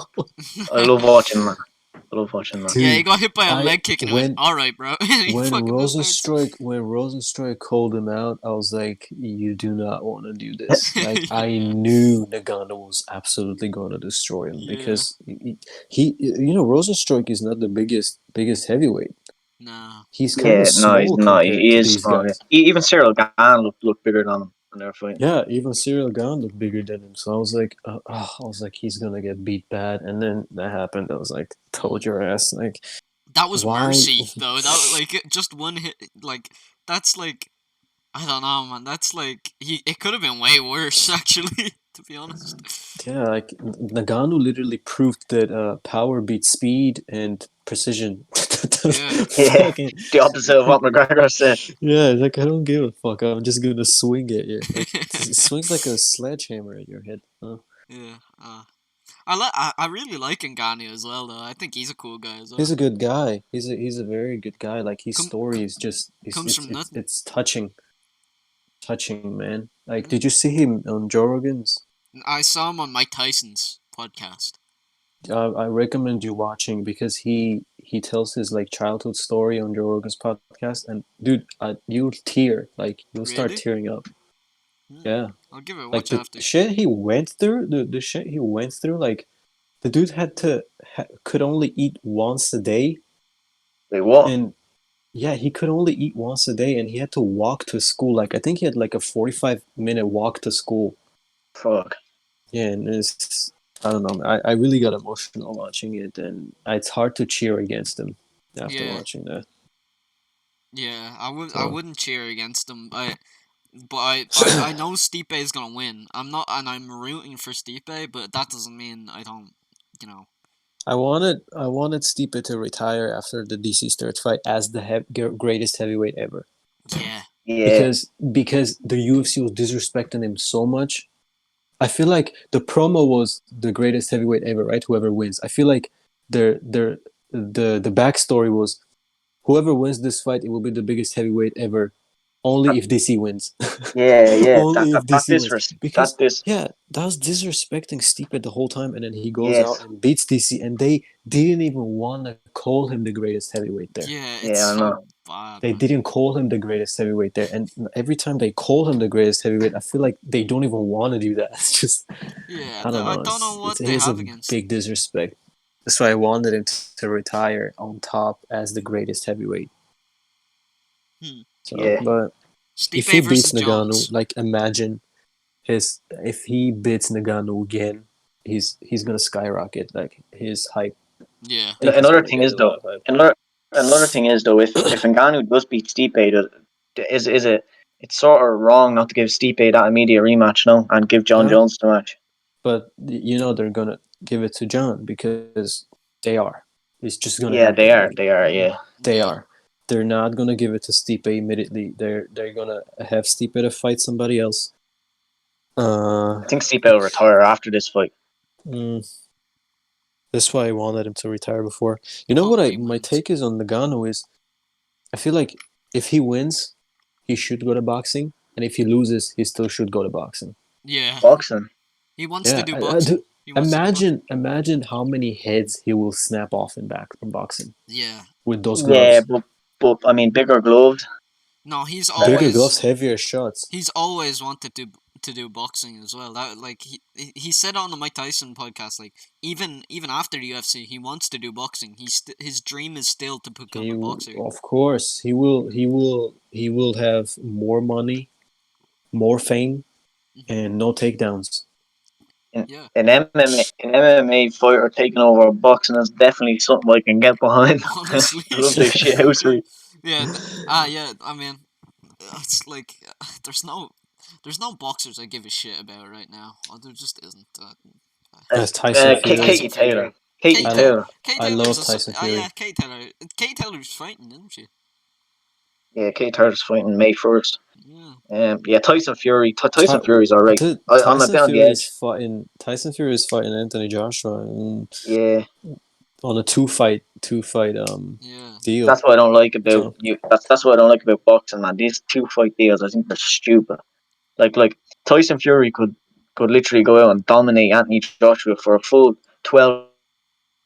I love watching that. I love watching that. Yeah, he Dude, got hit by a I leg kick and he went, when alright, bro. He fucking just starts. When Rosenstruik called him out, I was like, "You do not want to do this." Like I Yeah. knew Nagano was absolutely going to destroy him Yeah. because Rosenstruik is not the biggest heavyweight. Nah. He's kind of Yeah, no, he's small not. compared He to is these small. Yeah. guys. Even Cyril Gahn looked bigger than him when they were fighting. Yeah, even Cyril Gahn looked bigger than him. So I was like, he's gonna get beat bad, and then that happened. I was like, told Mm. your ass, like, That was why? mercy, though. That was, like, just one hit. Like, that's like, I don't know, man. That's like, it could have been way worse, actually, to be honest. Yeah, like Nagano literally proved that power beats speed and precision. Yeah. Yeah, Fucking the opposite of what McGregor said. yeah, like I don't give a fuck. I'm just gonna swing at you. Like it swings like a sledgehammer at your head. Huh? Yeah. I really like Ngannou as well, though. I think he's a cool guy as He's well. a good guy. He's a very good guy. Like his Com- story com- is just comes from nothing. it's touching, man. Like, Mm. did you see him on Joe Rogan's? I saw him on Mike Tyson's podcast. I recommend you watching because he tells his like childhood story on Joe Rogan's podcast, and dude, you'll tear, like you'll start Really? tearing up. Hmm. Yeah, I'll give it a like watch the after. shit he went through, the shit he went through, like the dude could only eat once a day, Wait, what? and yeah, he could only eat once a day, and he had to walk to school. Like I think he had like a 45-minute walk to school. Fuck. Yeah, and I don't know. I really got emotional watching it, and it's hard to cheer against him after Yeah, watching that. yeah. I So wouldn't cheer against him. I know Stipe is gonna win. I'm rooting for Stipe, but that doesn't mean I don't. You know. I wanted Stipe to retire after the DC Sturge fight as the greatest heavyweight ever, Yeah. Yeah, because the UFC was disrespecting him so much. I feel like the promo was the greatest heavyweight ever, right? Whoever wins. I feel like their the backstory was whoever wins this fight, it will be the biggest heavyweight ever. Only that, if DC wins. yeah. Only if That DC wins. that Because this, yeah, that was disrespecting Stipe the whole time, and then he goes out yes, and beats DC, and they didn't even want to call him the greatest heavyweight there. Yeah. It's yeah, I so know. bad, They man. didn't call him the greatest heavyweight there, and every time they call him the greatest heavyweight, I feel like they don't even want to do that. It's just Yeah. I don't I know. don't know It's what it they is a have against. big disrespect. That's why I wanted him to retire on top as the greatest heavyweight. Hmm. So, Yeah, but if he Stipe beats versus Nagano, Jones. like imagine his if he beats Nagano again, he's gonna skyrocket. Like his hype, Yeah. I think he's another gonna thing get is a lot though, of hype. another thing is though, if Ngannou does beat Stipe, is it it's sort of wrong not to give Stipe that immediate rematch, no, and give John Yeah, Jones the match. but they're gonna give it to John because they are. It's just gonna Yeah, happen. Like they are, yeah. they Yeah. are. They're not gonna give it to Stipe immediately. They're gonna have Stipe to fight somebody else. I think Stipe will retire after this fight. Mm, that's why I wanted him to retire before. You know what? Hope I he my wins. take is on Nagano is I feel like if he wins, he should go to boxing, and if he loses, he still should go to boxing. Yeah. Boxing. He wants to Yeah, do I do. boxing. He wants to do boxing. Imagine how many heads he will snap off in back from boxing Yeah. with those Yeah, gloves. but I mean bigger gloves. No, Bigger gloves, heavier shots. he's always wanted to do boxing as well. That like he said on the Mike Tyson podcast, like even after the UFC, he wants to do boxing. His dream is still to become He, a boxer. of course, he will have more money, more fame, Hmm. and no takedowns. An Yeah, MMA fighter taking over boxing is definitely something I can get behind. I honestly, love this shit yeah, housery. yeah, yeah. I mean, it's like there's no boxers I give a shit about right now. There just isn't. As Tyson Fury, Tyson Katie Fury, Taylor. Katie Kate I Ta- Taylor. Kate I Taylor's love a Tyson yeah, Fury. Kate Taylor's fighting, isn't she? Yeah, Katie Taylor's fighting May 1st. Yeah, Yeah, Tyson Fury. Tyson Ty- Fury's alright. I'm a Tyson bit on the Fury is edge. fighting. Tyson Fury is fighting Anthony Joshua Yeah, on a two fight yeah. deal. that's what I don't like about So you. That's what I don't like about boxing, man. These two fight deals, I think they're stupid. Like Tyson Fury could literally go out and dominate Anthony Joshua for a full 12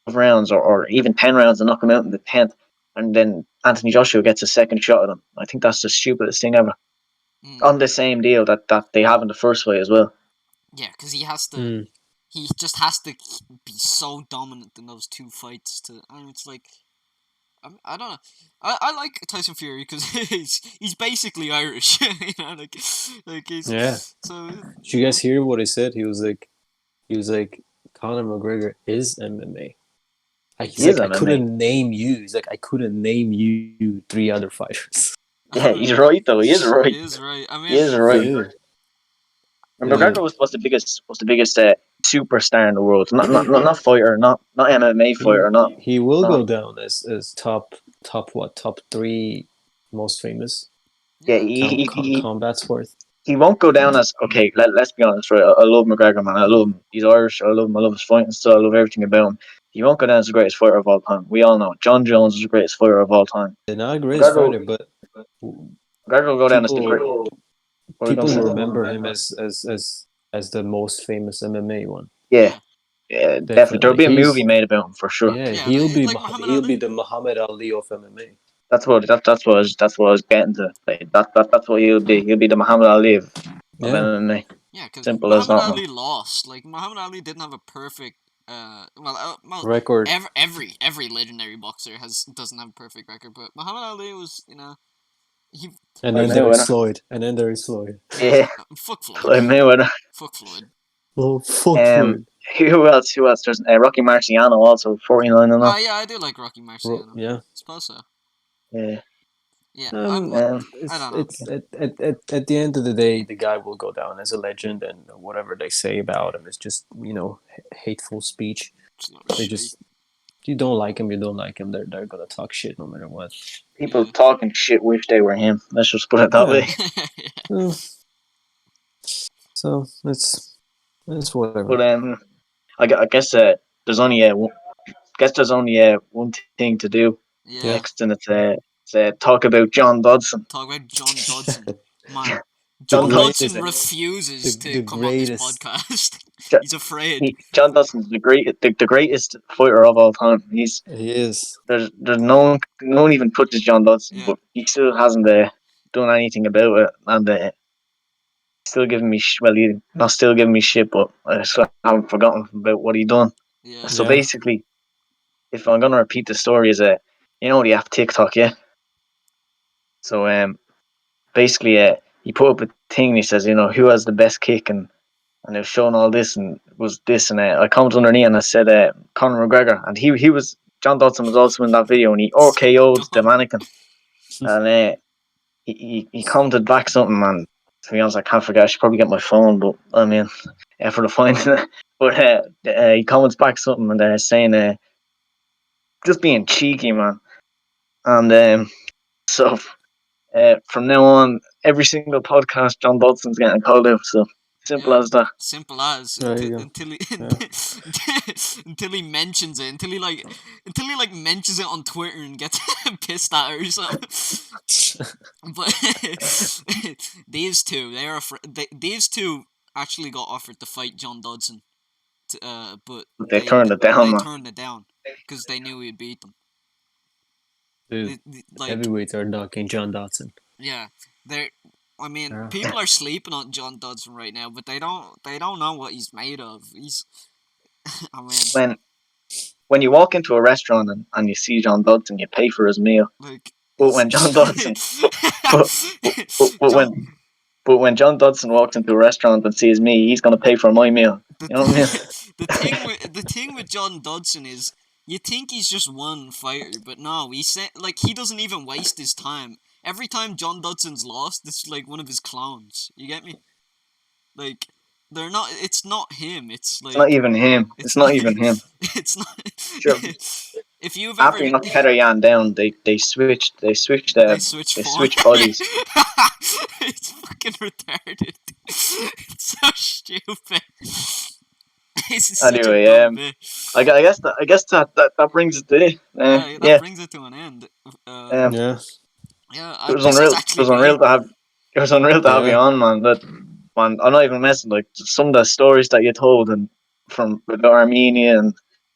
rounds or even 10 rounds and knock him out in the 10th, and then Anthony Joshua gets a second shot at him. I think that's the stupidest thing ever. On Mm. the same deal that they have in the first fight as well. Yeah, because he has to. mm, He just has to be so dominant in those two fights. I mean, it's like I don't know. I like Tyson Fury because he's basically Irish. You know, like yeah, he's so did you you guys know. hear what he said? He was like Conor McGregor is MMA. He's He is like I MMA. couldn't name you. He's like I couldn't name you three other fighters. Yeah, he's right though. He is He right. is right. I He mean, is right. Yeah, And yeah. McGregor was the biggest superstar in the world. Not fighter, not MMA He fighter, not he will not go down as top three most famous yeah. yeah, combat sport. He won't go down as okay. Let's be honest, right? I love McGregor, man. I love him. He's Irish. I love him. I love his fighting style. I love everything about him. He won't go down as the greatest fighter of all time. We all know John Jones is the greatest fighter of all time. Not a greatest McGregor, fighter, but McGregor will go down as the great. people What are we gonna people say? will remember him as the most famous MMA one. Yeah, yeah, yeah, definitely. There'll Definitely, be a movie made about him for sure. yeah, yeah. Like Muhammad he'll be Ali. the Muhammad Ali of MMA. That's what I was getting to. Like, that's what he'll be. He'll be the Muhammad Ali of Yeah, MMA. Yeah, because Simple as Muhammad that, man. Ali lost. Like Muhammad Ali didn't have a perfect. Well, record. every legendary boxer doesn't have a perfect record, but Muhammad Ali was, he And Floyd then there is Mayweather. Floyd. And then there is Floyd. yeah, Yeah, fuck Floyd, Floyd Mayweather. fuck Floyd. Oh fuck Um, Floyd. Who else? Who else? There's Rocky Marciano also 49 and Oh 0. yeah, I do like Rocky Marciano. Yeah. Suppose so. Yeah. Yeah, Um, I don't know. It's at the end of the day, the guy will go down as a legend, and whatever they say about him is just hateful speech. It's not They shite. just you don't like him, you don't like him. They're gonna talk shit no matter what. People Yeah. talking shit wish they were him. Let's just put it that Yeah. way. Uh, so it's whatever. But I guess there's only one thing to do Yeah. Yeah. next, and it's talk about John Dodson. Talk about John Dodson. Man, The John John Dodson's Dodson greatest, refuses the to come on this greatest. podcast. Jo- He's afraid. John Dodson's the greatest fighter of all time. He is. There's no one even touches John Dodson, Yeah. but he still hasn't done anything about it, and still giving me well, he not still giving me shit, but I still haven't forgotten about what he done. Yeah. So Yeah. basically, if I'm gonna repeat the story, is they have TikTok, yeah. So basically, he put up a thing. And he says, who has the best kick, and it was showing all this, and was this, and I commented underneath, and I said, Conor McGregor, and he was John Dodson was also in that video, and he So RKO'd the dumb. mannequin, and he commented back something, and to be honest, I can't forget. I should probably get my phone, but I mean, for the fine. But he comments back something, and saying, just being cheeky, man, and so. From now on, every single podcast, John Dodson's getting called out. So simple Yeah. as that. Simple as There you go. until he Yeah. until he mentions it, until he like mentions it on Twitter and gets pissed at her or something. But these two actually got offered to fight John Dodson, but They turned it down, they man. turned it down because they knew he'd beat them. Dude, Like heavyweights are knocking John Dotson. yeah, they're. I mean, Yeah. people are sleeping on John Dodson right now, but they don't know what he's made of. He's I mean, When when you walk into a restaurant and you see John Dodson, you pay for his meal. like But he's when John Dodson, but, but, but, but John. when but when John Dodson walks into a restaurant and sees me, he's gonna pay for my meal. The, You know what I mean? the thing with John Dodson is you think he's just one fighter, but no, he doesn't even waste his time. Every time John Dodson's lost, it's like one of his clones. You get me? Like they're not. It's not him. It's It's not like even him. it's It's not. not even him. It's not. Sure. If you've After ever he knocked Petr Yan down, they switch they font. switched bodies. It's fucking retarded. It's so stupid. This is such a Anyway, dumb bit. I guess that brings it to Yeah, that yeah. brings it to an end. Um, Yeah. Yeah, it was this was unreal. It actually was unreal great. to have. It was unreal to have you Yeah. on, man. Man, I'm not even messing. Like some of the stories that you told, and from with Armenia and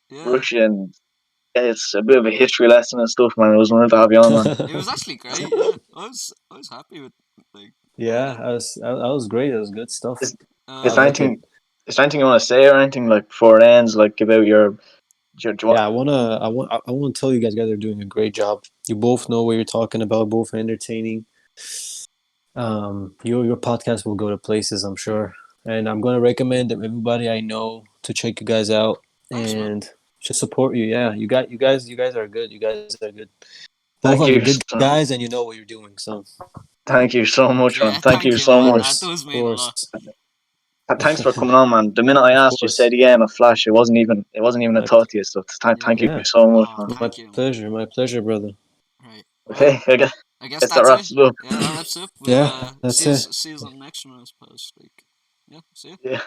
Yeah, Russia, and it's a bit of a history lesson and stuff, man. It was unreal to have you on, man. it was actually great. Yeah, I was happy with like Yeah, that. that was great. That was good stuff. Is, I is Uh, there like it. anything? Is there anything you want to say or anything like before it ends, like about your Yeah, I want to tell you guys are doing a great job. You both know what you're talking about, both entertaining. Your podcast will go to places, I'm sure. And I'm gonna recommend everybody I know to check you guys out thanks, man. and just support you. Yeah, you guys are good. You guys are good. Both thank are you, good guys, and you know what you're doing. So thank you so much, man. Yeah, Thank thank you you, so man. much. That does of mean a lot. course, Thanks for coming on, man. The minute I of asked, you said course. yeah in a flash. It wasn't even a My thought to you. So Yeah. thank you yeah, so much, Oh, man. thank you, man. my pleasure, brother. Right. Well, Okay, I guess guess that that's it. wraps it up. Yeah, that wraps up. We'll Yeah, that's it. see you on the next one, I suppose. Like, yeah, see you. Yeah.